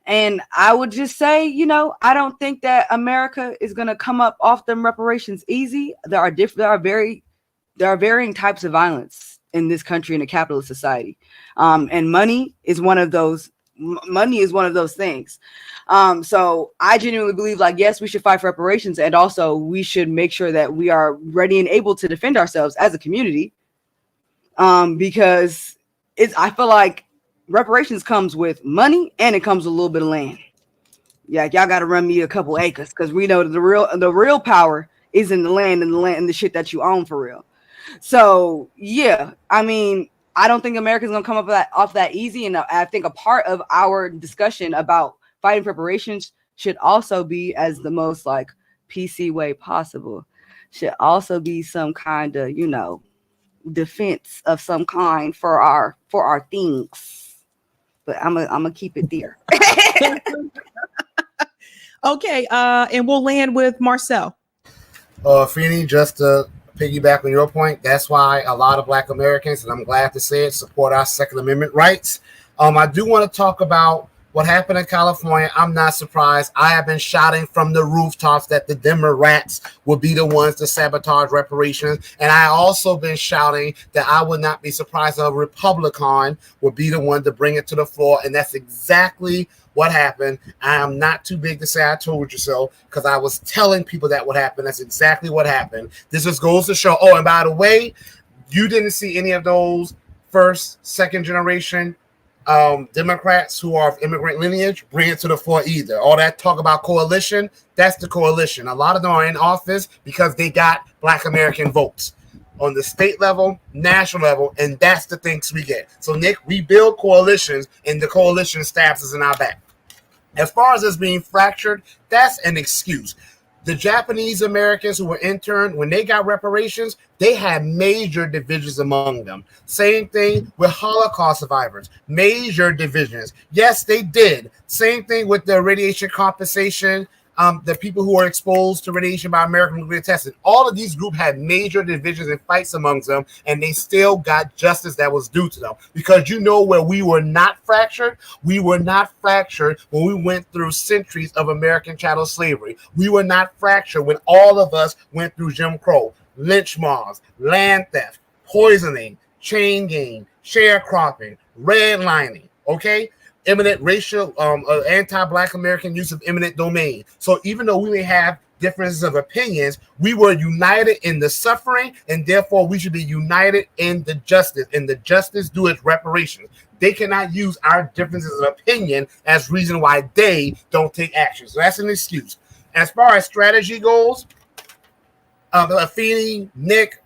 I would just say, you know, I don't think that America is going to come up off them reparations easy. There are varying types of violence in this country in a capitalist society. And money is one of those. Money is one of those things. So I genuinely believe, like, yes, we should fight for reparations, and also we should make sure that we are ready and able to defend ourselves as a community. Because I feel like reparations comes with money and it comes with a little bit of land. Yeah, y'all got to run me a couple acres, because we know that the real power is in the land and the shit that you own for real. So yeah, I mean, I don't think America's gonna come up off that easy, and I think a part of our discussion about fighting reparations should also be, as the most like PC way possible, should also be some kind of, you know, defense of some kind for our things. But I'm gonna keep it there. Okay, and we'll land with Marcel. Feeny, just to piggyback on your point, that's why a lot of Black Americans, and I'm glad to say it, support our Second Amendment rights. I do want to talk about what happened in California. I'm not surprised. I have been shouting from the rooftops that the Democrats would be the ones to sabotage reparations. And I also been shouting that I would not be surprised if a Republican would be the one to bring it to the floor. And that's exactly what happened. I am not too big to say I told you so, because I was telling people that would happen. That's exactly what happened. This just goes to show. Oh, and by the way, you didn't see any of those first, second generation Democrats who are of immigrant lineage bring it to the floor either. All that talk about coalition, that's the coalition. A lot of them are in office because they got Black American votes on the state level, national level, and that's the things we get. So, Nick, we build coalitions, and the coalition stabs us in our back. As far as us being fractured, that's an excuse. The Japanese Americans who were interned, when they got reparations, they had major divisions among them. Same thing with Holocaust survivors, major divisions. Yes, they did. Same thing with the radiation compensation, the people who are exposed to radiation by American nuclear testing. All of these groups had major divisions and fights amongst them, and they still got justice that was due to them. Because you know where we were not fractured? We were not fractured when we went through centuries of American chattel slavery. We were not fractured when all of us went through Jim Crow, lynch mobs, land theft, poisoning, chain gang, sharecropping, redlining, okay? Eminent racial, anti-Black American use of eminent domain. So even though we may have differences of opinions, we were united in the suffering, and therefore we should be united in the justice. And the justice due its reparations. They cannot use our differences of opinion as reason why they don't take action. So that's an excuse. As far as strategy goes, Afeni, Nick,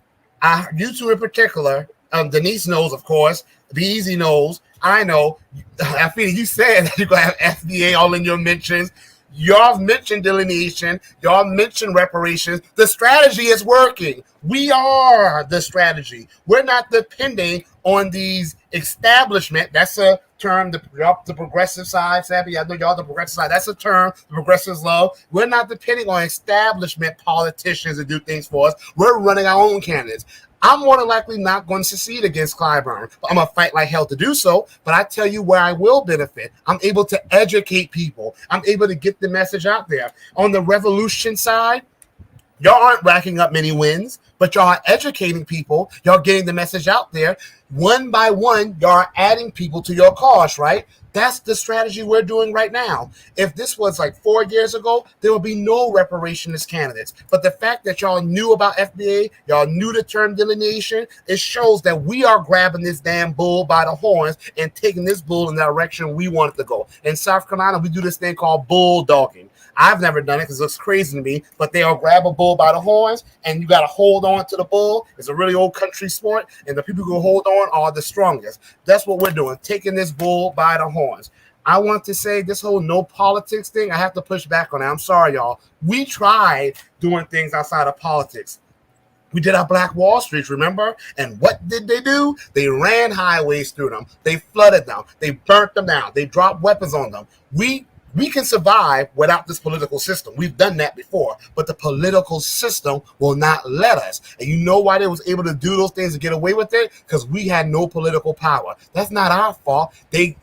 you two in particular, Denise knows, of course, Be Easy knows, I know. Afeni, you said that you're going to have FDA all in your mentions. Y'all mentioned delineation. Y'all mentioned reparations. The strategy is working. We are the strategy. We're not depending on these establishment. That's a term, the progressive side, Sabby. I know y'all the progressive side. That's a term the progressives love. We're not depending on establishment politicians to do things for us. We're running our own candidates. I'm more than likely not going to secede against Clyburn, but I'm going to fight like hell to do so. But I tell you where I will benefit. I'm able to educate people. I'm able to get the message out there. On the revolution side, y'all aren't racking up many wins, but y'all are educating people. Y'all getting the message out there. One by one, y'all are adding people to your cause, right? That's the strategy we're doing right now. If this was like 4 years ago, there would be no reparationist candidates. But the fact that y'all knew about FBA, y'all knew the term delineation, it shows that we are grabbing this damn bull by the horns and taking this bull in the direction we want it to go. In South Carolina, we do this thing called bulldogging. I've never done it because it looks crazy to me, but they'll grab a bull by the horns and you got to hold on to the bull. It's a really old country sport, and the people who hold on are the strongest. That's what we're doing, taking this bull by the horns. I want to say this whole no politics thing, I have to push back on that. I'm sorry, y'all. We tried doing things outside of politics. We did our Black Wall Streets, remember? And what did they do? They ran highways through them. They flooded them. They burnt them down. They dropped weapons on them. We can survive without this political system. We've done that before, but the political system will not let us. And you know why they was able to do those things and get away with it? Because we had no political power. That's not our fault. They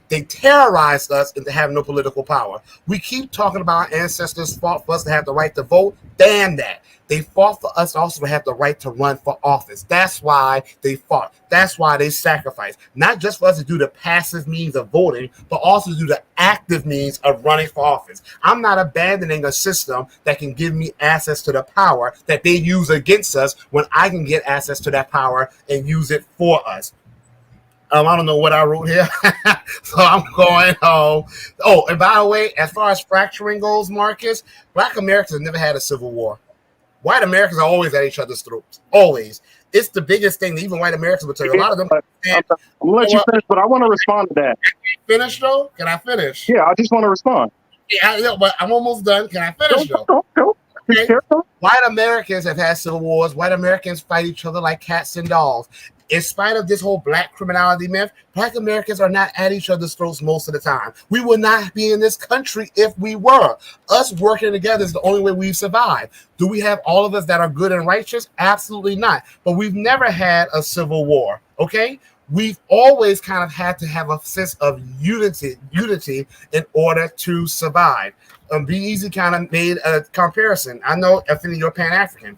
They terrorized us into having no political power. We keep talking about our ancestors fought for us to have the right to vote. Damn that. They fought for us also to have the right to run for office. That's why they fought. That's why they sacrificed. Not just for us to do the passive means of voting, but also to do the active means of running for office. I'm not abandoning a system that can give me access to the power that they use against us when I can get access to that power and use it for us. I don't know what I wrote here, so I'm going home. Oh, and by the way, as far as fracturing goes, Marcus, Black Americans have never had a civil war. White Americans are always at each other's throats. Always. It's the biggest thing that even white Americans will tell you. A lot of them. I'm gonna let you finish, but I want to respond to that. Finish though? Can I finish? Yeah, I just want to respond. Yeah, but I'm almost done. Can I finish though? Go. Okay. White Americans have had civil wars. White Americans fight each other like cats and dogs. In spite of this whole black criminality myth, Black Americans are not at each other's throats most of the time. We would not be in this country if we were. Us working together is the only way we've survived. Do we have all of us that are good and righteous? Absolutely not. But we've never had a civil war, okay? We've always kind of had to have a sense of unity in order to survive. Be Easy kind of made a comparison. I know, Affinity, you're Pan-African.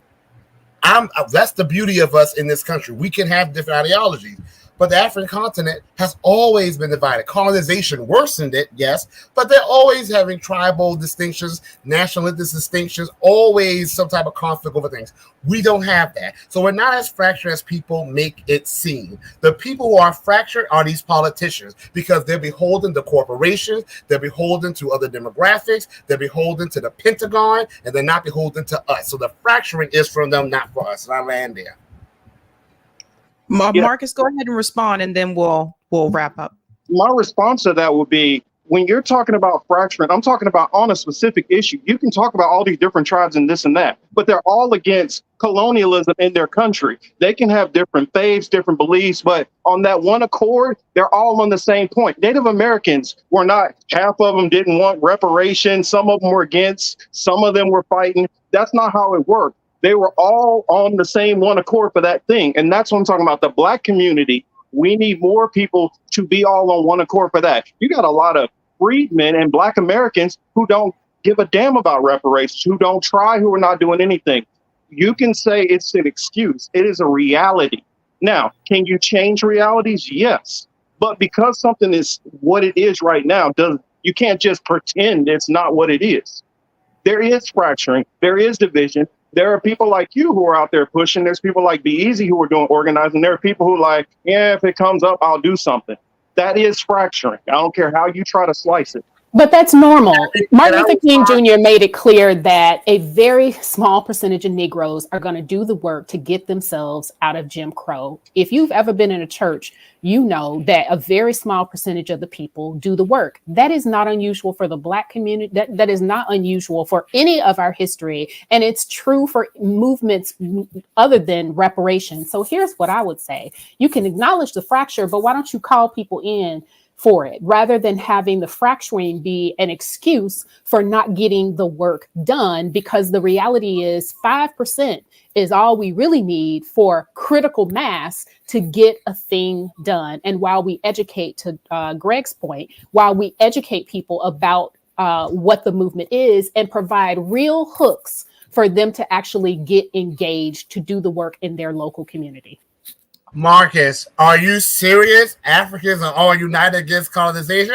That's the beauty of us in this country. We can have different ideologies, but the African continent has always been divided. Colonization worsened it, yes, but they're always having tribal distinctions, nationalistic distinctions, always some type of conflict over things. We don't have that. So we're not as fractured as people make it seem. The people who are fractured are these politicians because they're beholden to corporations, they're beholden to other demographics, they're beholden to the Pentagon, and they're not beholden to us. So the fracturing is from them, not for us. And I land there. Marcus, go ahead and respond, and then we'll wrap up. My response to that would be, when you're talking about fracturing, I'm talking about on a specific issue. You can talk about all these different tribes and this and that, but they're all against colonialism in their country. They can have different faiths, different beliefs, but on that one accord, they're all on the same point. Native Americans were not, half of them didn't want reparations. Some of them were against, some of them were fighting. That's not how it worked. They were all on the same one accord for that thing. And that's what I'm talking about. The Black community, we need more people to be all on one accord for that. You got a lot of freedmen and Black Americans who don't give a damn about reparations, who don't try, who are not doing anything. You can say it's an excuse. It is a reality. Now, can you change realities? Yes. But because something is what it is right now, you can't just pretend it's not what it is. There is fracturing. There is division. There are people like you who are out there pushing. There's people like Be Easy who are doing organizing. There are people who like, yeah, if it comes up, I'll do something. That is fracturing. I don't care how you try to slice it. But that's normal. Martin Luther King Jr. made it clear that a very small percentage of Negroes are going to do the work to get themselves out of Jim Crow. If you've ever been in a church, you know that a very small percentage of the people do the work. That is not unusual for the Black community. That is not unusual for any of our history. And it's true for movements other than reparations. So here's what I would say. You can acknowledge the fracture, but why don't you call people in for it rather than having the fracturing be an excuse for not getting the work done? Because the reality is 5% is all we really need for critical mass to get a thing done. And while we educate, to Greg's point, while we educate people about what the movement is and provide real hooks for them to actually get engaged to do the work in their local community. Marcus, are you serious? Africans are all united against colonization.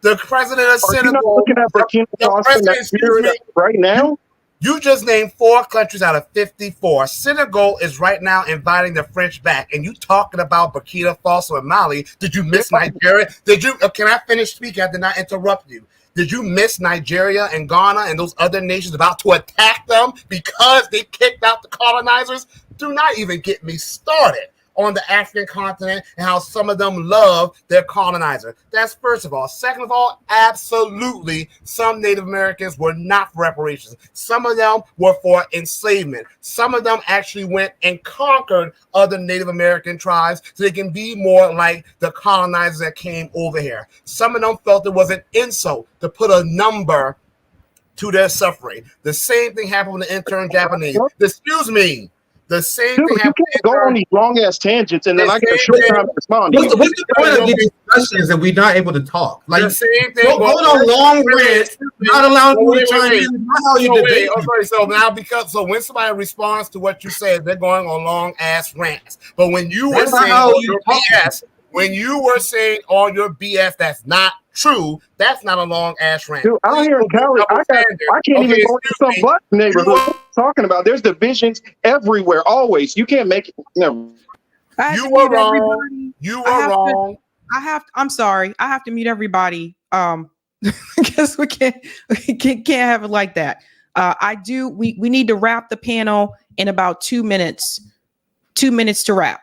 The president of Senegal. Looking at Burkina Faso right now. You just named 4 countries out of 54. Senegal is right now inviting the French back, and you talking about Burkina Faso and Mali. Did you miss Nigeria? Can I finish speaking? I did not interrupt you. Did you miss Nigeria and Ghana and those other nations about to attack them because they kicked out the colonizers? Do not even get me started on the African continent and how some of them love their colonizer. That's first of all. Second of all, absolutely, some Native Americans were not for reparations. Some of them were for enslavement. Some of them actually went and conquered other Native American tribes so they can be more like the colonizers that came over here. Some of them felt it was an insult to put a number to their suffering. The same thing happened with the intern Japanese. Excuse me. The same Dude, thing you happened. can't go on these long ass tangents and then The I get a same short thing- time to respond. What's the point of these discussions and we're not able to talk? Like, The same thing. going on long rants, not allowing people to chime in. Not how you debate. So now when somebody responds to what you said, they're going on long ass rants. But when you were That's not saying how all you your talk. BS, when you were saying all your BS that's not true, that's not a long ass rant. Dude, out here in Cali, I can't even go to some black neighborhood. What are you talking about? There's divisions everywhere, always. You can't make it. Never. You were wrong. You were wrong. I'm sorry. I have to mute everybody. Because we can't have it like that. We need to wrap the panel in about 2 minutes. 2 minutes to wrap.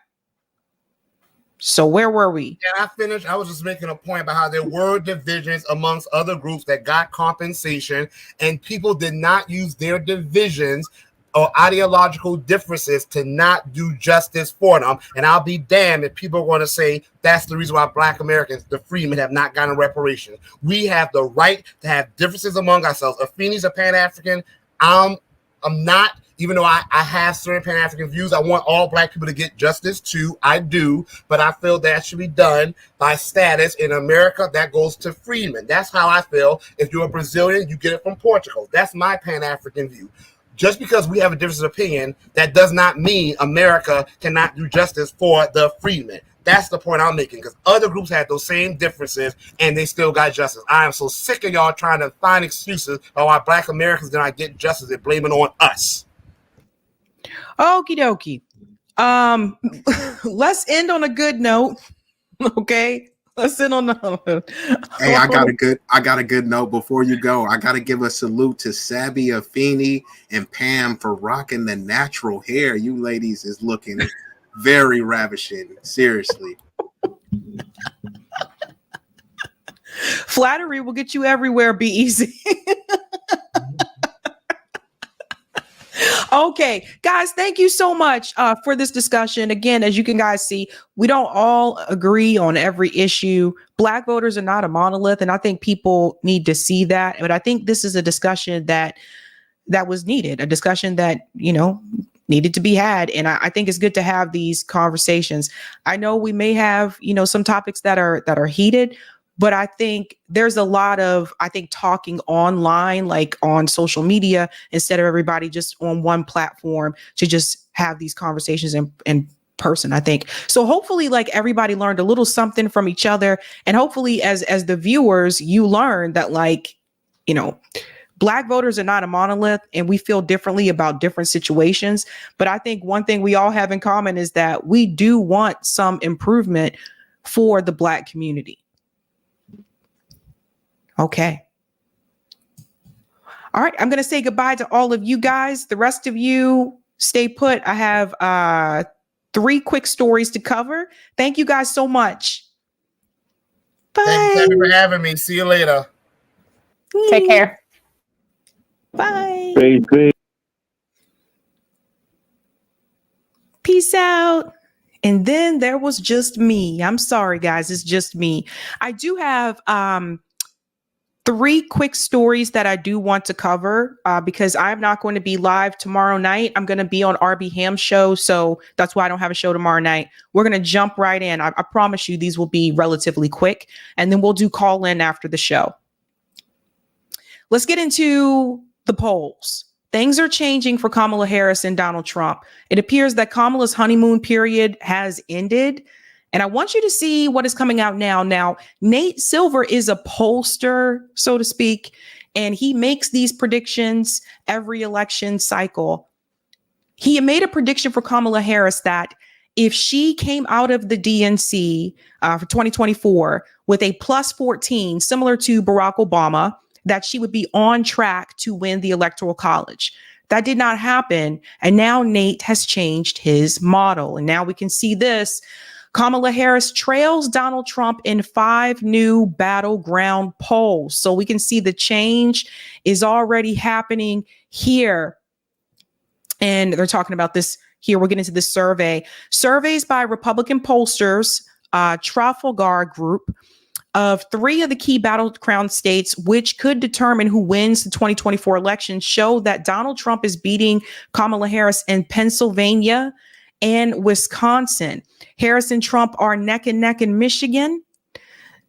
So where were we? Can I finish? I was just making a point about how there were divisions amongst other groups that got compensation, and people did not use their divisions or ideological differences to not do justice for them. And I'll be damned if people are going to say that's the reason why Black Americans, the freedmen, have not gotten reparations. We have the right to have differences among ourselves. Afeni's a Pan-African. I'm not, even though I have certain Pan-African views. I want all Black people to get justice too. I do, but I feel that should be done by status. In America, that goes to freedmen. That's how I feel. If you're a Brazilian, you get it from Portugal. That's my Pan-African view. Just because we have a difference of opinion, that does not mean America cannot do justice for the freedmen. That's the point I'm making, because other groups had those same differences and they still got justice. I am so sick of y'all trying to find excuses of why Black Americans did not get justice and blame it on us. Okie dokie. Let's end on a good note. Okay. Let's end on the Hey, I got a good note before you go. I gotta give a salute to Sabby, Afeni, and Pam for rocking the natural hair. You ladies is looking very ravishing. Seriously. Flattery will get you everywhere. Be easy. Okay, guys, thank you so much for this discussion. Again, as you can guys see, we don't all agree on every issue. Black voters are not a monolith, and I think people need to see that. But I think this is a discussion that was needed, a discussion that, needed to be had. And I think it's good to have these conversations. I know we may have, some topics that are heated, but I think there's a lot of, talking online, like on social media, instead of everybody just on one platform to just have these conversations in person, I think. So hopefully, like, everybody learned a little something from each other. And hopefully as the viewers, you learn that, like, Black voters are not a monolith and we feel differently about different situations. But I think one thing we all have in common is that we do want some improvement for the Black community. Okay. All right. I'm going to say goodbye to all of you guys. The rest of you stay put. I have 3 quick stories to cover. Thank you guys so much. Bye. Thank you for having me. See you later. Take care. Bye. Peace. Peace out. And then there was just me. I'm sorry, guys. It's just me. I do have 3 quick stories that I do want to cover because I'm not going to be live tomorrow night. I'm going to be on RB Ham's show. So that's why I don't have a show tomorrow night. We're going to jump right in. I promise you these will be relatively quick. And then we'll do call in after the show. Let's get into the polls. Things are changing for Kamala Harris and Donald Trump. It appears that Kamala's honeymoon period has ended. And I want you to see what is coming out now. Now, Nate Silver is a pollster, so to speak, and he makes these predictions every election cycle. He made a prediction for Kamala Harris that if she came out of the DNC for 2024 with a plus 14, similar to Barack Obama, that she would be on track to win the Electoral College. That did not happen. And now Nate has changed his model. And now we can see this. Kamala Harris trails Donald Trump in 5 new battleground polls. So we can see the change is already happening here. And they're talking about this here. We'll get into this survey. Surveys by Republican pollsters, Trafalgar Group, of 3 of the key battleground states, which could determine who wins the 2024 election, show that Donald Trump is beating Kamala Harris in Pennsylvania and Wisconsin. Harris and Trump are neck and neck in Michigan.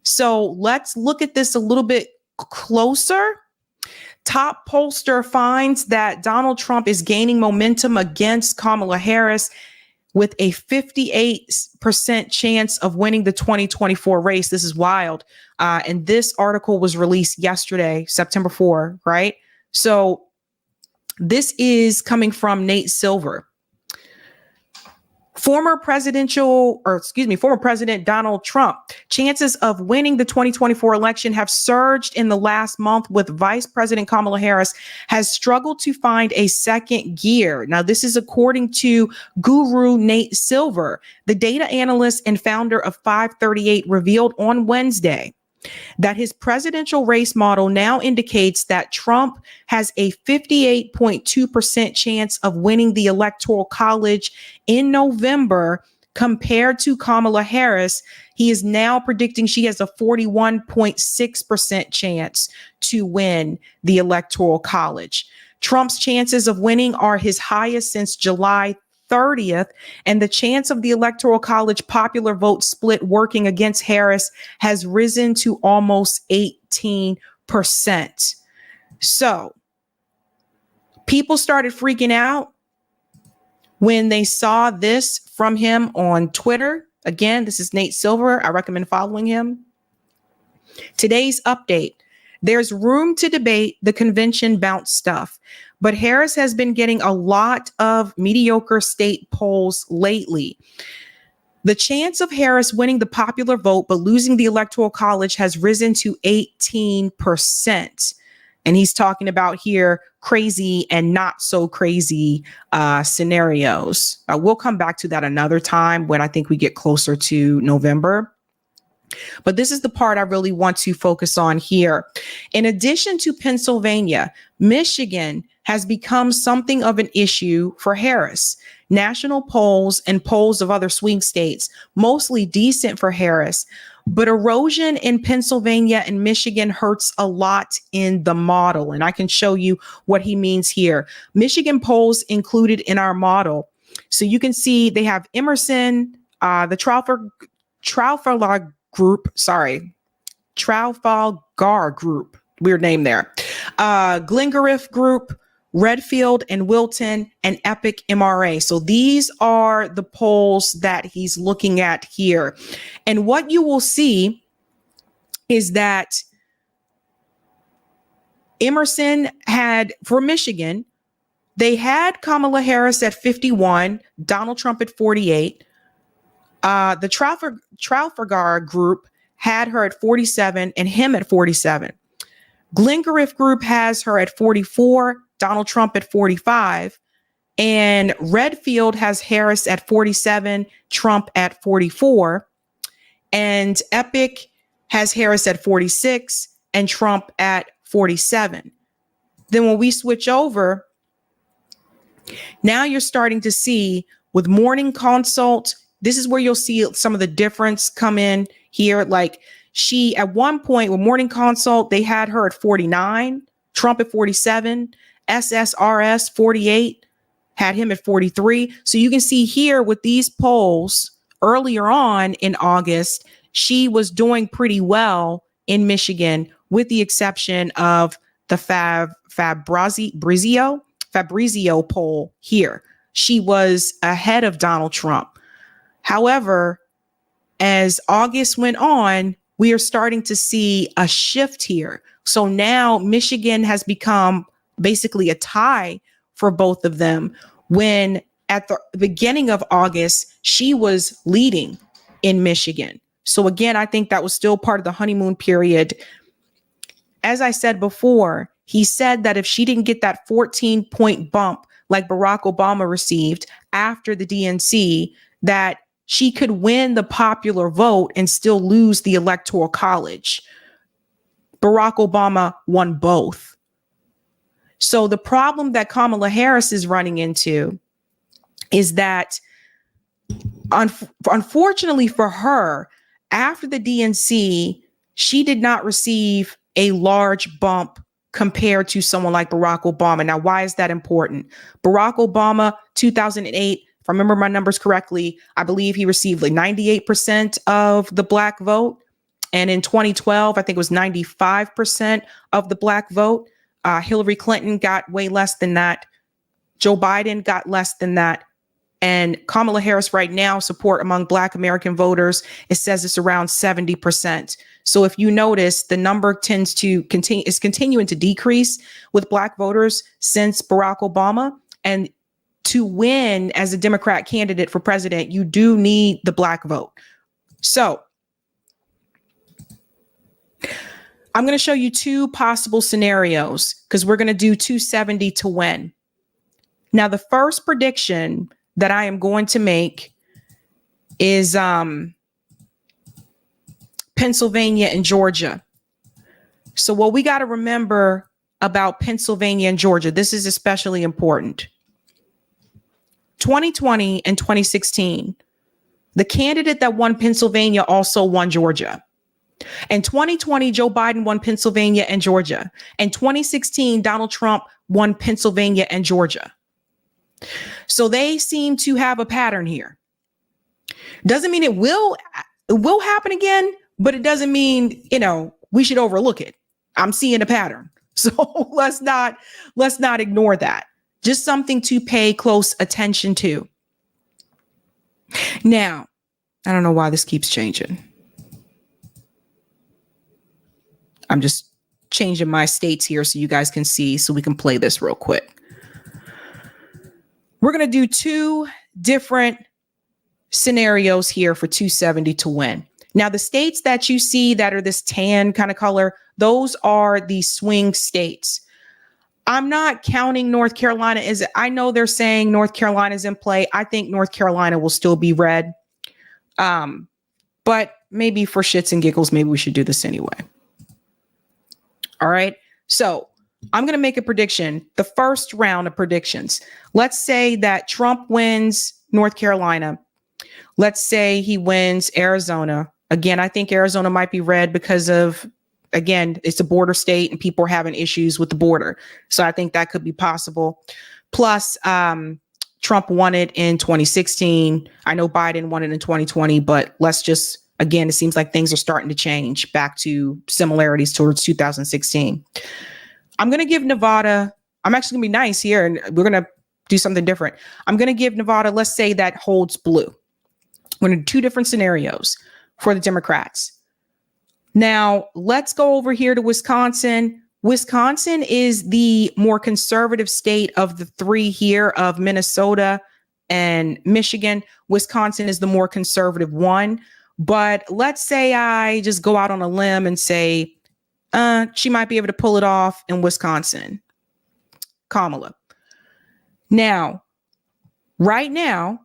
So let's look at this a little bit closer. Top pollster finds that Donald Trump is gaining momentum against Kamala Harris with a 58% chance of winning the 2024 race. This is wild. And this article was released yesterday, September 4, right? So this is coming from Nate Silver. Former President Donald Trump, chances of winning the 2024 election have surged in the last month, with Vice President Kamala Harris has struggled to find a second gear. Now, this is according to guru Nate Silver. The data analyst and founder of 538 revealed on Wednesday that his presidential race model now indicates that Trump has a 58.2% chance of winning the Electoral College in November compared to Kamala Harris. He is now predicting she has a 41.6% chance to win the Electoral College. Trump's chances of winning are his highest since July 30th, and the chance of the Electoral College popular vote split working against Harris has risen to almost 18%. So people started freaking out when they saw this from him on Twitter. Again, this is Nate Silver. I recommend following him. Today's update. There's room to debate the convention bounce stuff, but Harris has been getting a lot of mediocre state polls lately. The chance of Harris winning the popular vote but losing the Electoral College has risen to 18%. And he's talking about here crazy and not so crazy scenarios. We'll come back to that another time when I think we get closer to November. But this is the part I really want to focus on here. In addition to Pennsylvania, Michigan has become something of an issue for Harris. National polls and polls of other swing states, mostly decent for Harris, but erosion in Pennsylvania and Michigan hurts a lot in the model. And I can show you what he means here. Michigan polls included in our model. So you can see they have Emerson, the Trafalgar Group, weird name there. Glengarriff Group, Redfield and Wilton, and Epic MRA. So these are the polls that he's looking at here. And what you will see is that Emerson had, for Michigan, they had Kamala Harris at 51, Donald Trump at 48. The Trafalgar Group had her at 47 and him at 47. Glengarriff Group has her at 44, Donald Trump at 45, and Redfield has Harris at 47, Trump at 44, and Epic has Harris at 46 and Trump at 47. Then when we switch over, now you're starting to see with Morning Consult, this is where you'll see some of the difference come in here. Like she, at one point with Morning Consult, they had her at 49, Trump at 47, SSRS 48, had him at 43. So you can see here with these polls earlier on in August, she was doing pretty well in Michigan, with the exception of the Fabrizio poll here. She was ahead of Donald Trump. However, as August went on, we are starting to see a shift here. So now Michigan has become basically a tie for both of them, when at the beginning of August, she was leading in Michigan. So again, I think that was still part of the honeymoon period. As I said before, he said that if she didn't get that 14-point bump like Barack Obama received after the DNC, that she could win the popular vote and still lose the Electoral College. Barack Obama won both. So the problem that Kamala Harris is running into is that, unfortunately for her, after the DNC, she did not receive a large bump compared to someone like Barack Obama. Now, why is that important? Barack Obama, 2008, if I remember my numbers correctly, I believe he received like 98% of the Black vote. And in 2012, I think it was 95% of the Black vote. Hillary Clinton got way less than that. Joe Biden got less than that. And Kamala Harris right now, support among Black American voters, it says it's around 70%. So if you notice, the number tends to is continuing to decrease with Black voters since Barack Obama. And to win as a Democrat candidate for president, you do need the Black vote. So I'm going to show you two possible scenarios because we're going to do 270 to win. Now, the first prediction that I am going to make is Pennsylvania and Georgia. So what we got to remember about Pennsylvania and Georgia, this is especially important. 2020 and 2016, the candidate that won Pennsylvania also won Georgia. In 2020, Joe Biden won Pennsylvania and Georgia. In 2016, Donald Trump won Pennsylvania and Georgia. So they seem to have a pattern here. Doesn't mean it will happen again, but it doesn't mean, we should overlook it. I'm seeing a pattern. So let's not ignore that. Just something to pay close attention to. Now, I don't know why this keeps changing. I'm just changing my states here so you guys can see, so we can play this real quick. We're going to do two different scenarios here for 270 to win. Now, the states that you see that are this tan kind of color, those are the swing states. I'm not counting North Carolina. I know they're saying North Carolina is in play. I think North Carolina will still be red. But maybe for shits and giggles, maybe we should do this anyway. All right. So I'm going to make a prediction. The first round of predictions. Let's say that Trump wins North Carolina. Let's say he wins Arizona. Again, I think Arizona might be red because of, again, it's a border state and people are having issues with the border. So I think that could be possible. Plus, Trump won it in 2016. I know Biden won it in 2020, but let's just, again, it seems like things are starting to change back to similarities towards 2016. I'm going to give Nevada, I'm actually going to be nice here and we're going to do something different. I'm going to give Nevada, let's say that holds blue. We're going to do two different scenarios for the Democrats. Now, let's go over here to Wisconsin. Wisconsin is the more conservative state of the three here of Minnesota and Michigan. Wisconsin is the more conservative one. But let's say I just go out on a limb and say she might be able to pull it off in Wisconsin. Kamala. Now, right now,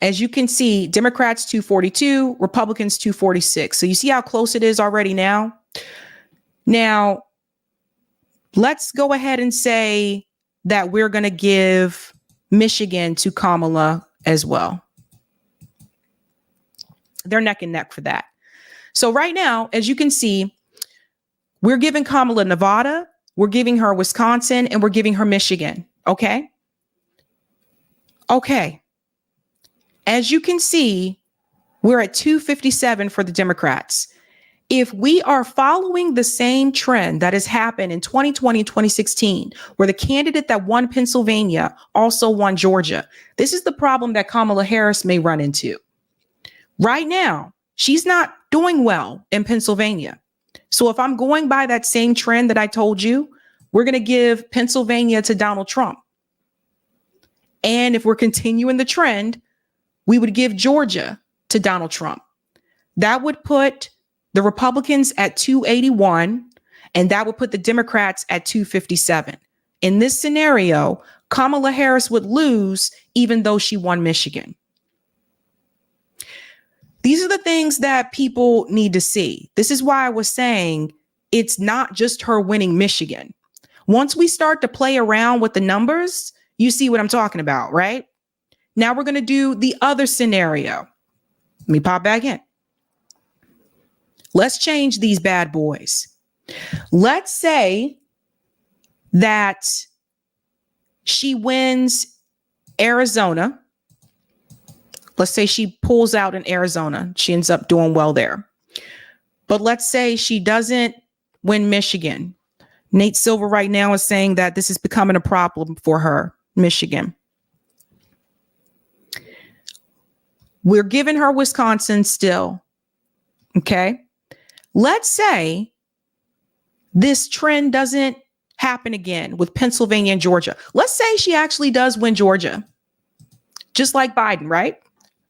as you can see, Democrats 242, Republicans 246. So you see how close it is already now? Now, let's go ahead and say that we're going to give Michigan to Kamala as well. They're neck and neck for that. So right now, as you can see, we're giving Kamala Nevada, we're giving her Wisconsin, and we're giving her Michigan. Okay. As you can see, we're at 257 for the Democrats. If we are following the same trend that has happened in 2020 and 2016, where the candidate that won Pennsylvania also won Georgia, this is the problem that Kamala Harris may run into. Right now, she's not doing well in Pennsylvania. So if I'm going by that same trend that I told you, we're going to give Pennsylvania to Donald Trump. And if we're continuing the trend, we would give Georgia to Donald Trump. That would put the Republicans at 281, and that would put the Democrats at 257. In this scenario, Kamala Harris would lose even though she won Michigan. These are the things that people need to see. This is why I was saying it's not just her winning Michigan. Once we start to play around with the numbers, you see what I'm talking about, right? Now we're going to do the other scenario. Let me pop back in. Let's change these bad boys. Let's say that she wins Arizona. Let's say she pulls out in Arizona. She ends up doing well there. But let's say she doesn't win Michigan. Nate Silver right now is saying that this is becoming a problem for her, Michigan. We're giving her Wisconsin still. Okay. Let's say this trend doesn't happen again with Pennsylvania and Georgia. Let's say she actually does win Georgia, just like Biden, right?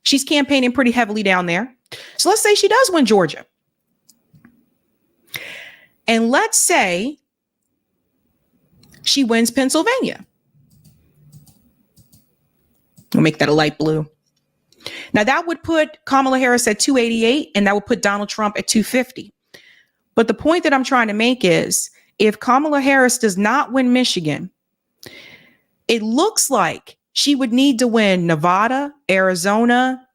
She's campaigning pretty heavily down there. So let's say she does win Georgia. And let's say she wins Pennsylvania. We'll make that a light blue. Now that would put Kamala Harris at 288 and that would put Donald Trump at 250. But the point that I'm trying to make is if Kamala Harris does not win Michigan, it looks like she would need to win Nevada, Arizona,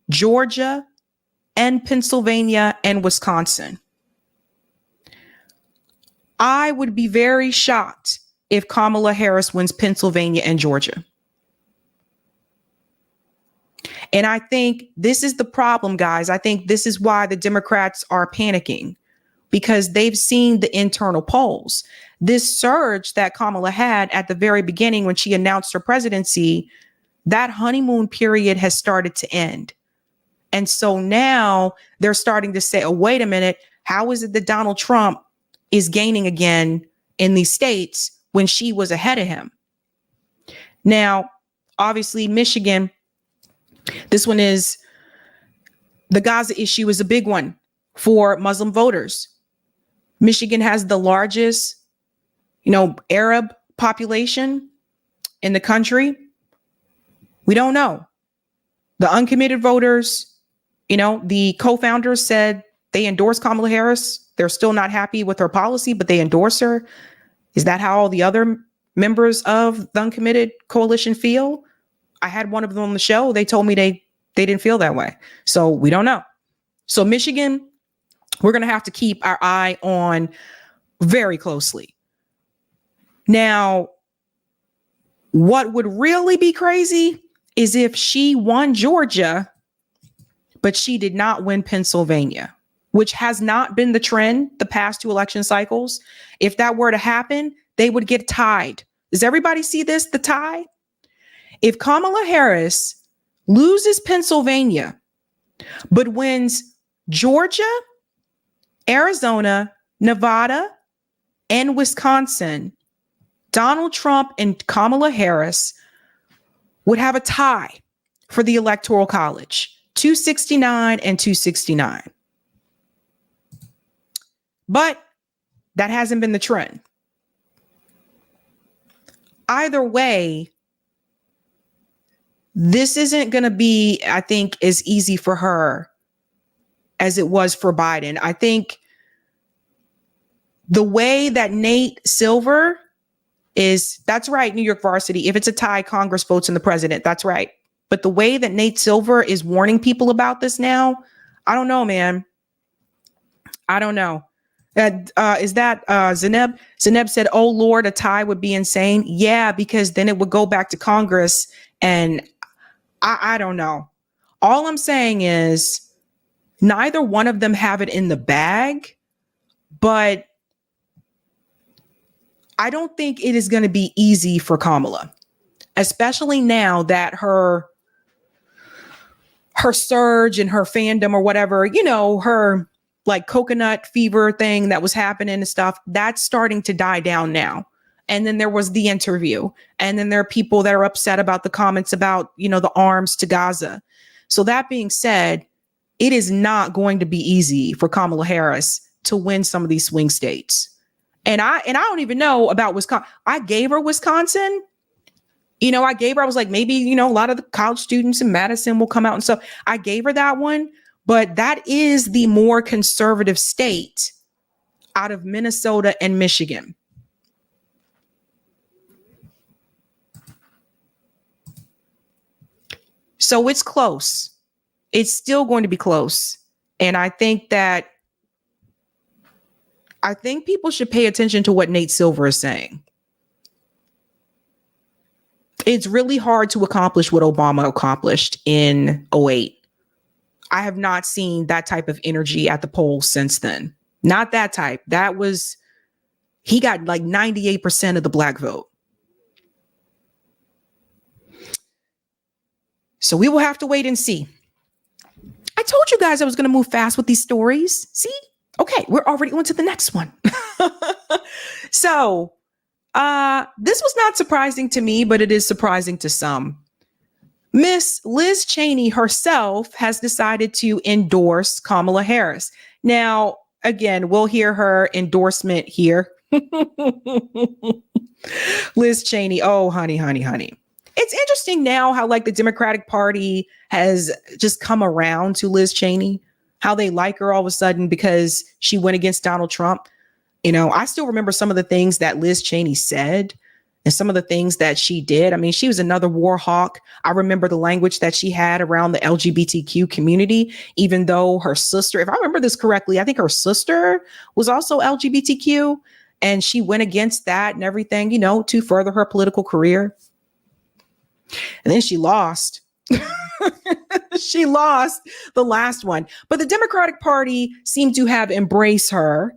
Georgia, and Pennsylvania and Wisconsin. I would be very shocked if Kamala Harris wins Pennsylvania and Georgia. And I think this is the problem, guys. I think this is why the Democrats are panicking, because they've seen the internal polls. This surge that Kamala had at the very beginning when she announced her presidency, that honeymoon period has started to end. And so now they're starting to say, oh, wait a minute, how is it that Donald Trump is gaining again in these states when she was ahead of him? Now, obviously, Michigan, this one is the Gaza issue is a big one for Muslim voters. Michigan has the largest, Arab population in the country. We don't know. The uncommitted voters, the co-founders said they endorse Kamala Harris. They're still not happy with her policy, but they endorse her. Is that how all the other members of the uncommitted coalition feel? I had one of them on the show. They told me they didn't feel that way. So we don't know. So Michigan, we're going to have to keep our eye on very closely. Now, what would really be crazy is if she won Georgia, but she did not win Pennsylvania, which has not been the trend the past two election cycles. If that were to happen, they would get tied. Does everybody see this, the tie? If Kamala Harris loses Pennsylvania, but wins Georgia, Arizona, Nevada, and Wisconsin, Donald Trump and Kamala Harris would have a tie for the Electoral College, 269 and 269. But that hasn't been the trend. Either way, this isn't going to be, I think, as easy for her as it was for Biden. I think the way that Nate Silver is, that's right, New York Varsity. If it's a tie, Congress votes in the president. That's right. But the way that Nate Silver is warning people about this now, I don't know, man. I don't know. Is that Zeneb? Zeneb said, oh, Lord, a tie would be insane. Yeah, because then it would go back to Congress. And I don't know. All I'm saying is neither one of them have it in the bag, but I don't think it is going to be easy for Kamala, especially now that her surge and her fandom or whatever, her like coconut fever thing that was happening and stuff, that's starting to die down now. And then there was the interview. And then there are people that are upset about the comments about, the arms to Gaza. So that being said, it is not going to be easy for Kamala Harris to win some of these swing states. And I don't even know about Wisconsin. I gave her Wisconsin. I was like, maybe, a lot of the college students in Madison will come out and stuff. I gave her that one, but that is the more conservative state out of Minnesota and Michigan. So it's close. It's still going to be close. And I think that I think people should pay attention to what Nate Silver is saying. It's really hard to accomplish what Obama accomplished in 2008. I have not seen that type of energy at the polls since then. Not that type. He got like 98% of the black vote. So we will have to wait and see. I told you guys I was going to move fast with these stories. See? Okay, we're already on to the next one. So this was not surprising to me, but it is surprising to some. Miss Liz Cheney herself has decided to endorse Kamala Harris. Now, again, we'll hear her endorsement here. Liz Cheney. Oh, honey. It's interesting now how like the Democratic Party has just come around to Liz Cheney, how they like her all of a sudden because she went against Donald Trump. You know, I still remember some of the things that Liz Cheney said and some of the things that she did. I mean, she was another war hawk. I remember the language that she had around the LGBTQ community, even though her sister, if I remember this correctly, I think her sister was also LGBTQ and she went against that and everything, you know, to further her political career. And then she lost. She lost the last one. But the Democratic Party seemed to have embraced her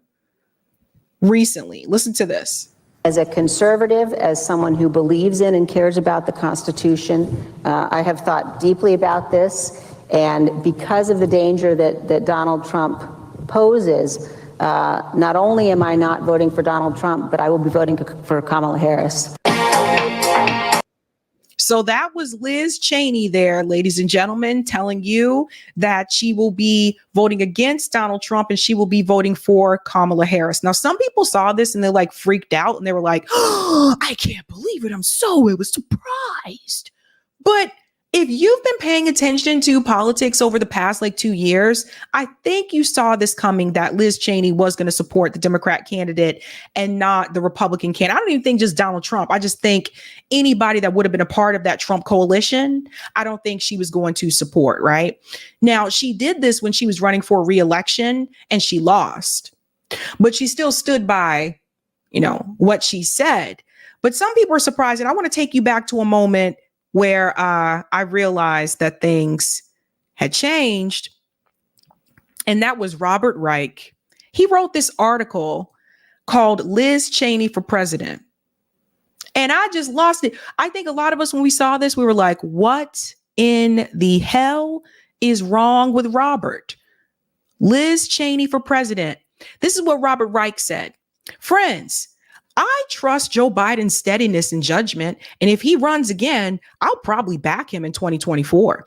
recently. Listen to this. As a conservative, as someone who believes in and cares about the Constitution, I have thought deeply about this. And because of the danger that Donald Trump poses, not only am I not voting for Donald Trump, but I will be voting for Kamala Harris. So that was Liz Cheney there, ladies and gentlemen, telling you that she will be voting against Donald Trump and she will be voting for Kamala Harris. Now, some people saw this and they like freaked out and they were like, oh, I can't believe it. I was surprised. But if you've been paying attention to politics over the past like 2 years, I think you saw this coming that Liz Cheney was going to support the Democrat candidate and not the Republican candidate. I don't even think just Donald Trump. I just think anybody that would have been a part of that Trump coalition, I don't think she was going to support, right? Now, she did this when she was running for re-election and she lost, but she still stood by, you know, what she said. But some people are surprised. And I want to take you back to a moment where I realized that things had changed. And that was Robert Reich. He wrote this article called Liz Cheney for President. And I just lost it. I think a lot of us, when we saw this, we were like, what in the hell is wrong with Robert? Liz Cheney for president. This is what Robert Reich said. Friends, I trust Joe Biden's steadiness and judgment, and if he runs again, I'll probably back him in 2024.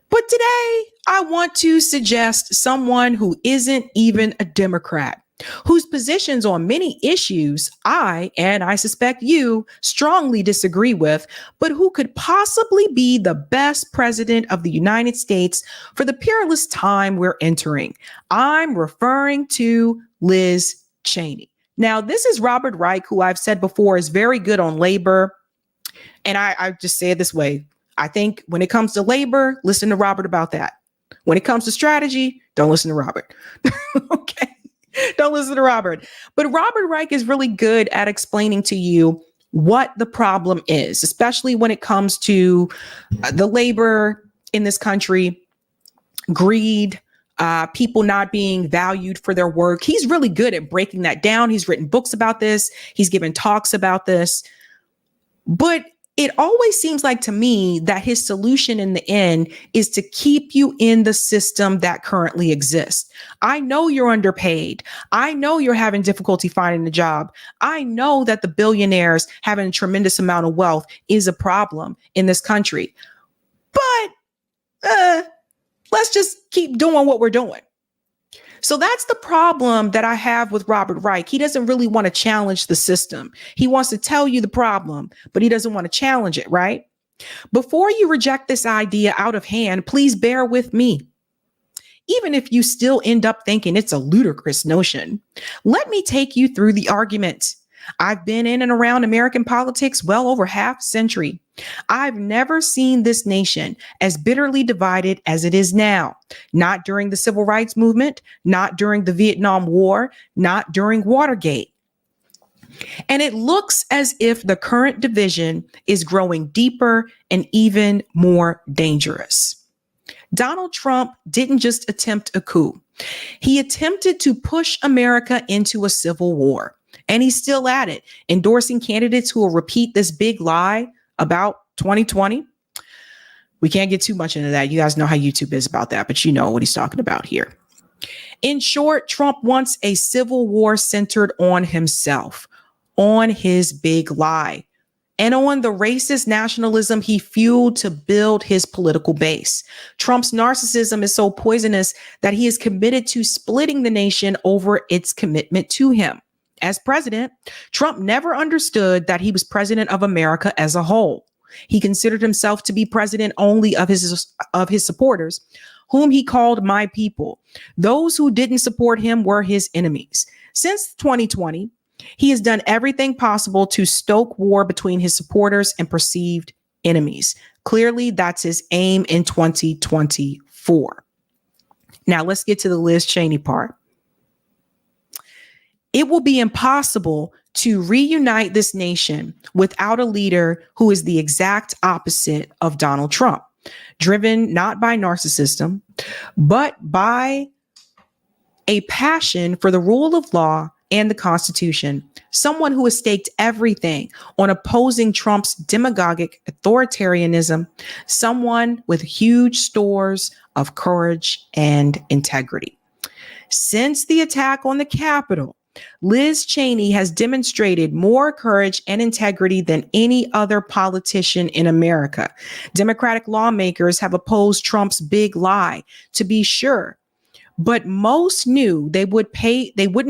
But today, I want to suggest someone who isn't even a Democrat, whose positions on many issues and I suspect you strongly disagree with, but who could possibly be the best president of the United States for the peerless time we're entering. I'm referring to Liz Cheney. Now, this is Robert Reich, who I've said before is very good on labor. And I just say it this way. I think when it comes to labor, listen to Robert about that. When it comes to strategy, don't listen to Robert. Okay. Don't listen to Robert. But Robert Reich is really good at explaining to you what the problem is, especially when it comes to the labor in this country, greed, people not being valued for their work. He's really good at breaking that down. He's written books about this. He's given talks about this. But it always seems like to me that his solution in the end is to keep you in the system that currently exists. I know you're underpaid. I know you're having difficulty finding a job. I know that the billionaires having a tremendous amount of wealth is a problem in this country. But let's just keep doing what we're doing. So that's the problem that I have with Robert Reich. He doesn't really want to challenge the system. He wants to tell you the problem, but he doesn't want to challenge it, right? Before you reject this idea out of hand, please bear with me. Even if you still end up thinking it's a ludicrous notion, let me take you through the argument. I've been in and around American politics well over half a century. I've never seen this nation as bitterly divided as it is now. Not during the Civil Rights Movement, not during the Vietnam War, not during Watergate. And it looks as if the current division is growing deeper and even more dangerous. Donald Trump didn't just attempt a coup. He attempted to push America into a civil war. And he's still at it, endorsing candidates who will repeat this big lie about 2020. We can't get too much into that. You guys know how YouTube is about that, but you know what he's talking about here. In short, Trump wants a civil war centered on himself, on his big lie, and on the racist nationalism he fueled to build his political base. Trump's narcissism is so poisonous that he is committed to splitting the nation over its commitment to him. As president, Trump never understood that he was president of America as a whole. He considered himself to be president only of his supporters, whom he called my people. Those who didn't support him were his enemies. Since 2020, he has done everything possible to stoke war between his supporters and perceived enemies. Clearly, that's his aim in 2024. Now, let's get to the Liz Cheney part. It will be impossible to reunite this nation without a leader who is the exact opposite of Donald Trump, driven not by narcissism, but by a passion for the rule of law and the Constitution, someone who has staked everything on opposing Trump's demagogic authoritarianism, someone with huge stores of courage and integrity. Since the attack on the Capitol, Liz Cheney has demonstrated more courage and integrity than any other politician in America. Democratic lawmakers have opposed Trump's big lie, to be sure, but most knew they wouldn't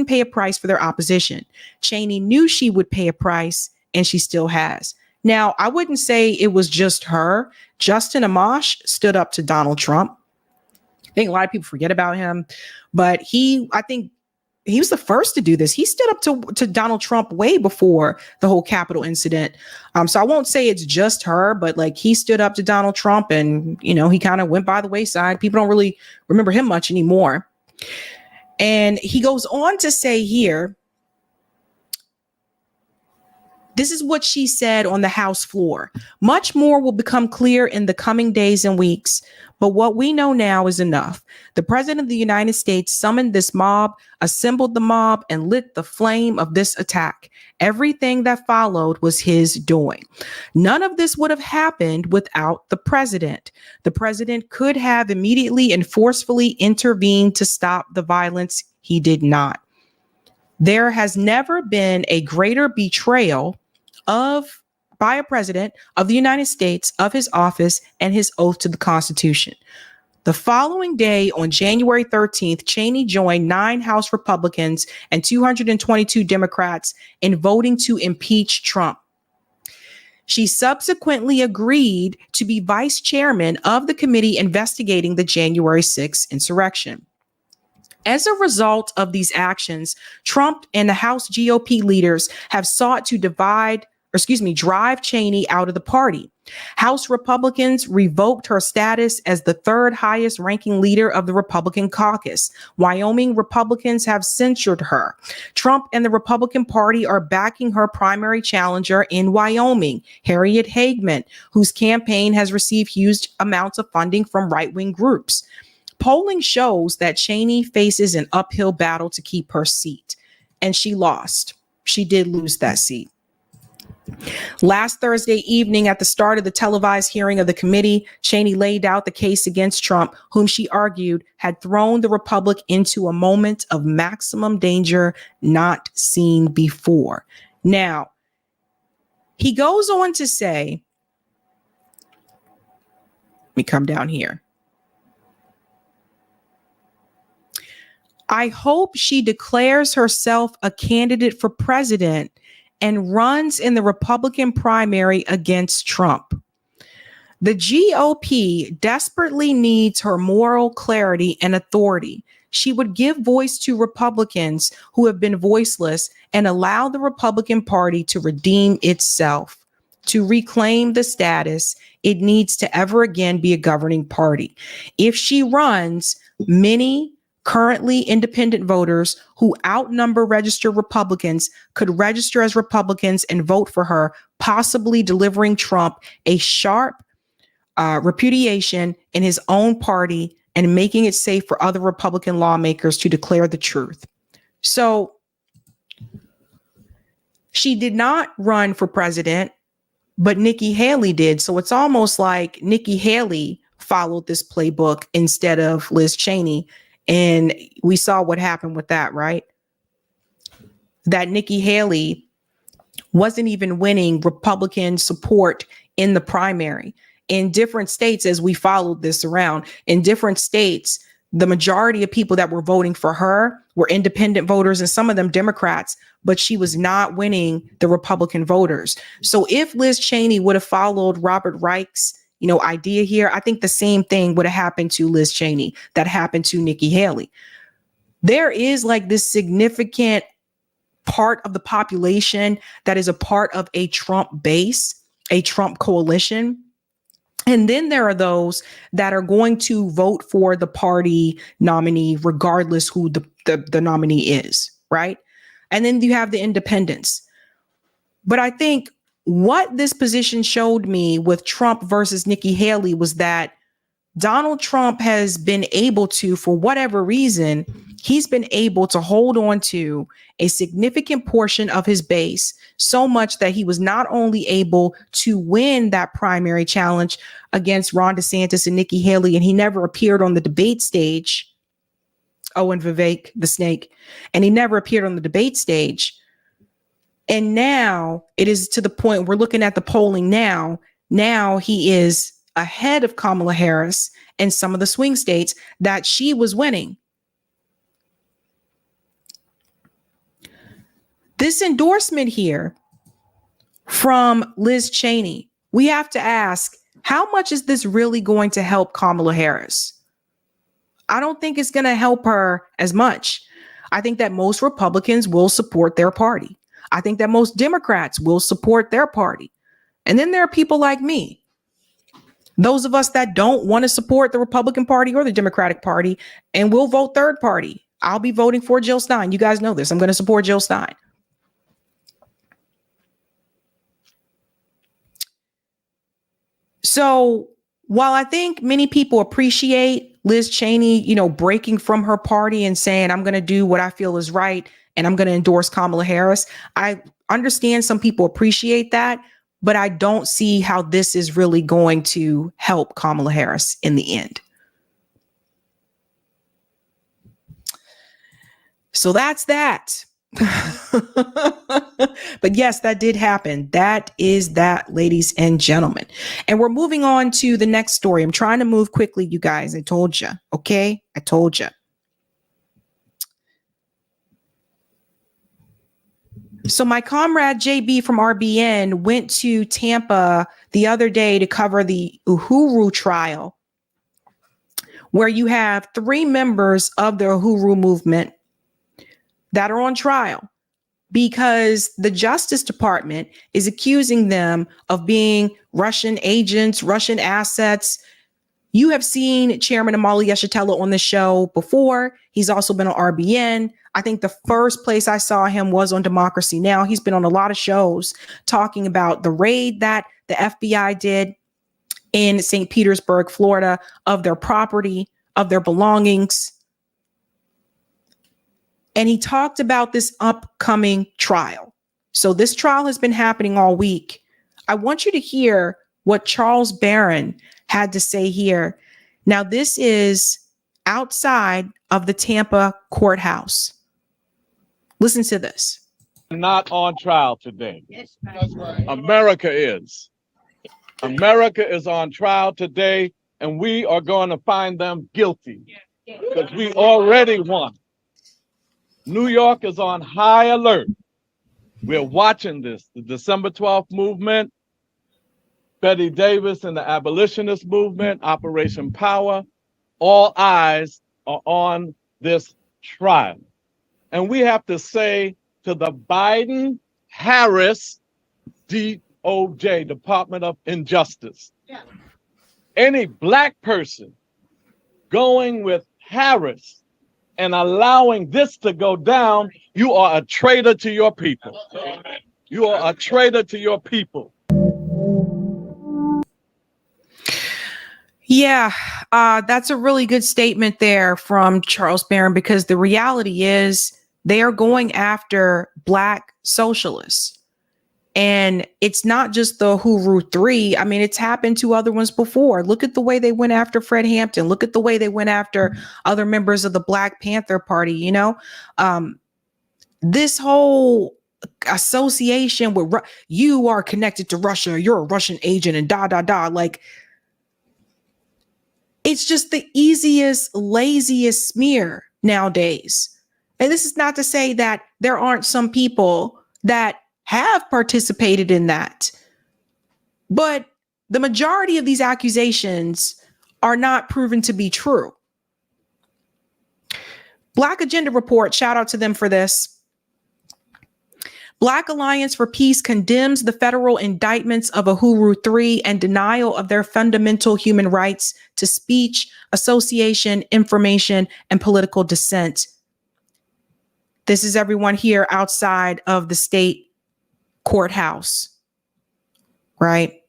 pay a price for their opposition. Cheney knew she would pay a price, and she still has. Now, I wouldn't say it was just her. Justin Amash stood up to Donald Trump. I think a lot of people forget about him, but I think he was the first to do this. He stood up to Donald Trump way before the whole Capitol incident. So I won't say it's just her, but like he stood up to Donald Trump and, you know, he kind of went by the wayside. People don't really remember him much anymore. And he goes on to say here, this is what she said on the House floor. Much more will become clear in the coming days and weeks, but what we know now is enough. The President of the United States summoned this mob, assembled the mob, and lit the flame of this attack. Everything that followed was his doing. None of this would have happened without the president. The president could have immediately and forcefully intervened to stop the violence. He did not. There has never been a greater betrayal by a president of the United States of his office and his oath to the Constitution. The following day, on January 13th, Cheney joined 9 House Republicans and 222 Democrats in voting to impeach Trump. She subsequently agreed to be vice chairman of the committee investigating the January 6th insurrection. As a result of these actions, Trump and the House GOP leaders have sought to drive Cheney out of the party. House Republicans revoked her status as the 3rd highest ranking leader of the Republican caucus. Wyoming Republicans have censured her. Trump and the Republican Party are backing her primary challenger in Wyoming, Harriet Hageman, whose campaign has received huge amounts of funding from right-wing groups. Polling shows that Cheney faces an uphill battle to keep her seat, and she lost. She did lose that seat. Last Thursday evening, at the start of the televised hearing of the committee, Cheney laid out the case against Trump, whom she argued had thrown the Republic into a moment of maximum danger not seen before. Now, he goes on to say, let me come down here. I hope she declares herself a candidate for president and runs in the Republican primary against Trump. The GOP desperately needs her moral clarity and authority. she would give voice to Republicans who have been voiceless and allow the Republican Party to redeem itself, to reclaim the status it needs to ever again be a governing party. If she runs, many currently independent voters who outnumber registered Republicans could register as Republicans and vote for her, possibly delivering Trump a sharp repudiation in his own party and making it safe for other Republican lawmakers to declare the truth. So she did not run for president, but Nikki Haley did. So it's almost like Nikki Haley followed this playbook instead of Liz Cheney. And we saw what happened with that, right? That Nikki Haley wasn't even winning Republican support in the primary. In different states, as we followed this around, in different states, the majority of people that were voting for her were independent voters and some of them Democrats, but she was not winning the Republican voters. So if Liz Cheney would have followed Robert Reich's, idea here, I think the same thing would have happened to Liz Cheney that happened to Nikki Haley. There is like this significant part of the population that is a part of a Trump base, a Trump coalition. And then there are those that are going to vote for the party nominee, regardless who the nominee is, right? And then you have the independents. But I think what this position showed me with Trump versus Nikki Haley was that Donald Trump has been able to, for whatever reason, he's been able to hold on to a significant portion of his base, so much that he was not only able to win that primary challenge against Ron DeSantis and Nikki Haley, and he never appeared on the debate stage. Oh, and Vivek, the snake. And he never appeared on the debate stage. And now it is to the point we're looking at the polling now. Now he is ahead of Kamala Harris in some of the swing states that she was winning. This endorsement here from Liz Cheney, we have to ask, how much is this really going to help Kamala Harris? I don't think it's going to help her as much. I think that most Republicans will support their party. I think that most Democrats will support their party. And then there are people like me, those of us that don't want to support the Republican Party or the Democratic Party, and will vote third party. I'll be voting for Jill Stein. You guys know this. I'm going to support Jill Stein. So while I think many people appreciate Liz Cheney, breaking from her party and saying, I'm going to do what I feel is right, and I'm going to endorse Kamala Harris, I understand some people appreciate that, but I don't see how this is really going to help Kamala Harris in the end. So that's that. But yes, that did happen. That is that, ladies and gentlemen. And we're moving on to the next story. I'm trying to move quickly, you guys. I told you. Okay? I told you. So my comrade JB from RBN went to Tampa the other day to cover the Uhuru trial, where you have 3 members of the Uhuru movement that are on trial because the Justice Department is accusing them of being Russian agents, Russian assets. You have seen Chairman Amali Yeshitela on the show before. He's also been on RBN. I think the first place I saw him was on Democracy Now! He's been on a lot of shows talking about the raid that the FBI did in St. Petersburg, Florida, of their property, of their belongings. And he talked about this upcoming trial. So this trial has been happening all week. I want you to hear what Charles Barron had to say here. Now, this is outside of the Tampa courthouse. Listen to this. Not on trial today. America is. America is on trial today, and we are going to find them guilty because we already won. New York is on high alert. We're watching this. The December 12th movement, Betty Davis and the abolitionist movement, Operation Power, all eyes are on this trial. And we have to say to the Biden-Harris DOJ, Department of Injustice, any Black person going with Harris and allowing this to go down, you are a traitor to your people. You are a traitor to your people. Yeah, that's a really good statement there from Charles Barron, because the reality is they are going after Black socialists. And it's not just the Uhuru 3. I mean, it's happened to other ones before. Look at the way they went after Fred Hampton. Look at the way they went after other members of the Black Panther Party. You know, this whole association with you are connected to Russia. You're a Russian agent and like, it's just the easiest, laziest smear nowadays. And this is not to say that there aren't some people that have participated in that, but the majority of these accusations are not proven to be true. Black Agenda Report, shout out to them for this. Black Alliance for Peace condemns the federal indictments of Uhuru 3 and denial of their fundamental human rights to speech, association, information, and political dissent. This is everyone here outside of the state courthouse, right?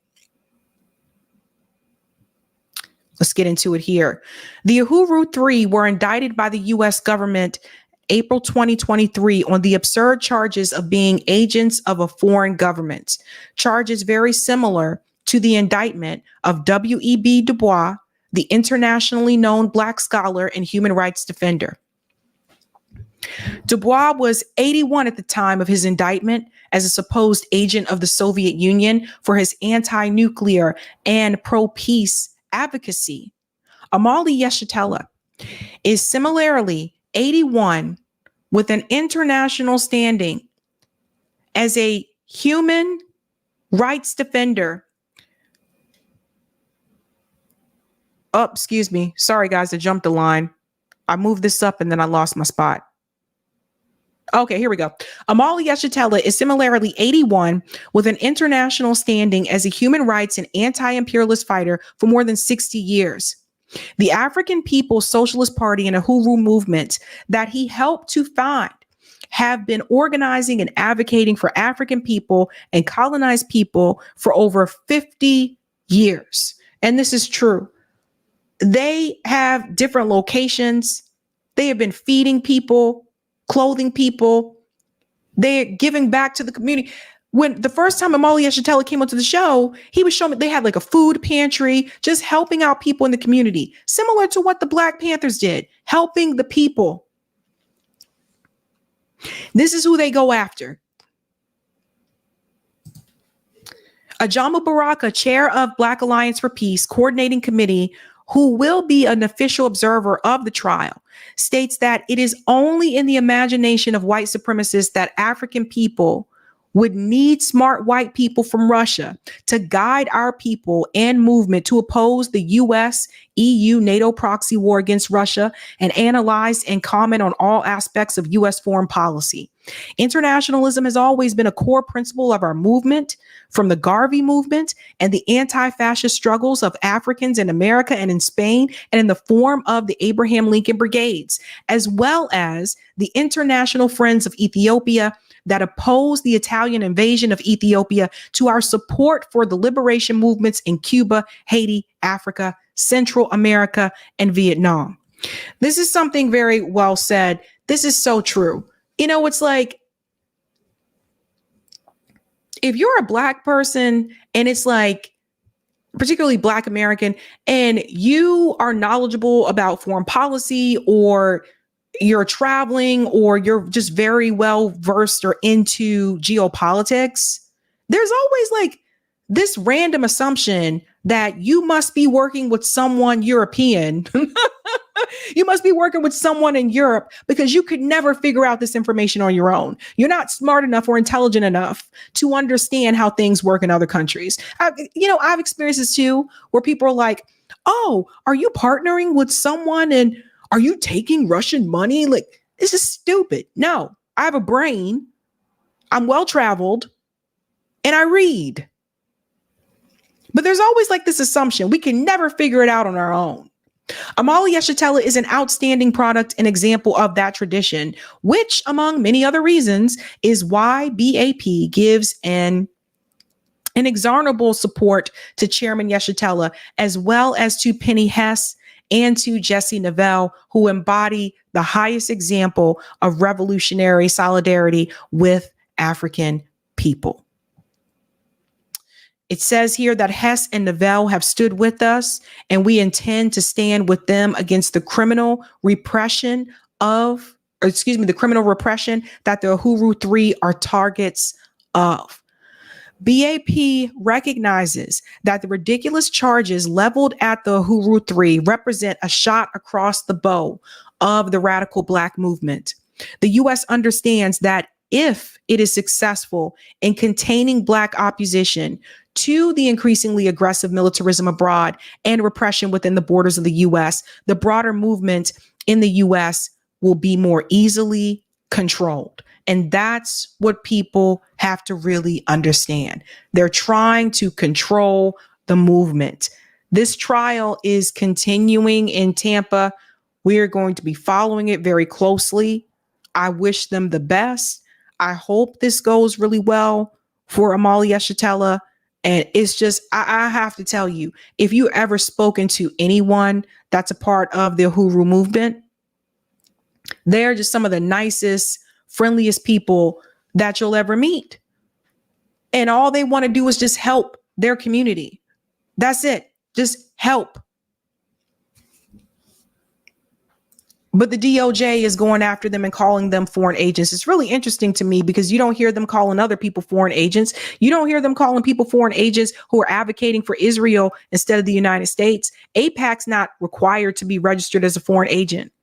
Let's get into it here. The Uhuru 3 were indicted by the U.S. government April 2023 on the absurd charges of being agents of a foreign government, charges very similar to the indictment of W.E.B. Du Bois, the internationally known Black scholar and human rights defender. Du Bois was 81 at the time of his indictment as a supposed agent of the Soviet Union for his anti-nuclear and pro-peace advocacy. Amali Yeshitela is similarly 81 with an international standing as a human rights defender. Oh, excuse me. Sorry, guys, I jumped a line. I moved this up and then I lost my spot. Okay, here we go. Amali Yeshitela is similarly 81 with an international standing as a human rights and anti-imperialist fighter for more than 60 years. The African People's Socialist Party and Uhuru movement that he helped to found have been organizing and advocating for African people and colonized people for over 50 years. And this is true. They have different locations. They have been feeding people, clothing people. They're giving back to the community. When the first time Amali Yeshitela came onto the show, he was showing me they had like a food pantry, just helping out people in the community, similar to what the Black Panthers did, helping the people. This is who they go after. Ajamu Baraka, chair of Black Alliance for Peace Coordinating Committee, who will be an official observer of the trial, states that it is only in the imagination of white supremacists that African people would need smart white people from Russia to guide our people and movement to oppose the US, EU, NATO proxy war against Russia and analyze and comment on all aspects of US foreign policy. Internationalism has always been a core principle of our movement, from the Garvey movement and the anti-fascist struggles of Africans in America and in Spain, and in the form of the Abraham Lincoln Brigades, as well as the International Friends of Ethiopia that opposed the Italian invasion of Ethiopia, to our support for the liberation movements in Cuba, Haiti, Africa, Central America, and Vietnam. This is something very well said. This is so true. You know, it's like, if you're a Black person and it's like, particularly Black American, and you are knowledgeable about foreign policy, or you're traveling, or you're just very well versed or into geopolitics, there's always like this random assumption that you must be working with someone European. You must be working with someone in Europe, because you could never figure out this information on your own. You're not smart enough or intelligent enough to understand how things work in other countries. I've experienced this too, where people are like, oh, are you partnering with someone in Are you taking Russian money? Like, this is stupid. No, I have a brain. I'm well-traveled and I read. But there's always like this assumption we can never figure it out on our own. Amalia Yeshitela is an outstanding product and example of that tradition, which, among many other reasons, is why BAP gives an inexorable support to Chairman Yeshitela, as well as to Penny Hess and to Jesse Novell, who embody the highest example of revolutionary solidarity with African people. It says here that Hess and Novell have stood with us, and we intend to stand with them against the criminal repression that the Uhuru 3 are targets of. BAP recognizes that the ridiculous charges leveled at the Uhuru 3 represent a shot across the bow of the radical Black movement. The U.S. understands that if it is successful in containing Black opposition to the increasingly aggressive militarism abroad and repression within the borders of the U.S., the broader movement in the U.S. will be more easily controlled. And that's what people have to really understand. They're trying to control the movement. This trial is continuing in Tampa. We are going to be following it very closely. I wish them the best. I hope this goes really well for Amalia Yeshitela. And it's just, I have to tell you, if you ever spoken to anyone that's a part of the Uhuru movement, they're just some of the nicest, friendliest people that you'll ever meet. And all they want to do is just help their community. That's it. Just help. But the DOJ is going after them and calling them foreign agents. It's really interesting to me because you don't hear them calling other people foreign agents. You don't hear them calling people foreign agents who are advocating for Israel instead of the United States. AIPAC's not required to be registered as a foreign agent.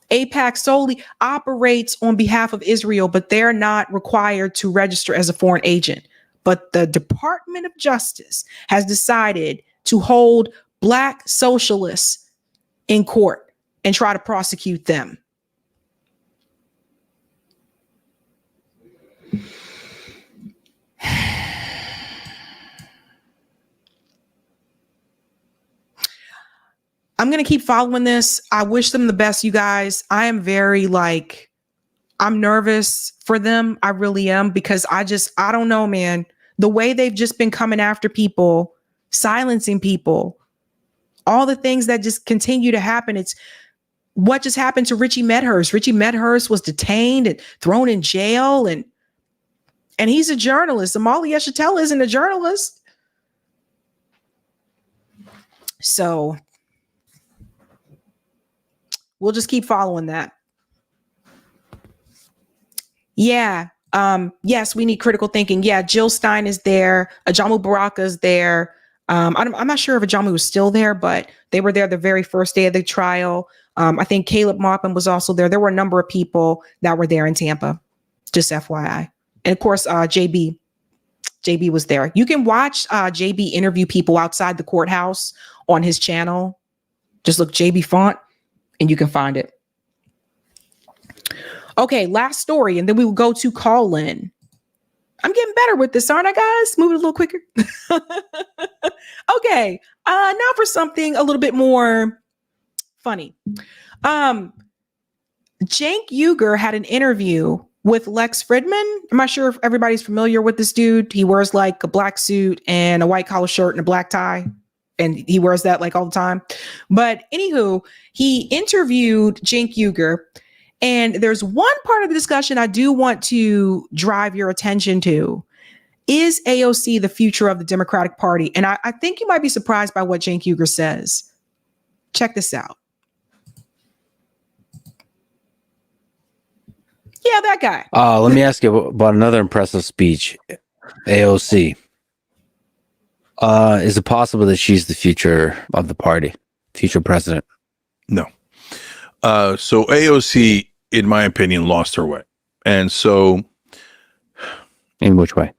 AIPAC solely operates on behalf of Israel, but they're not required to register as a foreign agent. But the Department of Justice has decided to hold Black socialists in court and try to prosecute them. I'm going to keep following this. I wish them the best, you guys. I am very I'm nervous for them. I really am, because I don't know, man. The way they've just been coming after people, silencing people, all the things that just continue to happen. It's what just happened to Richie Medhurst. Richie Medhurst was detained and thrown in jail, and he's a journalist. Amalia Yeshitela isn't a journalist. So we'll just keep following that. Yeah. Yes, we need critical thinking. Yeah, Jill Stein is there. Ajamu Baraka is there. I'm not sure if Ajamu was still there, but they were there the very first day of the trial. I think Caleb Maupin was also there. There were a number of people that were there in Tampa, just FYI. And of course, JB was there. You can watch JB interview people outside the courthouse on his channel. Just look JB Font and you can find it. Okay, last story, and then we will go to call in. I'm getting better with this, aren't I, guys? Moving a little quicker. Okay, now for something a little bit more funny. Cenk Uygur had an interview with Lex Fridman. I'm not sure if everybody's familiar with this dude. He wears like a black suit and a white collar shirt and a black tie. And he wears that like all the time. But anywho, he interviewed Cenk Uygur. And there's one part of the discussion I do want to drive your attention to. Is AOC the future of the Democratic Party? And I think you might be surprised by what Cenk Uygur says. Check this out. Yeah, that guy. Let me ask you about another impressive speech. AOC. Is it possible that she's the future of the party? Future president? No. So AOC, in my opinion, lost her way. And so... In which way?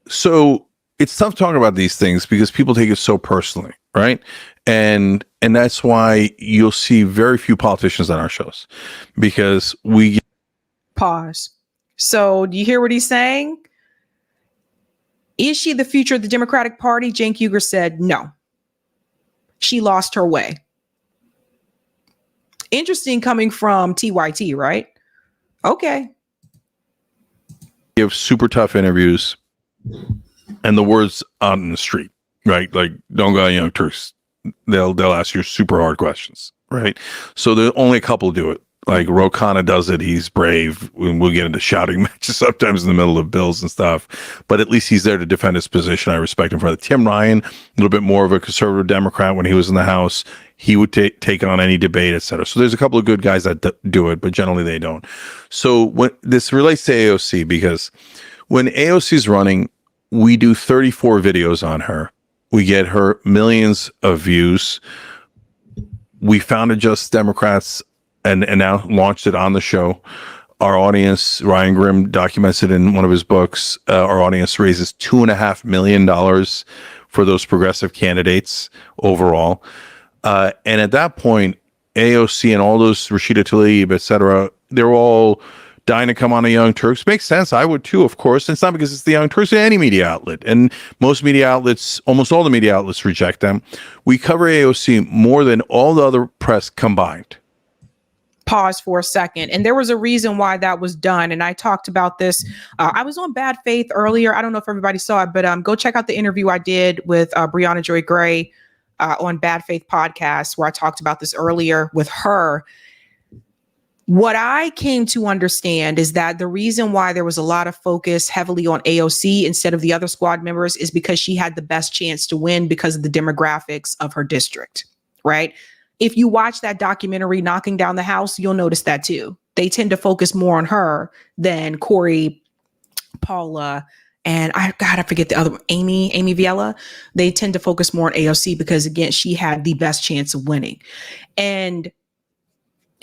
So it's tough talking about these things because people take it so personally. right? And that's why you'll see very few politicians on our shows, because we Pause. So do you hear what he's saying? Is she the future of the Democratic Party? Cenk Uygur said no. She lost her way. Interesting coming from TYT, right? Okay. give super tough interviews, and the words out in the street, right? Like, don't go Young Turks. They'll ask you super hard questions, right? So there only a couple do it. Like Ro Khanna does it. He's brave. We'll get into shouting matches sometimes in the middle of bills and stuff, but at least he's there to defend his position. I respect him for that. Tim Ryan, a little bit more of a conservative Democrat when he was in the House. He would take on any debate, et cetera. So there's a couple of good guys that do it, but generally they don't. So when this relates to AOC, because when AOC is running, we do 34 videos on her. We get her millions of views. We founded Just Democrats and now launched it on the show. Our audience, Ryan Grimm documents it in one of his books. Our audience raises $2.5 million for those progressive candidates overall. And at that point, AOC and all those Rashida Tlaib, et cetera, they're all dying to come on the Young Turks. Makes sense. I would too, of course. And it's not because it's the Young Turks, any media outlet. And most media outlets, almost all the media outlets reject them. We cover AOC more than all the other press combined. Pause for a second. And there was a reason why that was done. And I talked about this. I was on Bad Faith earlier. I don't know if everybody saw it, but go check out the interview I did with Brianna Joy Gray on Bad Faith podcast, where I talked about this earlier with her. What I came to understand is that the reason why there was a lot of focus heavily on AOC instead of the other squad members is because she had the best chance to win because of the demographics of her district, right? If you watch that documentary, Knocking Down the House, you'll notice that too. They tend to focus more on her than Corey, Paula, and I forget the other one, Amy Viella. They tend to focus more on AOC because, again, she had the best chance of winning. And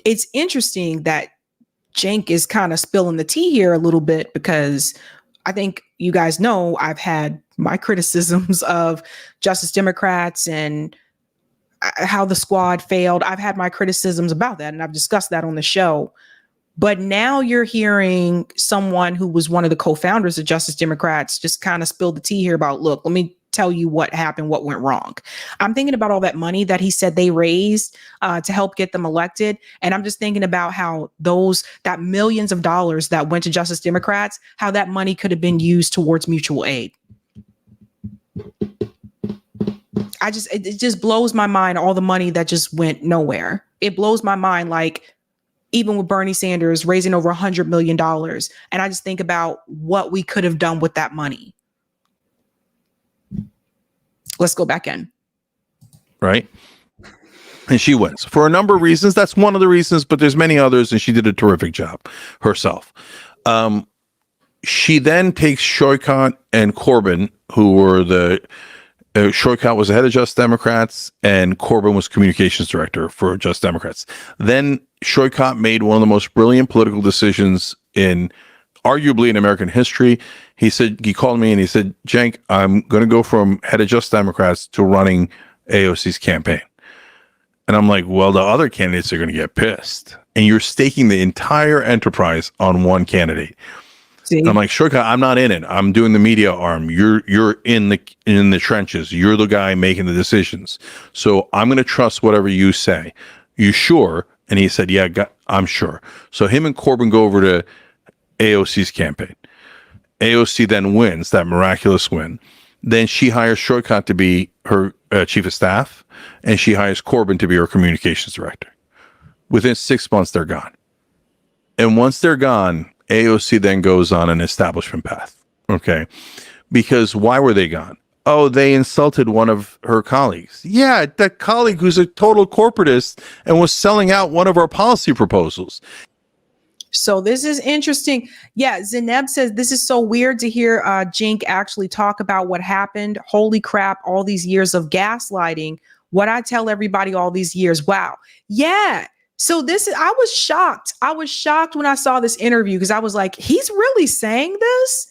it's interesting that Cenk is kind of spilling the tea here a little bit, because I think you guys know I've had my criticisms of Justice Democrats and how the squad failed. I've had my criticisms about that, and I've discussed that on the show. But now you're hearing someone who was one of the co-founders of Justice Democrats just kind of spill the tea here about, look, let me tell you what happened, what went wrong. I'm thinking about all that money that he said they raised to help get them elected. And I'm just thinking about how that millions of dollars that went to Justice Democrats, how that money could have been used towards mutual aid. It just blows my mind, all the money that just went nowhere. It blows my mind, like even with Bernie Sanders raising over $100 million. And I just think about what we could have done with that money. Let's go back in. Right. And she wins for a number of reasons. That's one of the reasons, but there's many others, and she did a terrific job herself. She then takes Shoykant and Corbin, who were Shoykant was the head of Just Democrats, and Corbin was communications director for Just Democrats. Then Shoykant made one of the most brilliant political decisions arguably in American history. He called me and he said, Cenk, I'm going to go from head of Just Democrats to running AOC's campaign. And I'm like, well, the other candidates are going to get pissed. And you're staking the entire enterprise on one candidate. And I'm like, Shoykant, I'm not in it. I'm doing the media arm. You're in the trenches. You're the guy making the decisions. So I'm going to trust whatever you say. You sure? And he said, yeah, I'm sure. So him and Corbin go over to AOC's campaign. AOC then wins that miraculous win. Then she hires Shoykant to be her chief of staff, and she hires Corbin to be her communications director. Within 6 months, they're gone. And once they're gone, AOC then goes on an establishment path. Okay. Because why were they gone? Oh, they insulted one of her colleagues. Yeah, that colleague who's a total corporatist and was selling out one of our policy proposals. So this is interesting. Yeah, Zeneb says, this is so weird to hear Cenk actually talk about what happened. Holy crap, all these years of gaslighting. What I tell everybody all these years. Wow. Yeah. So I was shocked. I was shocked when I saw this interview, because I was like, he's really saying this?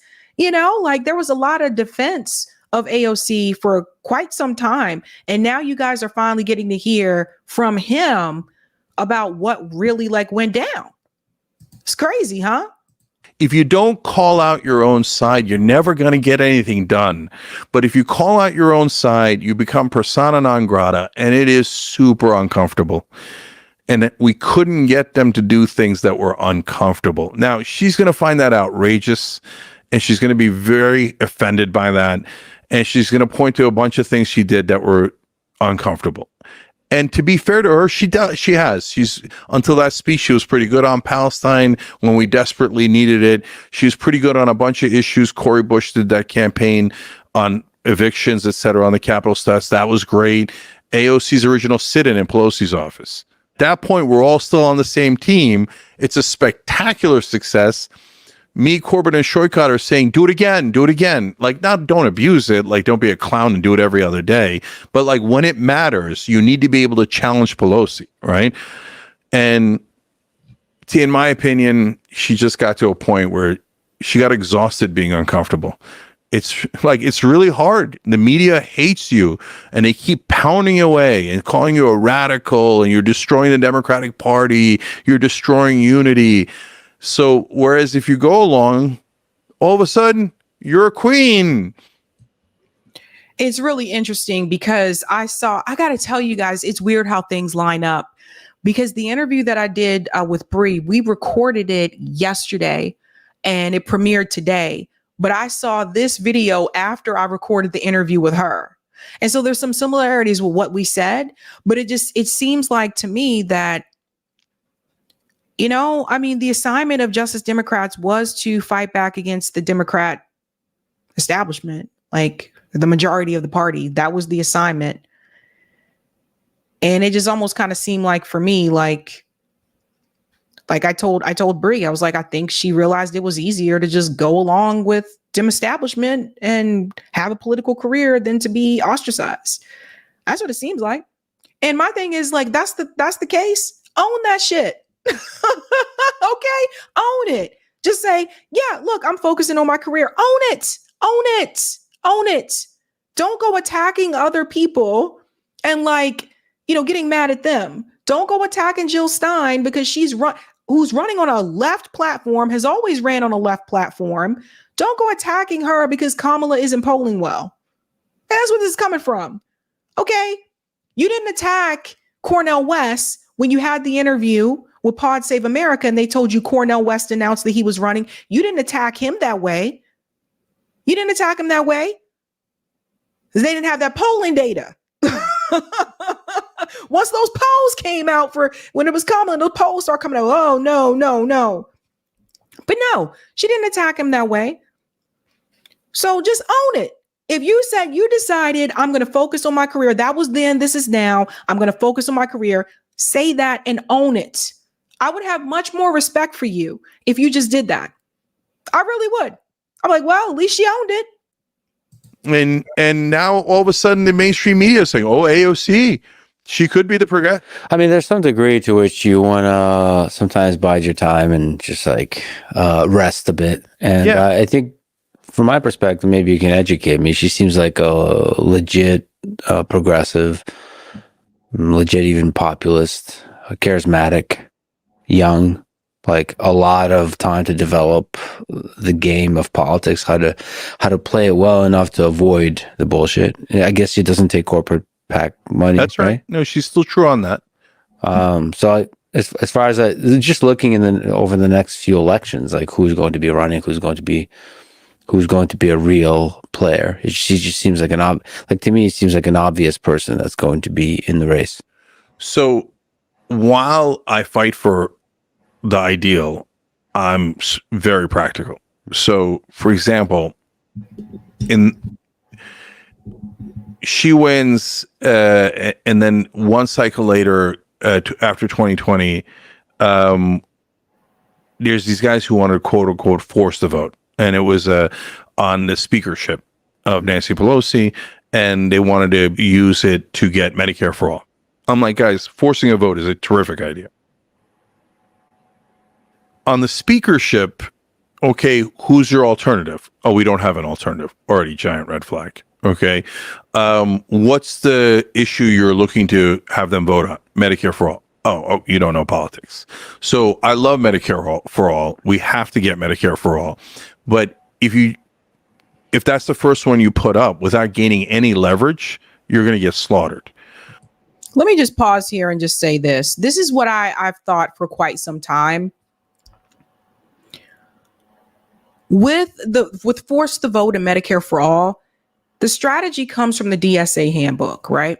Like there was a lot of defense of AOC for quite some time. And now you guys are finally getting to hear from him about what really like went down. It's crazy, huh? If you don't call out your own side, you're never going to get anything done. But if you call out your own side, you become persona non grata, and it is super uncomfortable. And we couldn't get them to do things that were uncomfortable. Now, she's going to find that outrageous, and she's going to be very offended by that. And she's going to point to a bunch of things she did that were uncomfortable. And to be fair to her, she's until that speech, she was pretty good on Palestine when we desperately needed it. She was pretty good on a bunch of issues. Cori Bush did that campaign on evictions, et cetera, on the Capitol steps. That was great. AOC's original sit-in Pelosi's office. At that point, we're all still on the same team. It's a spectacular success. Me, Corbyn, and Shoykot are saying, do it again, do it again. Like, not don't abuse it. Like, don't be a clown and do it every other day. But like, when it matters, you need to be able to challenge Pelosi, right? And see, in my opinion, she just got to a point where she got exhausted being uncomfortable. It's like, it's really hard. The media hates you, and they keep pounding away and calling you a radical, and you're destroying the Democratic Party. You're destroying unity. So whereas if you go along, all of a sudden you're a queen. It's really interesting because I got to tell you guys, it's weird how things line up, because the interview that I did with Bree, we recorded it yesterday and it premiered today, but I saw this video after I recorded the interview with her. And so there's some similarities with what we said, but it seems like to me that, you know, I mean, the assignment of Justice Democrats was to fight back against the Democrat establishment, like the majority of the party. That was the assignment. And it just almost kind of seemed like, for me, like I told Bree, I was like, I think she realized it was easier to just go along with Dem establishment and have a political career than to be ostracized. That's what it seems like. And my thing is, like, that's the case. Own that shit. Okay, own it. Just say, yeah, look, I'm focusing on my career. Own it. Own it. Own it. Don't go attacking other people and, like, you know, getting mad at them. Don't go attacking Jill Stein because who's running on a left platform, has always ran on a left platform. Don't go attacking her because Kamala isn't polling well. That's where this is coming from. Okay, you didn't attack Cornel West when you had the interview with Pod Save America and they told you Cornel West announced that he was running. You didn't attack him that way. You didn't attack him that way because they didn't have that polling data. Once those polls came out for when it was Kamala, those polls started coming out. Oh, no. But no, she didn't attack him that way. So just own it. If you said you decided I'm going to focus on my career, that was then, this is now, I'm going to focus on my career, say that and own it. I would have much more respect for you if you just did that. I really would. I'm like, well, at least she owned it. And now all of a sudden the mainstream media is saying, oh, AOC, she could be the progressive. I mean, there's some degree to which you want to sometimes bide your time and just like rest a bit. And yeah. I think from my perspective, maybe you can educate me. She seems like a legit progressive, legit even populist, charismatic, young, like a lot of time to develop the game of politics, how to play it well enough to avoid the bullshit. I guess she doesn't take corporate PAC money. That's right. No, she's still true on that. So as far as just looking over the next few elections, like who's going to be running, who's going to be a real player. She just seems like to me, it seems like an obvious person that's going to be in the race. So while I fight for the ideal, I'm very practical. So, for example, she wins, and then one cycle later, after 2020, there's these guys who wanted to quote unquote force the vote, and it was on the speakership of Nancy Pelosi, and they wanted to use it to get Medicare for all. I'm like, guys, forcing a vote is a terrific idea. On the speakership, okay, who's your alternative? Oh, we don't have an alternative. Already giant red flag. Okay. What's the issue you're looking to have them vote on? Medicare for all. Oh, you don't know politics. So I love Medicare for all. We have to get Medicare for all. But if that's the first one you put up without gaining any leverage, you're going to get slaughtered. Let me just pause here and just say this. This is what I've thought for quite some time. With force to vote and Medicare for all, the strategy comes from the DSA handbook, right?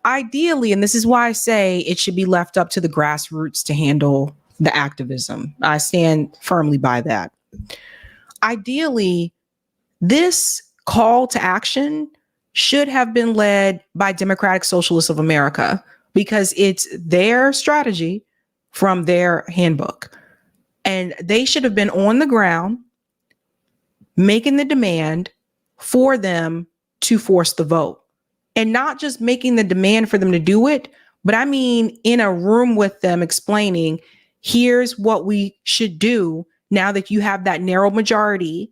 Ideally, and this is why I say it should be left up to the grassroots to handle the activism. I stand firmly by that. Ideally, this call to action should have been led by Democratic Socialists of America because it's their strategy from their handbook. And they should have been on the ground making the demand for them to force the vote. And not just making the demand for them to do it, but I mean in a room with them explaining, here's what we should do now that you have that narrow majority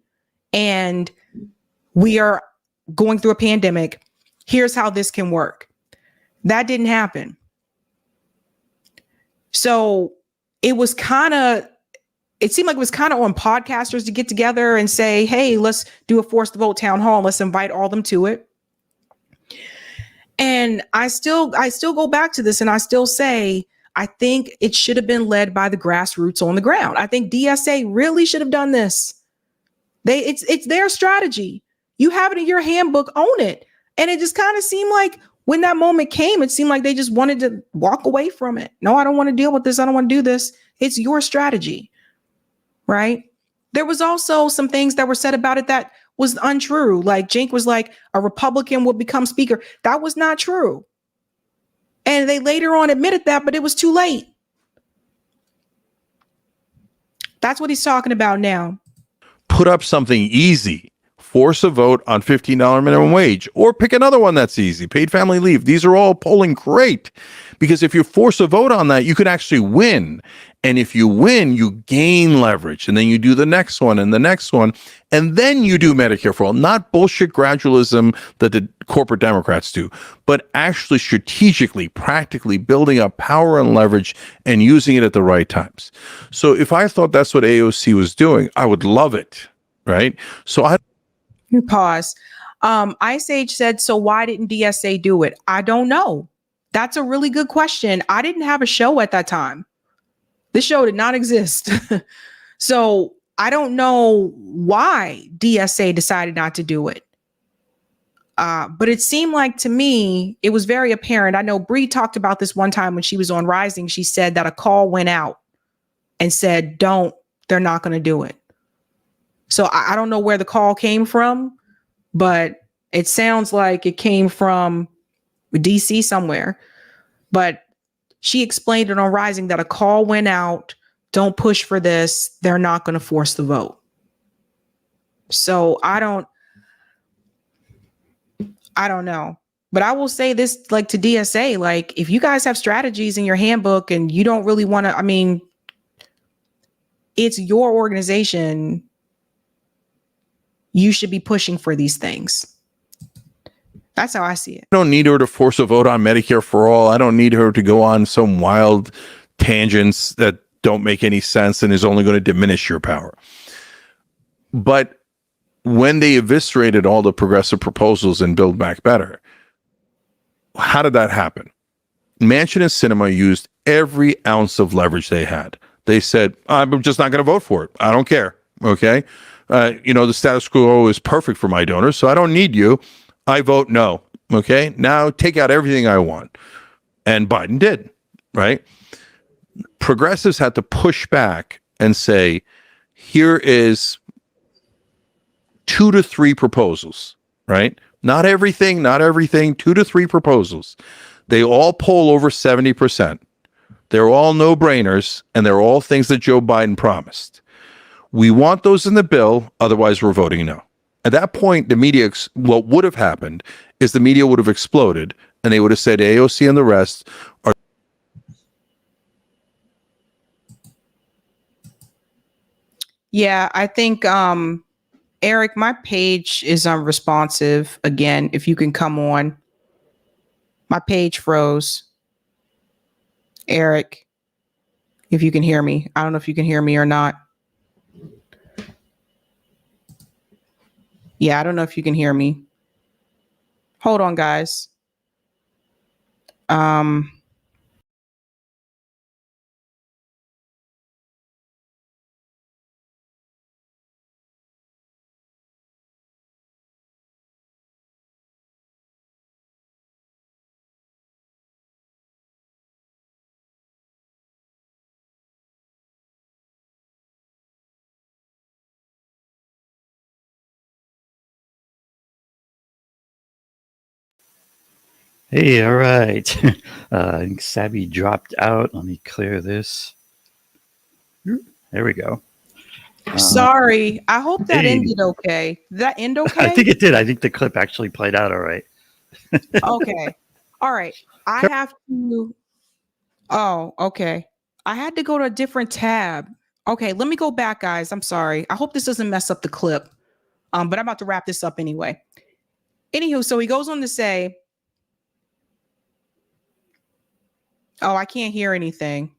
and we are going through a pandemic. Here's how this can work. That didn't happen. So it seemed like it was kind of on podcasters to get together and say, hey, let's do a force to vote town hall. Let's invite all of them to it. And I still go back to this and I still say, I think it should have been led by the grassroots on the ground. I think DSA really should have done this. It's their strategy. You have it in your handbook, own it. And it just kind of seemed like when that moment came, it seemed like they just wanted to walk away from it. No, I don't want to deal with this. I don't want to do this. It's your strategy, right? There was also some things that were said about it that was untrue. Like Cenk was like, a Republican would become speaker. That was not true. And they later on admitted that, but it was too late. That's what he's talking about now. Put up something easy. Force a vote on $15 minimum wage, or pick another one that's easy. Paid family leave. These are all polling great, because if you force a vote on that, you could actually win. And if you win, you gain leverage. And then you do the next one and the next one. And then you do Medicare for all. Not bullshit gradualism that the corporate Democrats do, but actually strategically, practically building up power and leverage and using it at the right times. So if I thought that's what AOC was doing, I would love it. Right? So Pause. Ice Age said, so why didn't DSA do it? I don't know. That's a really good question. I didn't have a show at that time. This show did not exist. So I don't know why DSA decided not to do it. But it seemed like to me, it was very apparent. I know Bree talked about this one time when she was on Rising. She said that a call went out and said, they're not going to do it. So I don't know where the call came from, but it sounds like it came from DC somewhere. But she explained it on Rising that a call went out. Don't push for this. They're not going to force the vote. So I don't know. But I will say this, like to DSA, like if you guys have strategies in your handbook and you don't really want to, I mean, it's your organization. You should be pushing for these things. That's how I see it. I don't need her to force a vote on Medicare for all. I don't need her to go on some wild tangents that don't make any sense and is only going to diminish your power. But when they eviscerated all the progressive proposals in Build Back Better, how did that happen? Manchin and Sinema used every ounce of leverage they had. They said, I'm just not going to vote for it. I don't care. Okay. The status quo is perfect for my donors, so I don't need you. I vote no. Okay. Now take out everything I want. And Biden did, right? Progressives had to push back and say, here is 2 to 3 proposals, right? Not everything, 2 to 3 proposals. They all poll over 70%. They're all no-brainers, and they're all things that Joe Biden promised. We want those in the bill, otherwise we're voting no. At that point, the media, what would have happened is the media would have exploded, and they would have said AOC and the rest are. Yeah, I think Eric, my page is unresponsive again. If you can come on, my page froze. Eric, if you can hear me, I don't know if you can hear me or not. Yeah, I don't know if you can hear me. Hold on, guys. Hey, all right. I think Sabby dropped out. Let me clear this. There we go. Sorry. I hope that hey. ended okay. Did that end okay? I think it did. I think the clip actually played out all right. Okay. All right. I have to. Oh, okay. I had to go to a different tab. Okay, let me go back, guys. I'm sorry. I hope this doesn't mess up the clip. But I'm about to wrap this up anyway. Anywho, so he goes on to say, oh, I can't hear anything.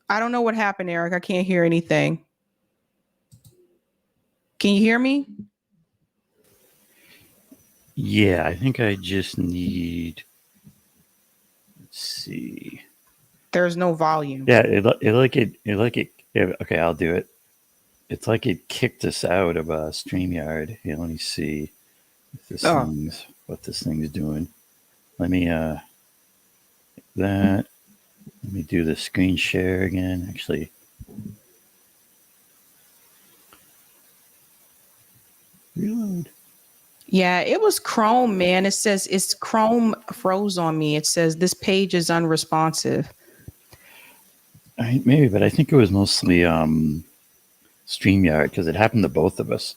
I don't know what happened, Eric. I can't hear anything. Can you hear me? Yeah, I think I just need. Let's see. There's no volume. Yeah, yeah, okay, I'll do it. It's like it kicked us out of StreamYard. Here, let me see what this thing's doing. Let me let me do the screen share again. Actually, reload. Yeah, it was Chrome, man. It says it's Chrome froze on me. It says this page is unresponsive. Maybe, but I think it was mostly StreamYard because it happened to both of us.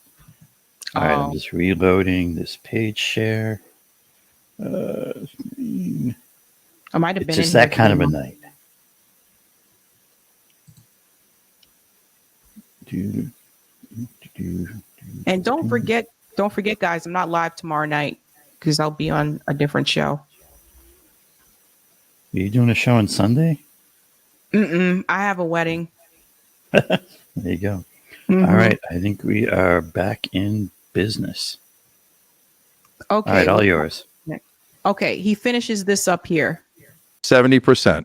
All right, I'm just reloading this page share. I might have been just that kind of a night. And don't forget, guys, I'm not live tomorrow night because I'll be on a different show. Are you doing a show on Sunday? I have a wedding. There you go. Mm-hmm. All right, I think we are back in business. Okay. All right, all yours. Okay, he finishes this up here. 70%.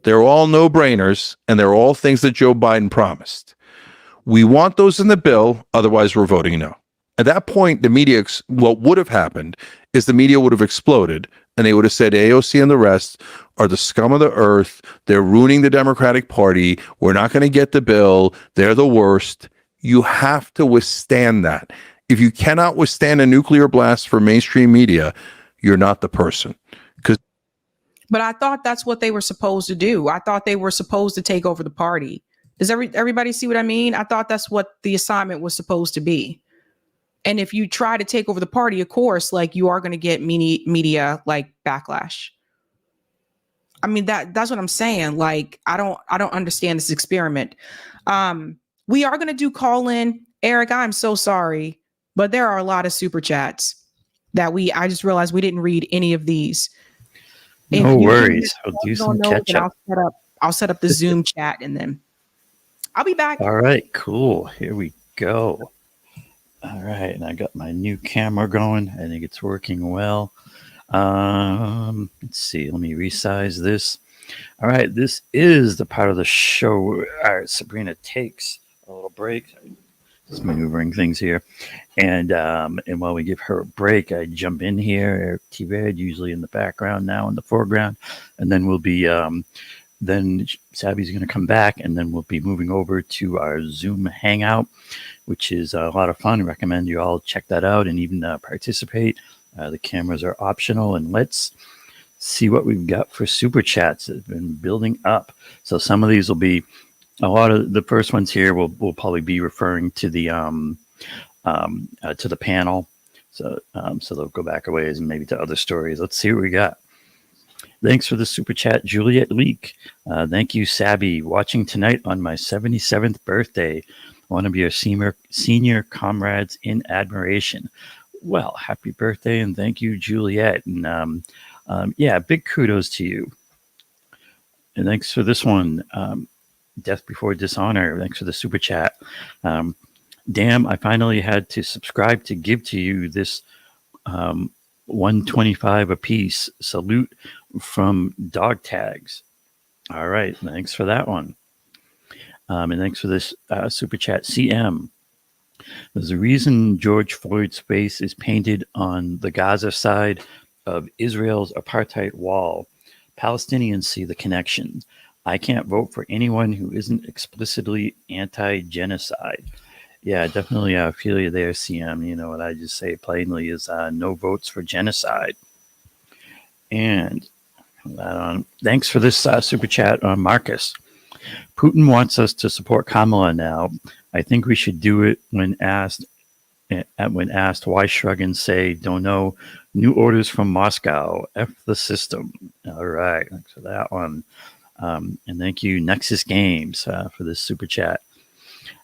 They're all no-brainers, and they're all things that Joe Biden promised. We want those in the bill, otherwise we're voting no. At that point, the media, what would have happened is the media would have exploded, and they would have said AOC and the rest are the scum of the earth. They're ruining the Democratic Party. We're not going to get the bill. They're the worst. You have to withstand that. If you cannot withstand a nuclear blast for mainstream media, you're not the person. But I thought that's what they were supposed to do. I thought they were supposed to take over the party. Does everybody see what I mean? I thought that's what the assignment was supposed to be. And if you try to take over the party, of course, like you are going to get media like backlash. I mean, that's what I'm saying. Like, I don't understand this experiment. We are going to do call in. Eric, I'm so sorry, but there are a lot of super chats that I just realized we didn't read any of these. No worries. I'll do some catch up. I'll set up the Zoom chat and then I'll be back. All right, cool. Here we go. All right, and I got my new camera going. I think it's working well. Let's see. Let me resize this. All right, this is the part of the show where Sabrina takes a little break. Just maneuvering things here, and while we give her a break, I jump in here. Eric T. Red usually in the background, now in the foreground, and then we'll be. Then Sabby's going to come back, and then we'll be moving over to our Zoom Hangout, which is a lot of fun. I recommend you all check that out and even participate. The cameras are optional, and let's see what we've got for super chats that have been building up. So some of these will be a lot of the first ones here. Will probably be referring to the panel. So they'll go back a ways and maybe to other stories. Let's see what we got. Thanks for the super chat, Juliet Leak. Thank you, Sabby. Watching tonight on my 77th birthday. one of your senior comrades in admiration. Well, happy birthday and thank you, Juliet. And yeah, big kudos to you. And thanks for this one, Death Before Dishonor. Thanks for the super chat. Damn, I finally had to subscribe to give to you this 125 a piece. Salute from Dog Tags. All right, thanks for that one. And thanks for this super chat, CM. There's a reason George Floyd's face is painted on the Gaza side of Israel's apartheid wall. Palestinians see the connection. I can't vote for anyone who isn't explicitly anti-genocide. Yeah, definitely feel you there, CM. You know what I just say plainly is no votes for genocide. And thanks for this super chat, Marcus. Putin wants us to support Kamala now. I think we should do it when asked. Why shrug and say, don't know. New orders from Moscow. F the system. All right. Thanks for that one. And thank you, Nexus Games, for this super chat.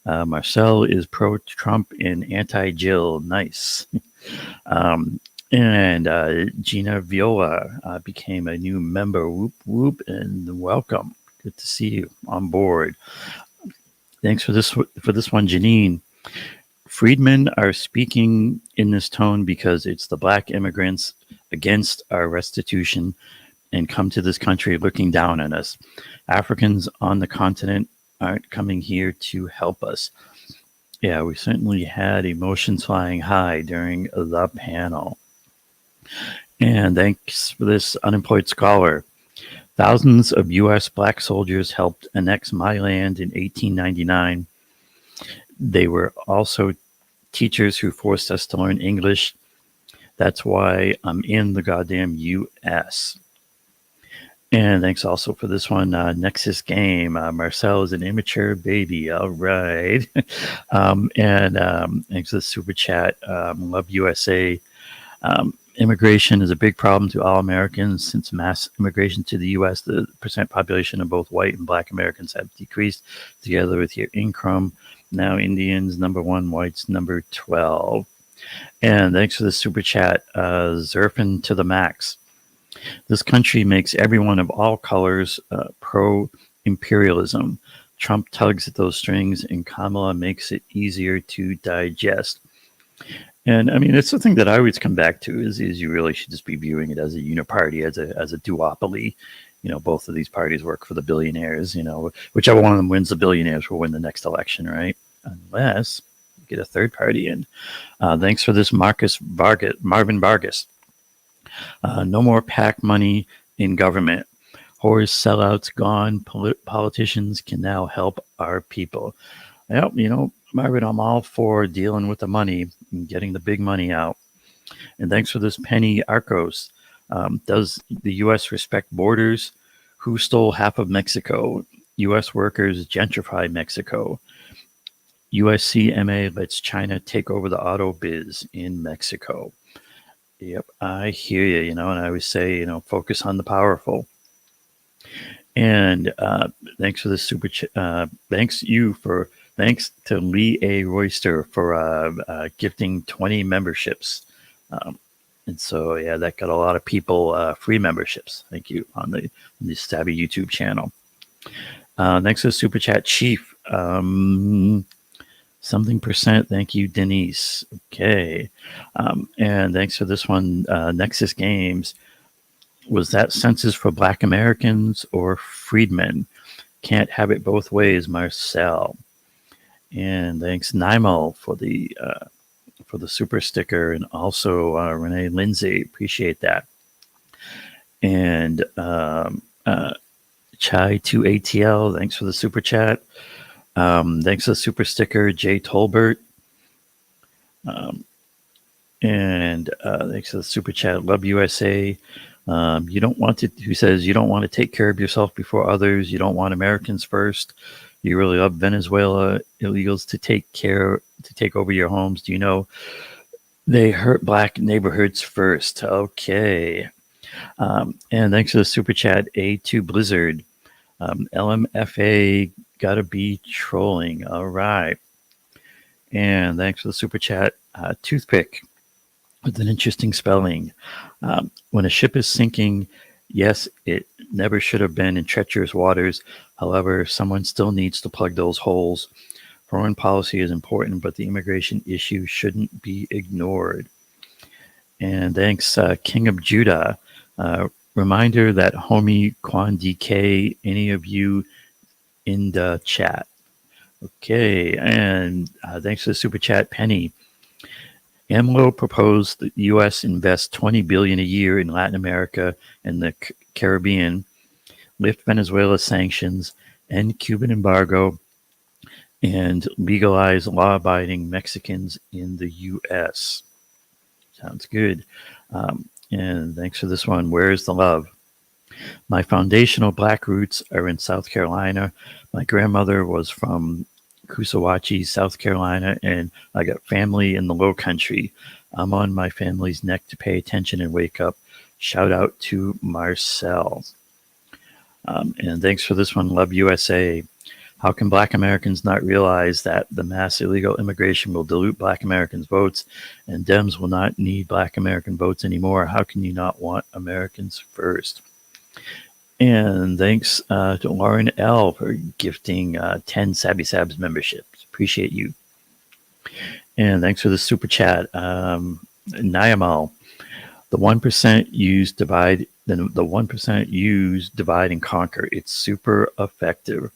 Marcel is pro-Trump and anti-Jill. Nice. And Gina Viola became a new member. Whoop, whoop, and welcome. Good to see you on board. Thanks for this one, Janine. Freedmen are speaking in this tone because it's the black immigrants against our restitution and come to this country looking down on us. Africans on the continent aren't coming here to help us. Yeah, we certainly had emotions flying high during the panel. And thanks for this unemployed scholar. Thousands of U.S. black soldiers helped annex my land in 1899. They were also teachers who forced us to learn English. That's why I'm in the goddamn U.S. And thanks also for this one, Nexus Game. Marcel is an immature baby. All right. Thanks for the super chat. Love USA. Immigration is a big problem to all Americans. Since mass immigration to the U.S., the percent population of both white and black Americans have decreased together with your income. Now Indians, number 1, whites, number 12. And thanks for the super chat, Zerfin to the max. This country makes everyone of all colors pro-imperialism. Trump tugs at those strings and Kamala makes it easier to digest. And I mean, it's the thing that I always come back to is you really should just be viewing it as a uniparty, as a duopoly. You know, both of these parties work for the billionaires. You know, whichever one of them wins, the billionaires will win the next election, right? Unless you get a third party in. Thanks for this, Marvin Vargas. No more PAC money in government. Whores, sellouts gone. Politicians can now help our people. Well, you know, Marvin, I'm all for dealing with the money and getting the big money out. And thanks for this, Penny Arcos. Does the U.S. respect borders? Who stole half of Mexico? U.S. workers gentrify Mexico. USCMA lets China take over the auto biz in Mexico. Yep, I hear you, you know, and I always say, you know, focus on the powerful. And thanks for the super thanks to Lee A. Royster for gifting 20 memberships. And so, yeah, that got a lot of people free memberships. Thank you on the Sabby YouTube channel. Thanks to the super chat, Chief. Something percent. Thank you, Denise. Okay. And thanks for this one, Nexus Games. Was that census for Black Americans or freedmen? Can't have it both ways, Marcel. And thanks, Nimo, for the super sticker, and also Renee Lindsay. Appreciate that. And Chai2ATL, thanks for the super chat. Thanks for the super sticker, Jay Tolbert. And thanks for the super chat, Love USA. You don't want to, who says you don't want to take care of yourself before others. You don't want Americans first. You really love Venezuela illegals to take over your homes. Do you know they hurt black neighborhoods first? Okay. And thanks for the super chat, A2 Blizzard. LMFA gotta be trolling. All right. And thanks for the super chat. Toothpick with an interesting spelling. When a ship is sinking, yes, it never should have been in treacherous waters. However, someone still needs to plug those holes. Foreign policy is important, but the immigration issue shouldn't be ignored. And thanks, King of Judah. Reminder that homie Quan DK, any of you in the chat. Okay, and thanks for the super chat, Penny. AMLO proposed the U.S. invest $20 billion a year in Latin America and the Caribbean, lift Venezuela sanctions, end Cuban embargo, and legalize law-abiding Mexicans in the U.S. Sounds good. And thanks for this one. Where's the love? My foundational Black roots are in South Carolina. My grandmother was from Coosawhatchee, South Carolina, and I got family in the Low Country. I'm on my family's neck to pay attention and wake up. Shout out to Marcel. And thanks for this one. Love USA. How can Black Americans not realize that the mass illegal immigration will dilute Black Americans' votes and Dems will not need Black American votes anymore? How can you not want Americans first? And thanks to Lauren L. for gifting 10 Sabby Sabs memberships. Appreciate you. And thanks for the super chat. Nyamal, the 1% use divide, the 1% use divide and conquer. It's super effective.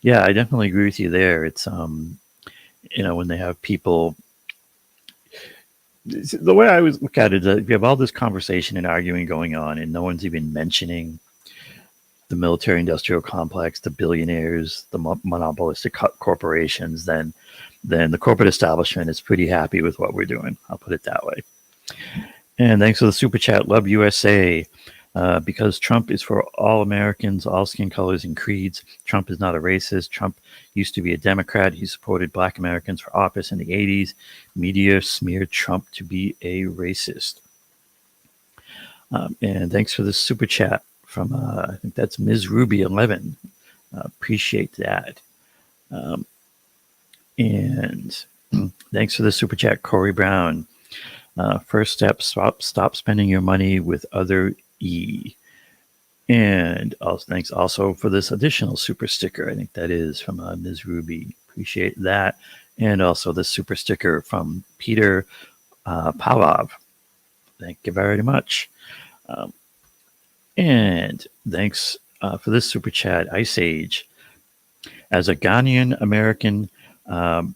Yeah, I definitely agree with you there. It's when they have people. The way I always look at it is, you have all this conversation and arguing going on, and no one's even mentioning the military-industrial complex, the billionaires, the monopolistic corporations. Then the corporate establishment is pretty happy with what we're doing. I'll put it that way. And thanks for the super chat. Love USA. Because Trump is for all Americans, all skin colors and creeds. Trump is not a racist. Trump used to be a Democrat. He supported Black Americans for office in the 80s. Media smeared Trump to be a racist. And thanks for the super chat from, I think that's Ms. Ruby 11. Appreciate that. And thanks for the super chat, Corey Brown. First step, stop spending your money with other E. And also, thanks also for this additional super sticker. I think that is from Ms. Ruby. Appreciate that. And also the super sticker from Peter Pavlov. Thank you very much. And thanks for this super chat, Ice Age. As a Ghanaian American,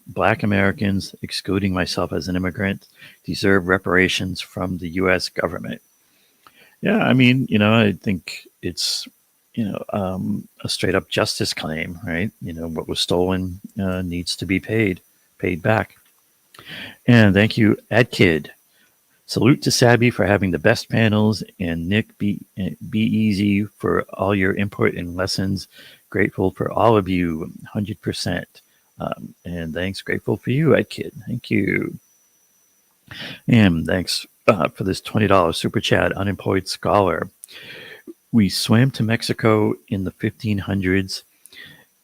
Black Americans, excluding myself as an immigrant, deserve reparations from the U.S. government. Yeah, I mean, I think it's, a straight up justice claim, right? What was stolen needs to be paid back. And thank you, AdKid. Salute to Sabby for having the best panels, and Nick, be easy for all your input and lessons. Grateful for all of you, 100%. And thanks, grateful for you, AdKid. Thank you. And thanks for this $20 super chat, Unemployed Scholar. We swam to Mexico in the 1500s.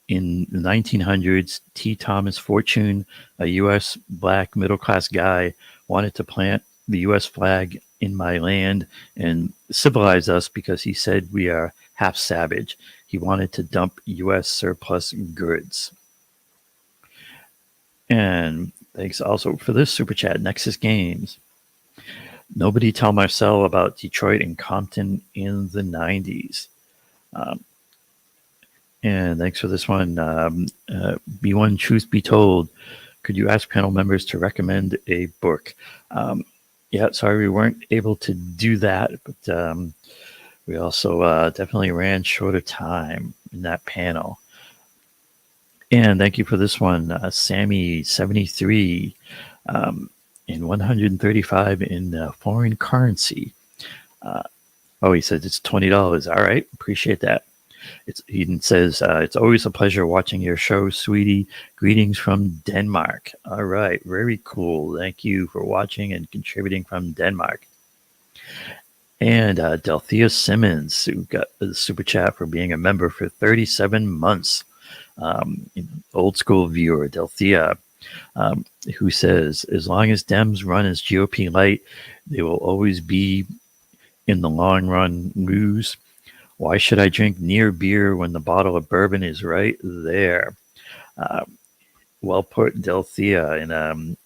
In the 1900s, T. Thomas Fortune, a U.S. Black middle-class guy, wanted to plant the U.S. flag in my land and civilize us because he said we are half savage. He wanted to dump U.S. surplus goods. And thanks also for this super chat, Nexus Games. Nobody tell Marcel about Detroit and Compton in the 90s. And thanks for this one. B1 Truth Be Told. Could you ask panel members to recommend a book? Yeah, sorry we weren't able to do that, but we also definitely ran short of time in that panel. And thank you for this one, Sammy 73 in 135 in foreign currency. He said it's $20. All right, appreciate that. He says it's always a pleasure watching your show, sweetie. Greetings from Denmark. All right, very cool. Thank you for watching and contributing from Denmark. And Delthea Simmons, who got the super chat for being a member for 37 months. Old school viewer, Delthea. who says, as long as Dems run as GOP light, they will always be, in the long run, lose. Why should I drink near beer when the bottle of bourbon is right there? Well put, Delthea. And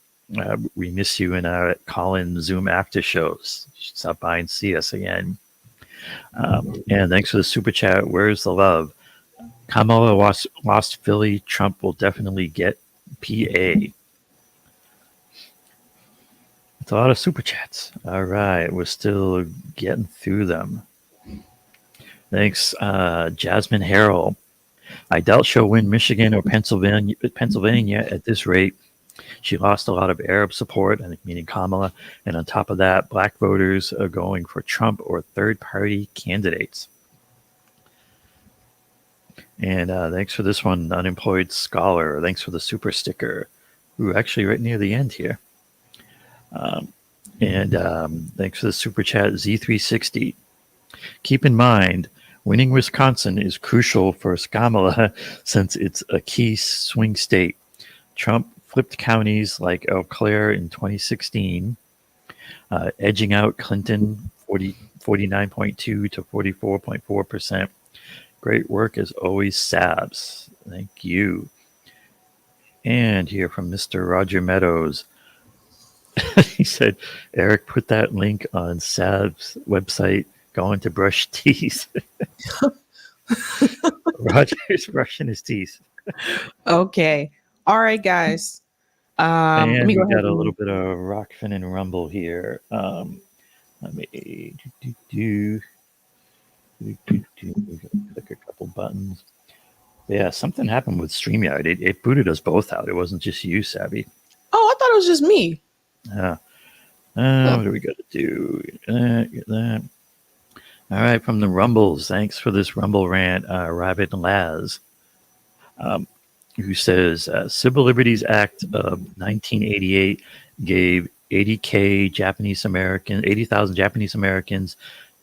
we miss you in our call-in Zoom after shows. You should stop by and see us again. And thanks for the super chat. Where's the love? Kamala lost Philly. Trump will definitely get PA. It's a lot of super chats. All right, we're still getting through them. Thanks, Jasmine Harrell. I doubt she'll win Michigan or Pennsylvania at this rate. She lost a lot of Arab support, meaning Kamala, and on top of that, black voters are going for Trump or third-party candidates. And thanks for this one, Unemployed Scholar. Thanks for the super sticker. Ooh, actually right near the end here. And thanks for the super chat, Z360. Keep in mind, winning Wisconsin is crucial for Kamala since it's a key swing state. Trump flipped counties like Eau Claire in 2016, edging out Clinton 49.2 to 44.4%. Great work as always, Sabs. Thank you. And here from Mr. Roger Meadows. He said, Eric, put that link on Sab's website. Going to brush teeth. Roger's brushing his teeth. Okay. All right, guys. And Let me go we ahead got a and little bit of Rockfin and Rumble here. Let me click a couple buttons. Yeah, something happened with StreamYard. It booted us both out. It wasn't just you, Sabby. Oh, I thought it was just me. What do we got to do? Get that. All right, from the Rumbles. Thanks for this Rumble rant, Rabbit Laz, who says Civil Liberties Act of 1988 gave 80,000 Japanese Americans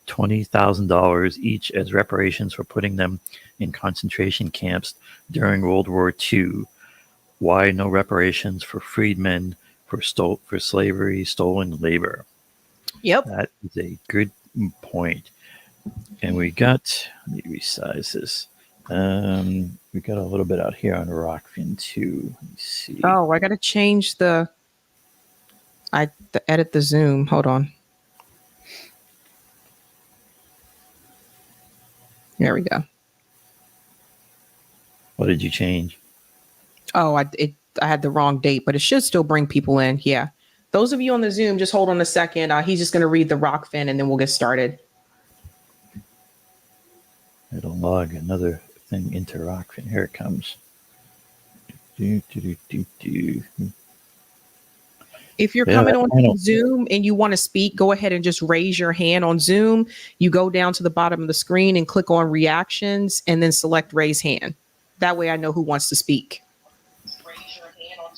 $20,000 each as reparations for putting them in concentration camps during World War II. Why no reparations for freedmen for slavery, stolen labor? Yep. That is a good point. And we got, let me resize this. We got a little bit out here on Rockfin too. Let me see. Oh, I got to change edit the Zoom. Hold on. There we go. What did you change? Oh, I had the wrong date, but it should still bring people in. Yeah. Those of you on the Zoom, just hold on a second. He's just going to read the Rockfin and then we'll get started. It'll log another thing into Rockfin. Here it comes. If you're coming on Zoom and you want to speak, go ahead and just raise your hand on Zoom. You go down to the bottom of the screen and click on reactions and then select raise hand. That way I know who wants to speak.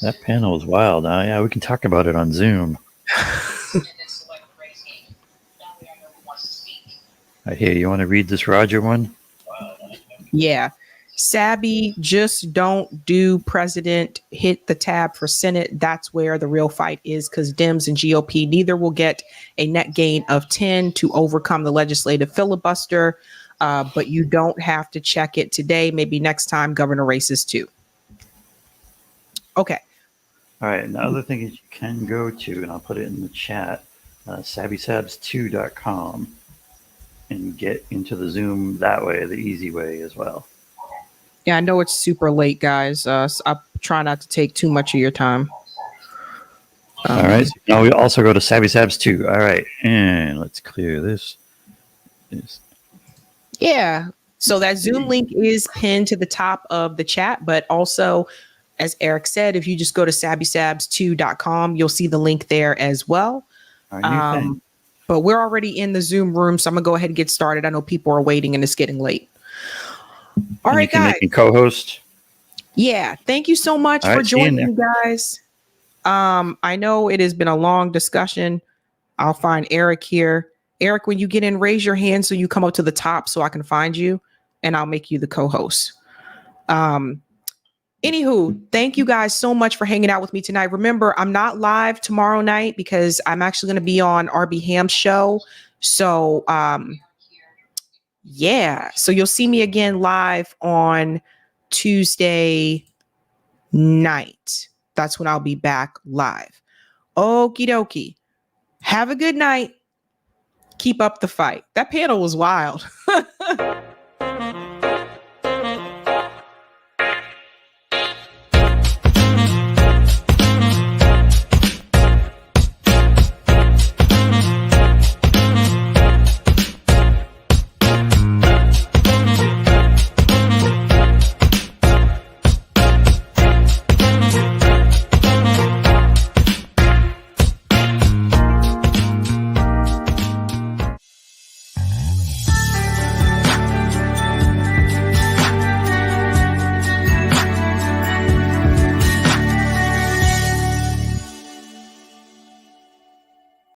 That panel is wild. Yeah, we can talk about it on Zoom. Right here, you want to read this Roger one? Yeah. Sabby, just don't do president, hit the tab for Senate. That's where the real fight is, because Dems and GOP neither will get a net gain of 10 to overcome the legislative filibuster. But you don't have to check it today. Maybe next time, governor races too. Okay. All right. Another thing is you can go to, and I'll put it in the chat, sabbysabs2.com and get into the Zoom that way, the easy way as well. Yeah, I know it's super late, guys. So I'll try not to take too much of your time. All right. Now we also go to Sabby Sabs 2. All right. And let's clear this. Yeah. So that Zoom link is pinned to the top of the chat, but also, as Eric said, if you just go to sabbysabs2.com, you'll see the link there as well. Our new thing. But we're already in the Zoom room, so I'm going to go ahead and get started. I know people are waiting and it's getting late. All right, guys. Make me co-host. Yeah. Thank you so much for joining, guys. I know it has been a long discussion. I'll find Eric here. Eric, when you get in, raise your hand so you come up to the top so I can find you, and I'll make you the co-host. Anywho, thank you guys so much for hanging out with me tonight. Remember, I'm not live tomorrow night because I'm actually going to be on RB Ham's show. So, yeah. So you'll see me again live on Tuesday night. That's when I'll be back live. Okie dokie. Have a good night. Keep up the fight. That panel was wild.